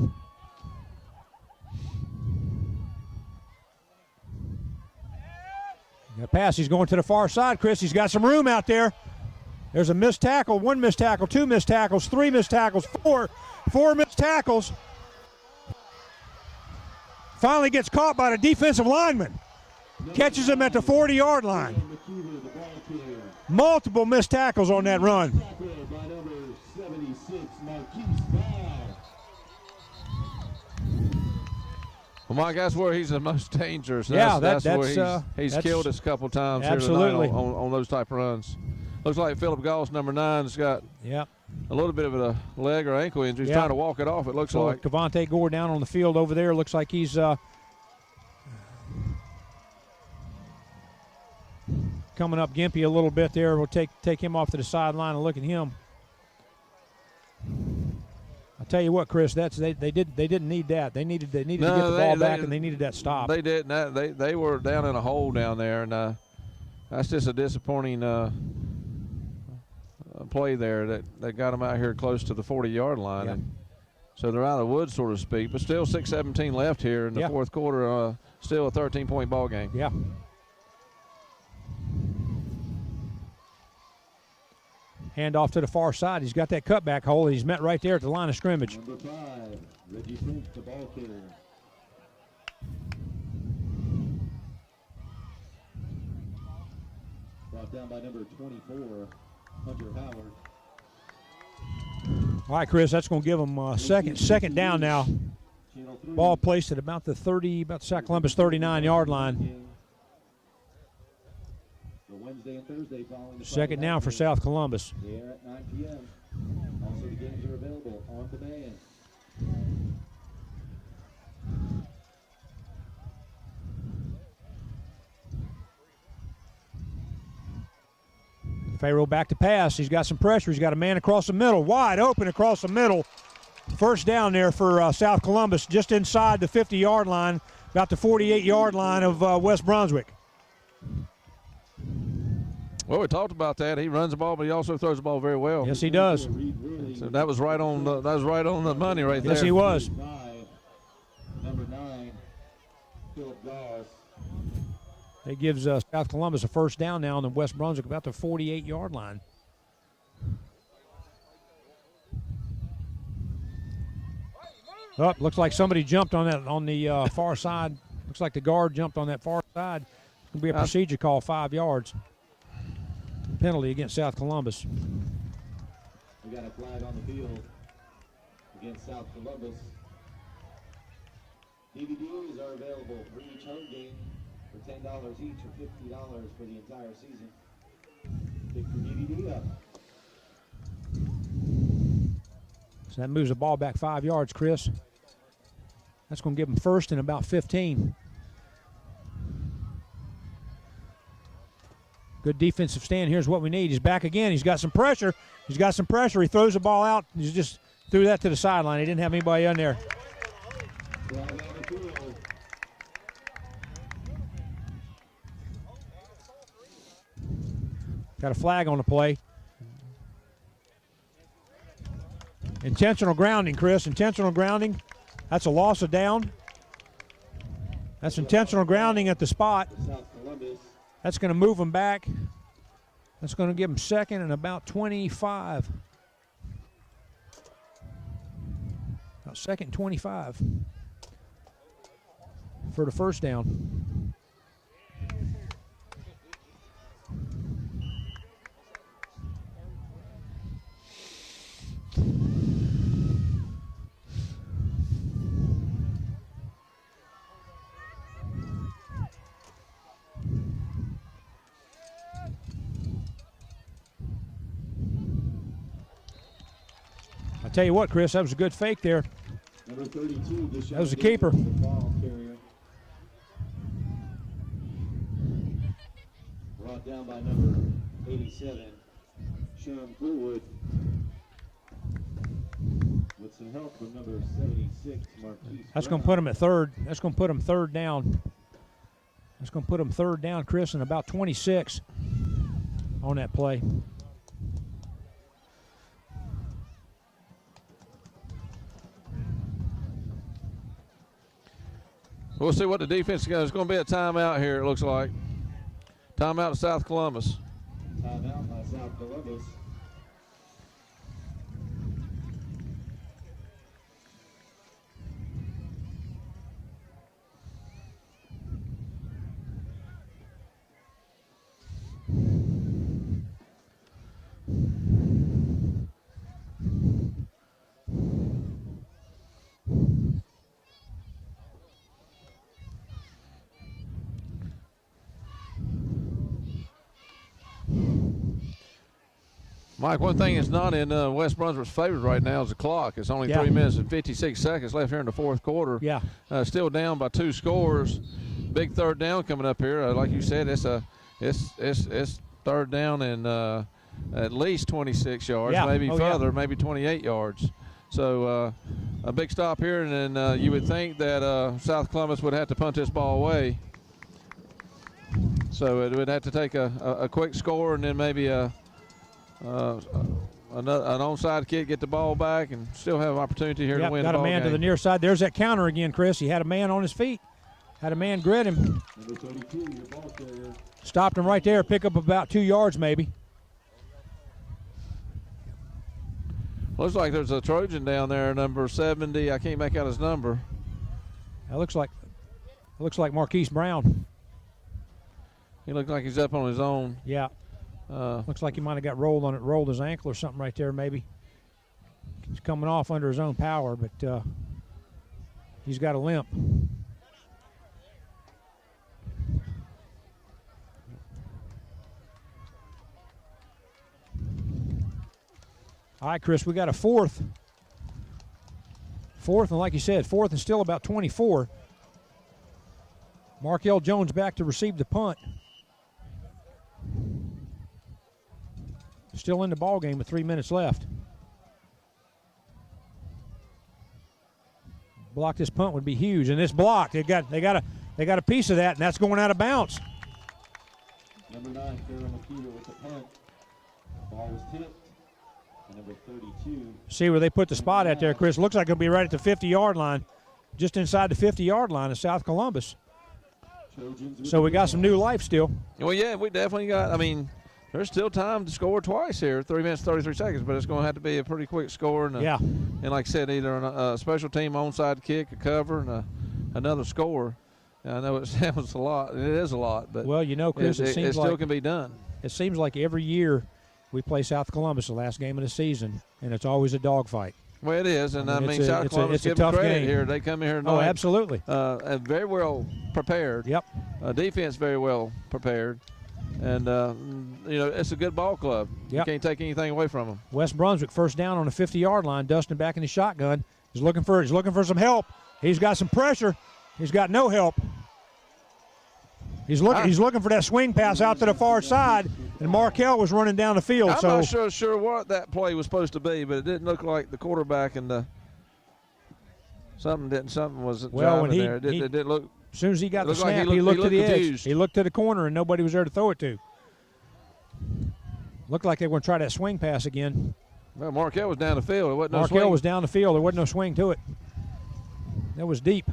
That pass, he's going to the far side, Chris. He's got some room out there. There's a missed tackle, 1 missed tackle, 2 missed tackles, 3 missed tackles, 4 missed tackles. Finally gets caught by the defensive lineman. Catches him at the 40-yard line. Multiple missed tackles on that run. Well, Mike, that's where he's the most dangerous. Yeah, that's where he's that's killed us a couple times absolutely. here tonight on those type of runs. Looks like Philip Goss, number 9, has got a little bit of a leg or ankle injury. He's trying to walk it off, it looks like. Cavante Gore down on the field over there. Looks like he's coming up gimpy a little bit there. We'll take him off to the sideline and look at him. I'll tell you what, Chris, they didn't need that. They needed to get the ball back, and they needed that stop. They didn't. They were down in a hole down there, and that's just a disappointing play there that got them out here close to the 40-yard line. And so they're out of the woods, so to speak, but still 6:17 left here in the fourth quarter. Still a 13-point ball game. Yeah. Hand off to the far side. He's got that cutback hole, and he's met right there at the line of scrimmage. Number 5, Reggie Prince, the ball carrier. Brought down by number 24, Hunter Howard. All right, Chris, that's going to give them second down now. Ball placed at about the South Columbus 39-yard line. Wednesday and Thursday following the second down for South Columbus. They air at 9 p.m. Also, the games are available on demand. Pharaoh back to pass. He's got some pressure. He's got a man across the middle, wide open across the middle. First down there for South Columbus, just inside the 50-yard line, about the 48-yard line of West Brunswick. Well, we talked about that. He runs the ball, but he also throws the ball very well. Yes, he does. So that was right on the money right there. Yes, he was. Number 9, Philip Goss. That gives South Columbus a first down now on the West Brunswick, about the 48-yard line. Oh, looks like somebody jumped on the far side. Looks like the guard jumped on that far side. It's going to be a procedure call, 5 yards. Penalty against South Columbus. We got a flag on the field against South Columbus. DVDs are available for each home game for $10 each or $50 for the entire season. Pick your DVD up. So that moves the ball back 5 yards, Chris. That's going to give them first and about 15. Good defensive stand. Here's what we need. He's back again. He's got some pressure. He throws the ball out. He just threw that to the sideline. He didn't have anybody on there. Got a flag on the play. Intentional grounding, Chris. Intentional grounding. That's a loss of down. That's intentional grounding at the spot. That's going to move them back. That's going to give them second and about 25. About second and 25 for the first down. Tell you what, Chris, that was a good fake there. Number 32, that was a keeper. Brought down by number 87, Sean Fullwood. With some help from number 76, Marquise. That's going to put him at third. That's going to put him third down. That's going to put them third down, Chris, and about 26 on that play. We'll see what the defense is. There's going to be a timeout here, it looks like. Timeout to South Columbus. Timeout by South Columbus. Mike, one thing that's not in West Brunswick's favor right now is the clock. It's only 3 minutes and 56 seconds left here in the fourth quarter. Yeah. Still down by 2 scores. Big third down coming up here. Like you said, it's third down and at least 26 yards, maybe further, maybe 28 yards. So a big stop here, and then you would think that South Columbus would have to punt this ball away. So it would have to take a quick score and then maybe an onside kick, get the ball back, and still have an opportunity here to win the ball game. Got a man to the near side. There's that counter again, Chris. He had a man on his feet. Had a man grit him. Number 32, your ball carrier. Stopped him right there. Pick up about 2 yards maybe. Looks like there's a Trojan down there, number 70. I can't make out his number. That looks like Marquise Brown. He looked like he's up on his own. Yeah. Looks like he might have got rolled his ankle or something right there maybe. He's coming off under his own power, but he's got a limp. All right, Chris, we got a fourth. Fourth, and like you said, fourth and still about 24. Markel Jones back to receive the punt. Still in the ball game with 3 minutes left. Block this punt would be huge, and this block they got a piece of that, and that's going out of bounds. Number 9, Farrah Makita with the punt. Ball was tipped. And number 32. See where they put the spot out there, Chris. Looks like it'll be right at the 50-yard line, just inside the 50-yard line of South Columbus. So we got some new life still. Well, yeah, we definitely got. I mean, there's still time to score twice here. 3 minutes, 33 seconds, but it's going to have to be a pretty quick score. And and like I said, either a special team onside kick, a cover, and another score. I know it sounds a lot. It is a lot, but well, you know, Chris, it seems still like can be done. It seems like every year we play South Columbus the last game of the season, and it's always a dogfight. Well, it is, and I mean South Columbus give them credit game here. They come in here tonight. Oh, absolutely. And very well prepared. Yep. Defense very well prepared. And, it's a good ball club. Yep. You can't take anything away from them. West Brunswick first down on the 50-yard line. Dustin back in his shotgun. He's looking for some help. He's got some pressure. He's got no help. He's looking for that swing pass out to the far side, and Markel was running down the field. I'm not sure what that play was supposed to be, but it didn't look like the quarterback and something was driving there. It didn't look. As soon as he got the snap, like he looked to the confused. edge. He looked to the corner, and nobody was there to throw it to. Looked like they were going to try that swing pass again. Well, Markel was down the field. There wasn't no swing. Markel was down the field. There wasn't no swing to it. That was deep.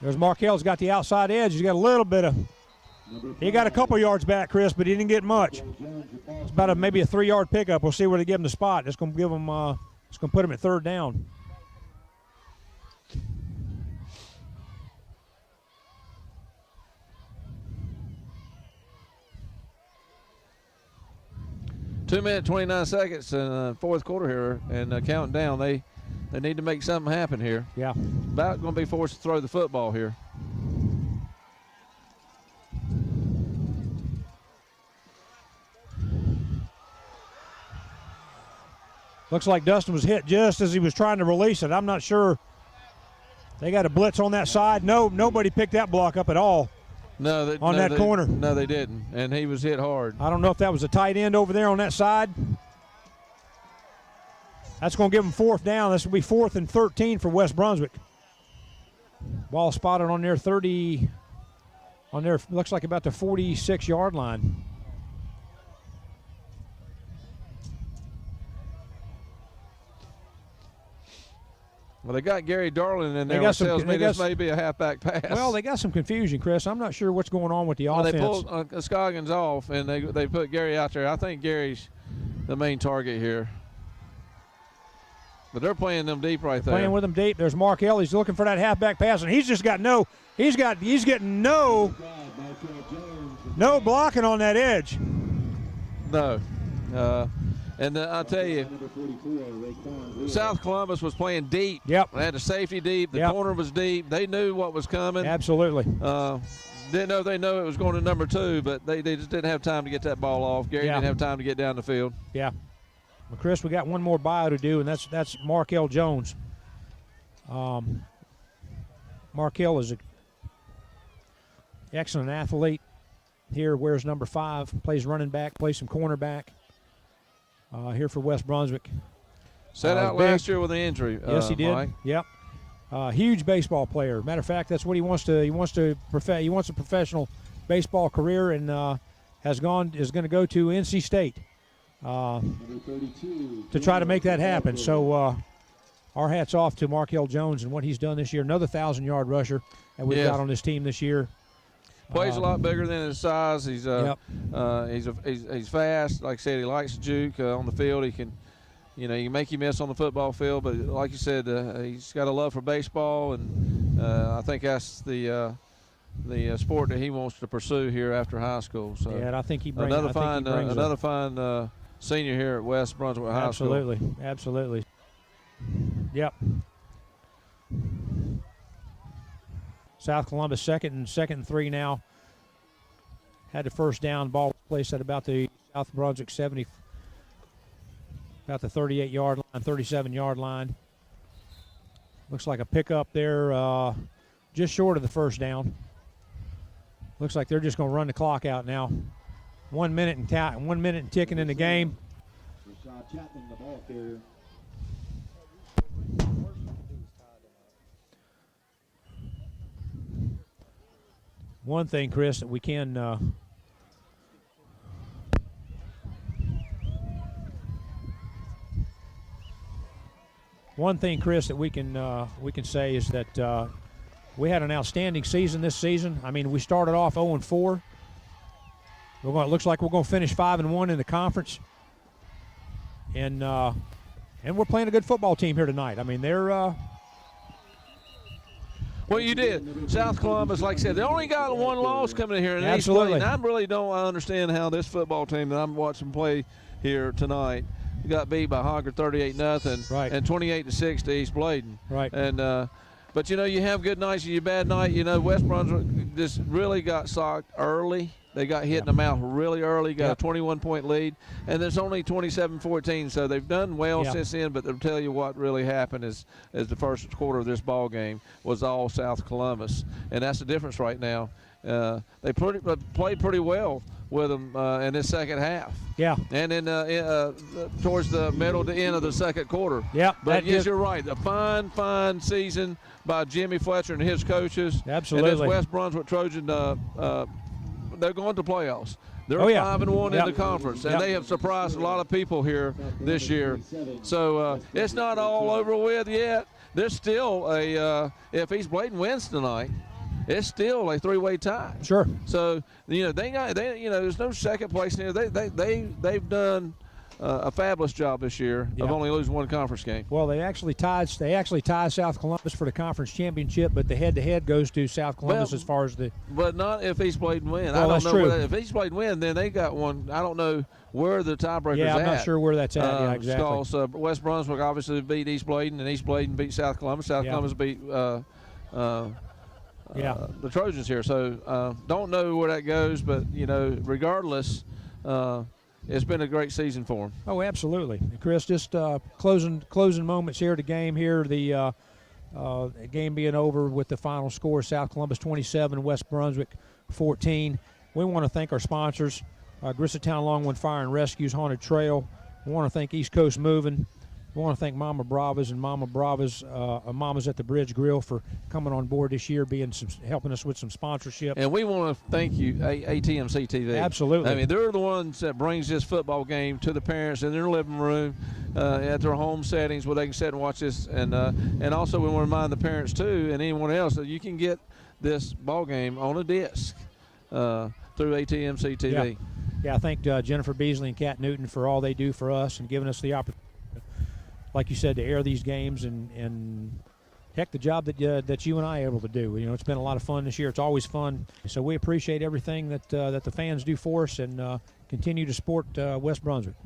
There's Markel's got the outside edge. He's got a little bit of. He got a couple yards back, Chris, but he didn't get much. It's about maybe a 3-yard pickup. We'll see where they give him the spot. It's going to give him. It's going to put him at third down. Two minutes, 29 seconds in the fourth quarter here, and counting down. They need to make something happen here. Yeah. About going to be forced to throw the football here. Looks like Dustin was hit just as he was trying to release it. I'm not sure. They got a blitz on that side. No, nobody picked that block up at all. On that corner. No, they didn't, and he was hit hard. I don't know if that was a tight end over there on that side. That's going to give them 4th down. This will be 4th and 13 for West Brunswick. Ball spotted on their 30, on their, looks like about the 46-yard line. Well, they got Gary Darling in there, which tells me this may be a halfback pass. Well, they got some confusion, Chris. I'm not sure what's going on with the offense. They pulled Scoggins off, and they put Gary out there. I think Gary's the main target here. But they're playing them deep right there. Playing with them deep. There's Markell. He's looking for that halfback pass, and he's just got he's getting no blocking on that edge. No. And I'll tell you, South Columbus was playing deep. Yep. They had the safety deep. The corner was deep. They knew what was coming. Absolutely. Didn't know they know it was going to number 2, but they just didn't have time to get that ball off. Gary didn't have time to get down the field. Yeah. Well, Chris, we got one more bio to do, and that's Markell Jones. Markell is an excellent athlete here, wears number 5, plays running back, plays some cornerback here for West Brunswick. Set out last year with an injury. Yes, he did. Mike. Yep. Huge baseball player. Matter of fact, that's what he wants to. He wants a professional baseball career, and is going to go to NC State to try to make that happen. So our hats off to Markell Jones and what he's done this year. Another 1,000-yard rusher that we've got on this team this year. Plays a lot bigger than his size. He's he's fast. Like I said, he likes to juke on the field. He can, you can make you miss on the football field, but like you said, he's got a love for baseball, and I think that's the sport that he wants to pursue here after high school. So and I think he brings another fine senior here at West Brunswick High School. Absolutely. Yep. South Columbus second and 3 now. Had the first down. Ball placed at about the South Brunswick 70, about the 38-yard line, 37-yard line. Looks like a pickup there, just short of the first down. Looks like they're just going to run the clock out now. 1 minute and ticking in the game. One thing, Chris, that we can say is that we had an outstanding season this season. I mean, we started off 0-4. It looks like we're going to finish 5-1 in the conference, and we're playing a good football team here tonight. I mean, they're. Well, you did. South Columbus, like I said, they only got one loss coming in here in East Absolutely. Bladen. I really don't understand how this football team that I'm watching play here tonight got beat by Hogger 38-0 and 28-6 to East Bladen. Right. And but you have good nights and your bad night. West Brunswick just really got socked early. They got hit in the mouth really early, got a 21-point lead, and there's only 27-14. So they've done well since then, but they'll tell you what really happened is the first quarter of this ball game was all South Columbus, and that's the difference right now. They played pretty well with them in this second half. Yeah. And then towards the middle to end of the second quarter. Yeah. But yes, you're right. A fine season by Jimmy Fletcher and his coaches. Absolutely. And this West Brunswick Trojan, they're going to playoffs. They're 5-1 in the conference, and they have surprised a lot of people here this year. So it's not all over with yet. There's still if East Bladen wins tonight, it's still a 3-way tie. Sure. So there's no second place here. They've done a fabulous job this year of only losing one conference game. Well, they actually tied South Columbus for the conference championship, but the head-to-head goes to South Columbus as far as the. But not if East Bladen win. Well, I don't that's know true. if East Bladen win, then they got one. I don't know where the tiebreaker's at. Yeah, I'm not sure where that's at. Yeah, exactly. Because West Brunswick obviously beat East Bladen, and East Bladen beat South Columbus. South Columbus beat the Trojans here. So don't know where that goes, but regardless. It's been a great season for them. Oh, absolutely. Chris, just closing moments here. The game here, the game being over with the final score, South Columbus 27, West Brunswick 14. We want to thank our sponsors, Grissom Town Longwood Fire and Rescue's Haunted Trail. We want to thank East Coast Moving, I want to thank Mama Bravas and Mamas at the Bridge Grill for coming on board this year, helping us with some sponsorship. And we want to thank you, ATMC TV. Absolutely. I mean, they're the ones that brings this football game to the parents in their living room, at their home settings where they can sit and watch this. And also we want to remind the parents too, and anyone else, that you can get this ball game on a disc through ATMC TV. Yeah, I thank Jennifer Beasley and Kat Newton for all they do for us and giving us the opportunity, like you said, to air these games and heck, the job that you and I are able to do. You know, it's been a lot of fun this year. It's always fun. So we appreciate everything that the fans do for us, and continue to support West Brunswick.